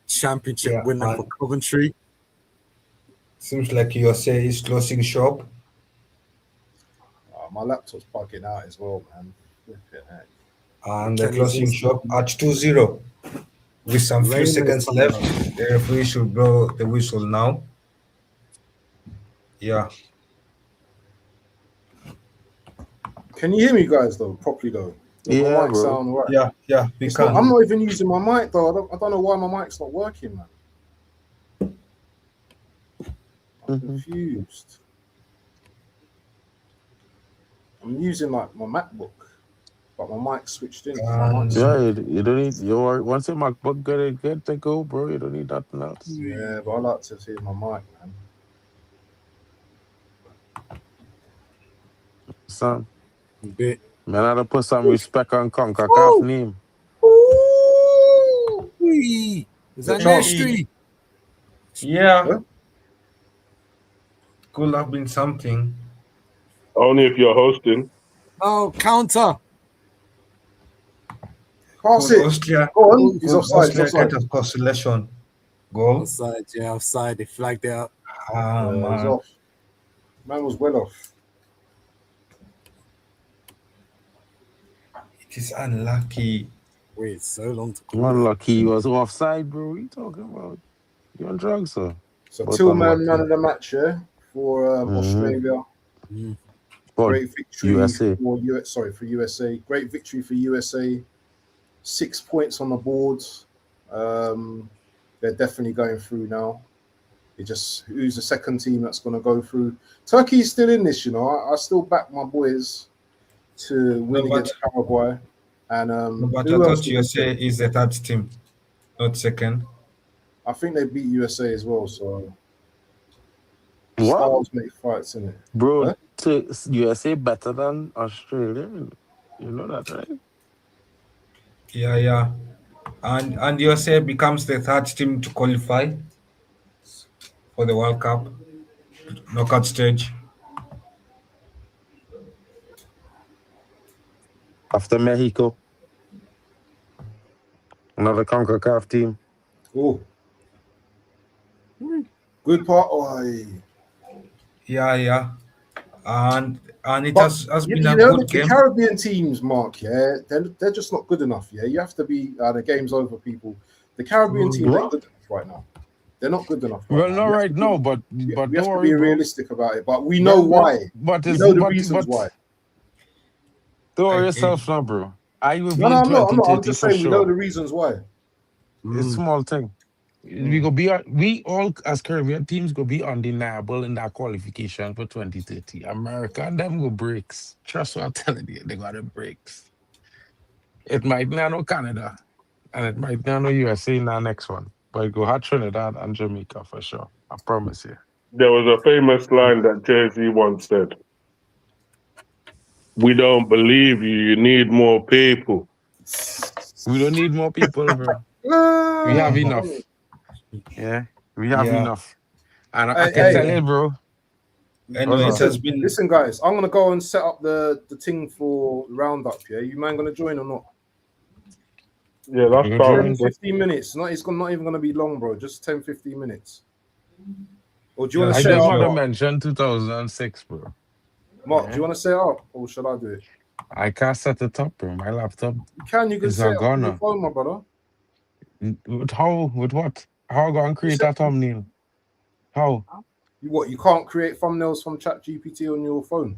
Championship winner for Coventry. Seems like USA is closing shop. My laptop's bugging out as well, man. And the closing shop at 2-0. With some few seconds left, the referee should blow the whistle now. Yeah. Can you hear me, guys? Though properly though. Yeah, my mic bro. sound right. Yeah, we can. I'm not even using my mic though. I don't know why my mic's not working, man. I'm confused. I'm using like my MacBook, but my mic switched in. Yeah, you don't need once your MacBook get to go, bro. You don't need nothing else. Yeah, but I like to hear my mic, man. Son, bit. man, I to put some respect on CONCACAF name. Ooh, is that Nestri? Yeah. Huh? Could have been something. Only if you're hosting. Oh, counter. Pass it. Austria. Go on. He's offside. Austria get a consolation goal. Offside, yeah, offside. They flagged it up. Man. Off. Man was well off. It is unlucky. Wait, so long to call. Unlucky, he was offside, bro. What are you talking about? You on drugs, sir? So Tillman man of the match, yeah, for Australia. Great victory USA. For USA. Great victory for USA. 6 points on the board. They're definitely going through now. Who's the second team that's going to go through? Turkey's still in this, you know. I still back my boys to win against Paraguay. And but I thought USA is the third team, not second. I think they beat USA as well. So What? Styles make fights, innit? Bro, Huh? USA better than Australia. You know that, right? Yeah. And USA becomes the third team to qualify for the World Cup knockout stage. After Mexico, another CONCACAF team. Oh, good part. Oh, Yeah. And it but has you, been you a know good the game. Caribbean teams, Mark. Yeah, they're just not good enough. Yeah, you have to be. The game's over, people. The Caribbean teams ain't What? good enough right now. They're not good enough right Well, now. not right now, but We don't have to worry, be bro. realistic about it. But we know why. We It's know the reasons why. don't worry I- yourself now, bro. I will No, be in I'm not. 2030 I'm just for saying we know sure. the reasons why. It's small thing. We all as Caribbean teams go be undeniable in that qualification for 2030. America and them go breaks. Trust what I'm telling you, they got the breaks. It might not know Canada, and it might not know USA in that next one, but it go hard Trinidad and Jamaica for sure. I promise you. There was a famous line that Jay-Z once said, "We don't believe you. You need more people." We don't need more people, bro. We have enough. Yeah, we have Yeah. enough. And I can tell Hey, you, bro. What's Anyway, it that? has been. listen, guys. I'm gonna go and set up the thing for roundup. Yeah, you man gonna join or not? Yeah, that's You go fine. 10, join? 15 minutes. Not even gonna be long, bro. Just 10, 15 minutes. Or do you Yeah, want to I set it just up, want to sure. Mark? mention 2006, bro. Mark, do Yeah. you want to set it up, or should I do it? I can't set it up, bro. My laptop You can is set a it up on your goner. phone, my brother. With how? With what? How I go and You create set, a thumbnail? How? you can't create thumbnails from ChatGPT on your phone.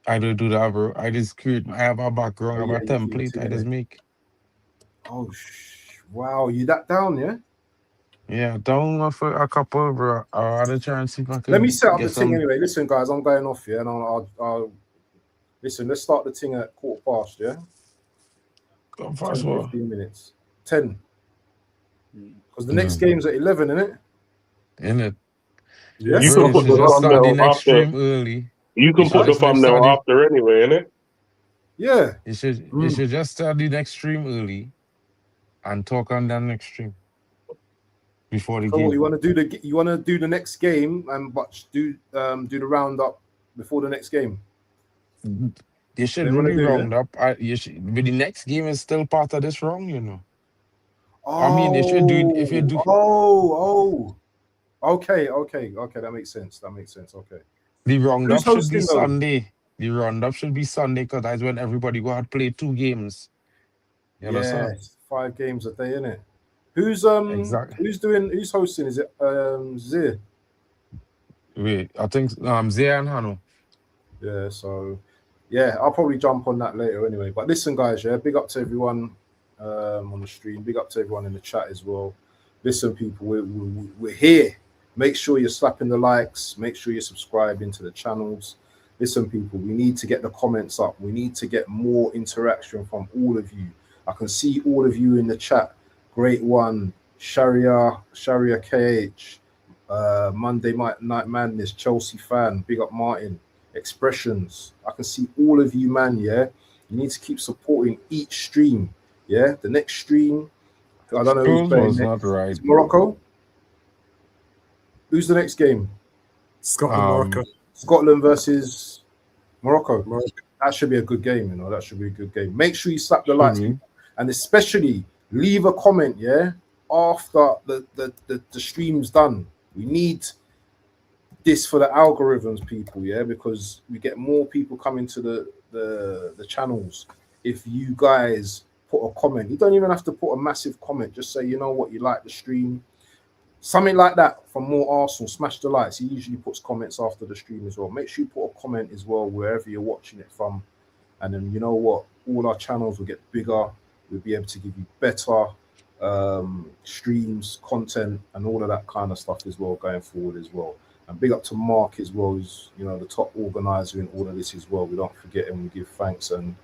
I don't do that, bro. I just create. I have a background, Oh I have yeah, a you do template. too, I just innit? make. Oh wow, you that down, yeah? Yeah, down for a couple, bro. I rather try and see if I Let me could set up the get thing some. anyway. Listen, guys, I'm going off, yeah, and I'll listen. Let's start the thing at 15:15, yeah. First 10, of all, 15 minutes. 10. Because the next no, game's at 11, isn't it? in it, Yeah. You bro. can You put should the just start the thumbnail next after. stream early. You You can should put the just start thumbnail the. after anyway, innit? Yeah. You should just start the next stream early and talk on that next stream before the So what, game. you want to do the next game and but do the roundup before the next game? You should They want to really do, yeah? round up. You should, but the next game is still part of this round, you know. I mean, if you do Oh. Okay. That makes sense. Okay. the roundup Who's should be hosting though? Sunday. The roundup should be Sunday because that's when everybody go out play 2 games. You understand? Yes, 5 games a day, innit? Who's Exactly. who's hosting? Is it Zir? Wait, I think Zay and Hano. Yeah, so yeah, I'll probably jump on that later anyway. But listen, guys, yeah, big up to everyone on the stream, big up to everyone in the chat as well. Listen, people, we're here. Make sure you're slapping the likes, make sure you're subscribing to the channels. Listen, people, we need to get the comments up, we need to get more interaction from all of you. I can see all of you in the chat. Great one, Sharia KH, Monday Night Madness, Chelsea fan, big up Martin. Expressions. I can see all of you, man. Yeah, you need to keep supporting each stream. Yeah, the next stream, I don't know who's Schools playing was not next. right, It's bro. Morocco. Who's the next game? Scotland, Morocco. Scotland versus Morocco. Morocco. That should be a good game. You know, that should be a good game. Make sure you slap the Should likes, we? people, and especially leave a comment. Yeah, after the stream's done. We need this for the algorithms, people, yeah, because we get more people coming to the channels if you guys put a comment. You don't even have to put a massive comment, just say, you know what, you like the stream, something like that. From more Arsenal, smash the likes. He usually puts comments after the stream as well. Make sure you put a comment as well wherever you're watching it from, and then you know what, all our channels will get bigger. We'll be able to give you better streams, content, and all of that kind of stuff as well going forward as well. And big up to Mark as well, who's, you know, the top organizer in all of this as well. We don't forget, and we give thanks and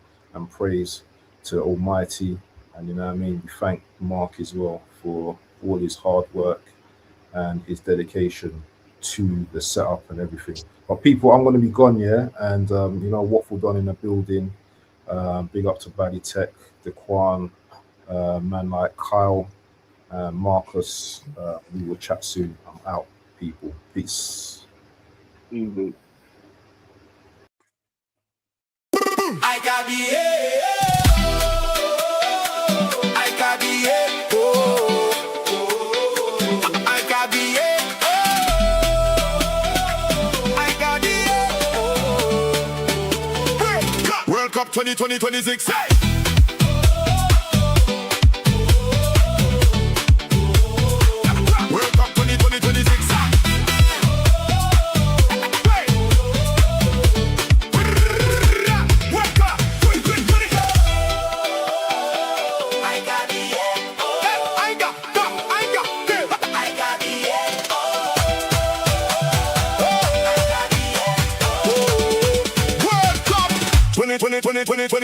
praise to Almighty. And you know what I mean, we thank Mark as well for all his hard work and his dedication to the setup and everything. But people, I'm going to be gone, yeah, and Waffle Don in the building. Big up to Baddy Tech, Daquan, man like Kyle, Marcus. We will chat soon. I'm out, people. Peace. Easy. I got World Cup 2026. World Cup 2026. Twenty, 20, 20, 20, 20.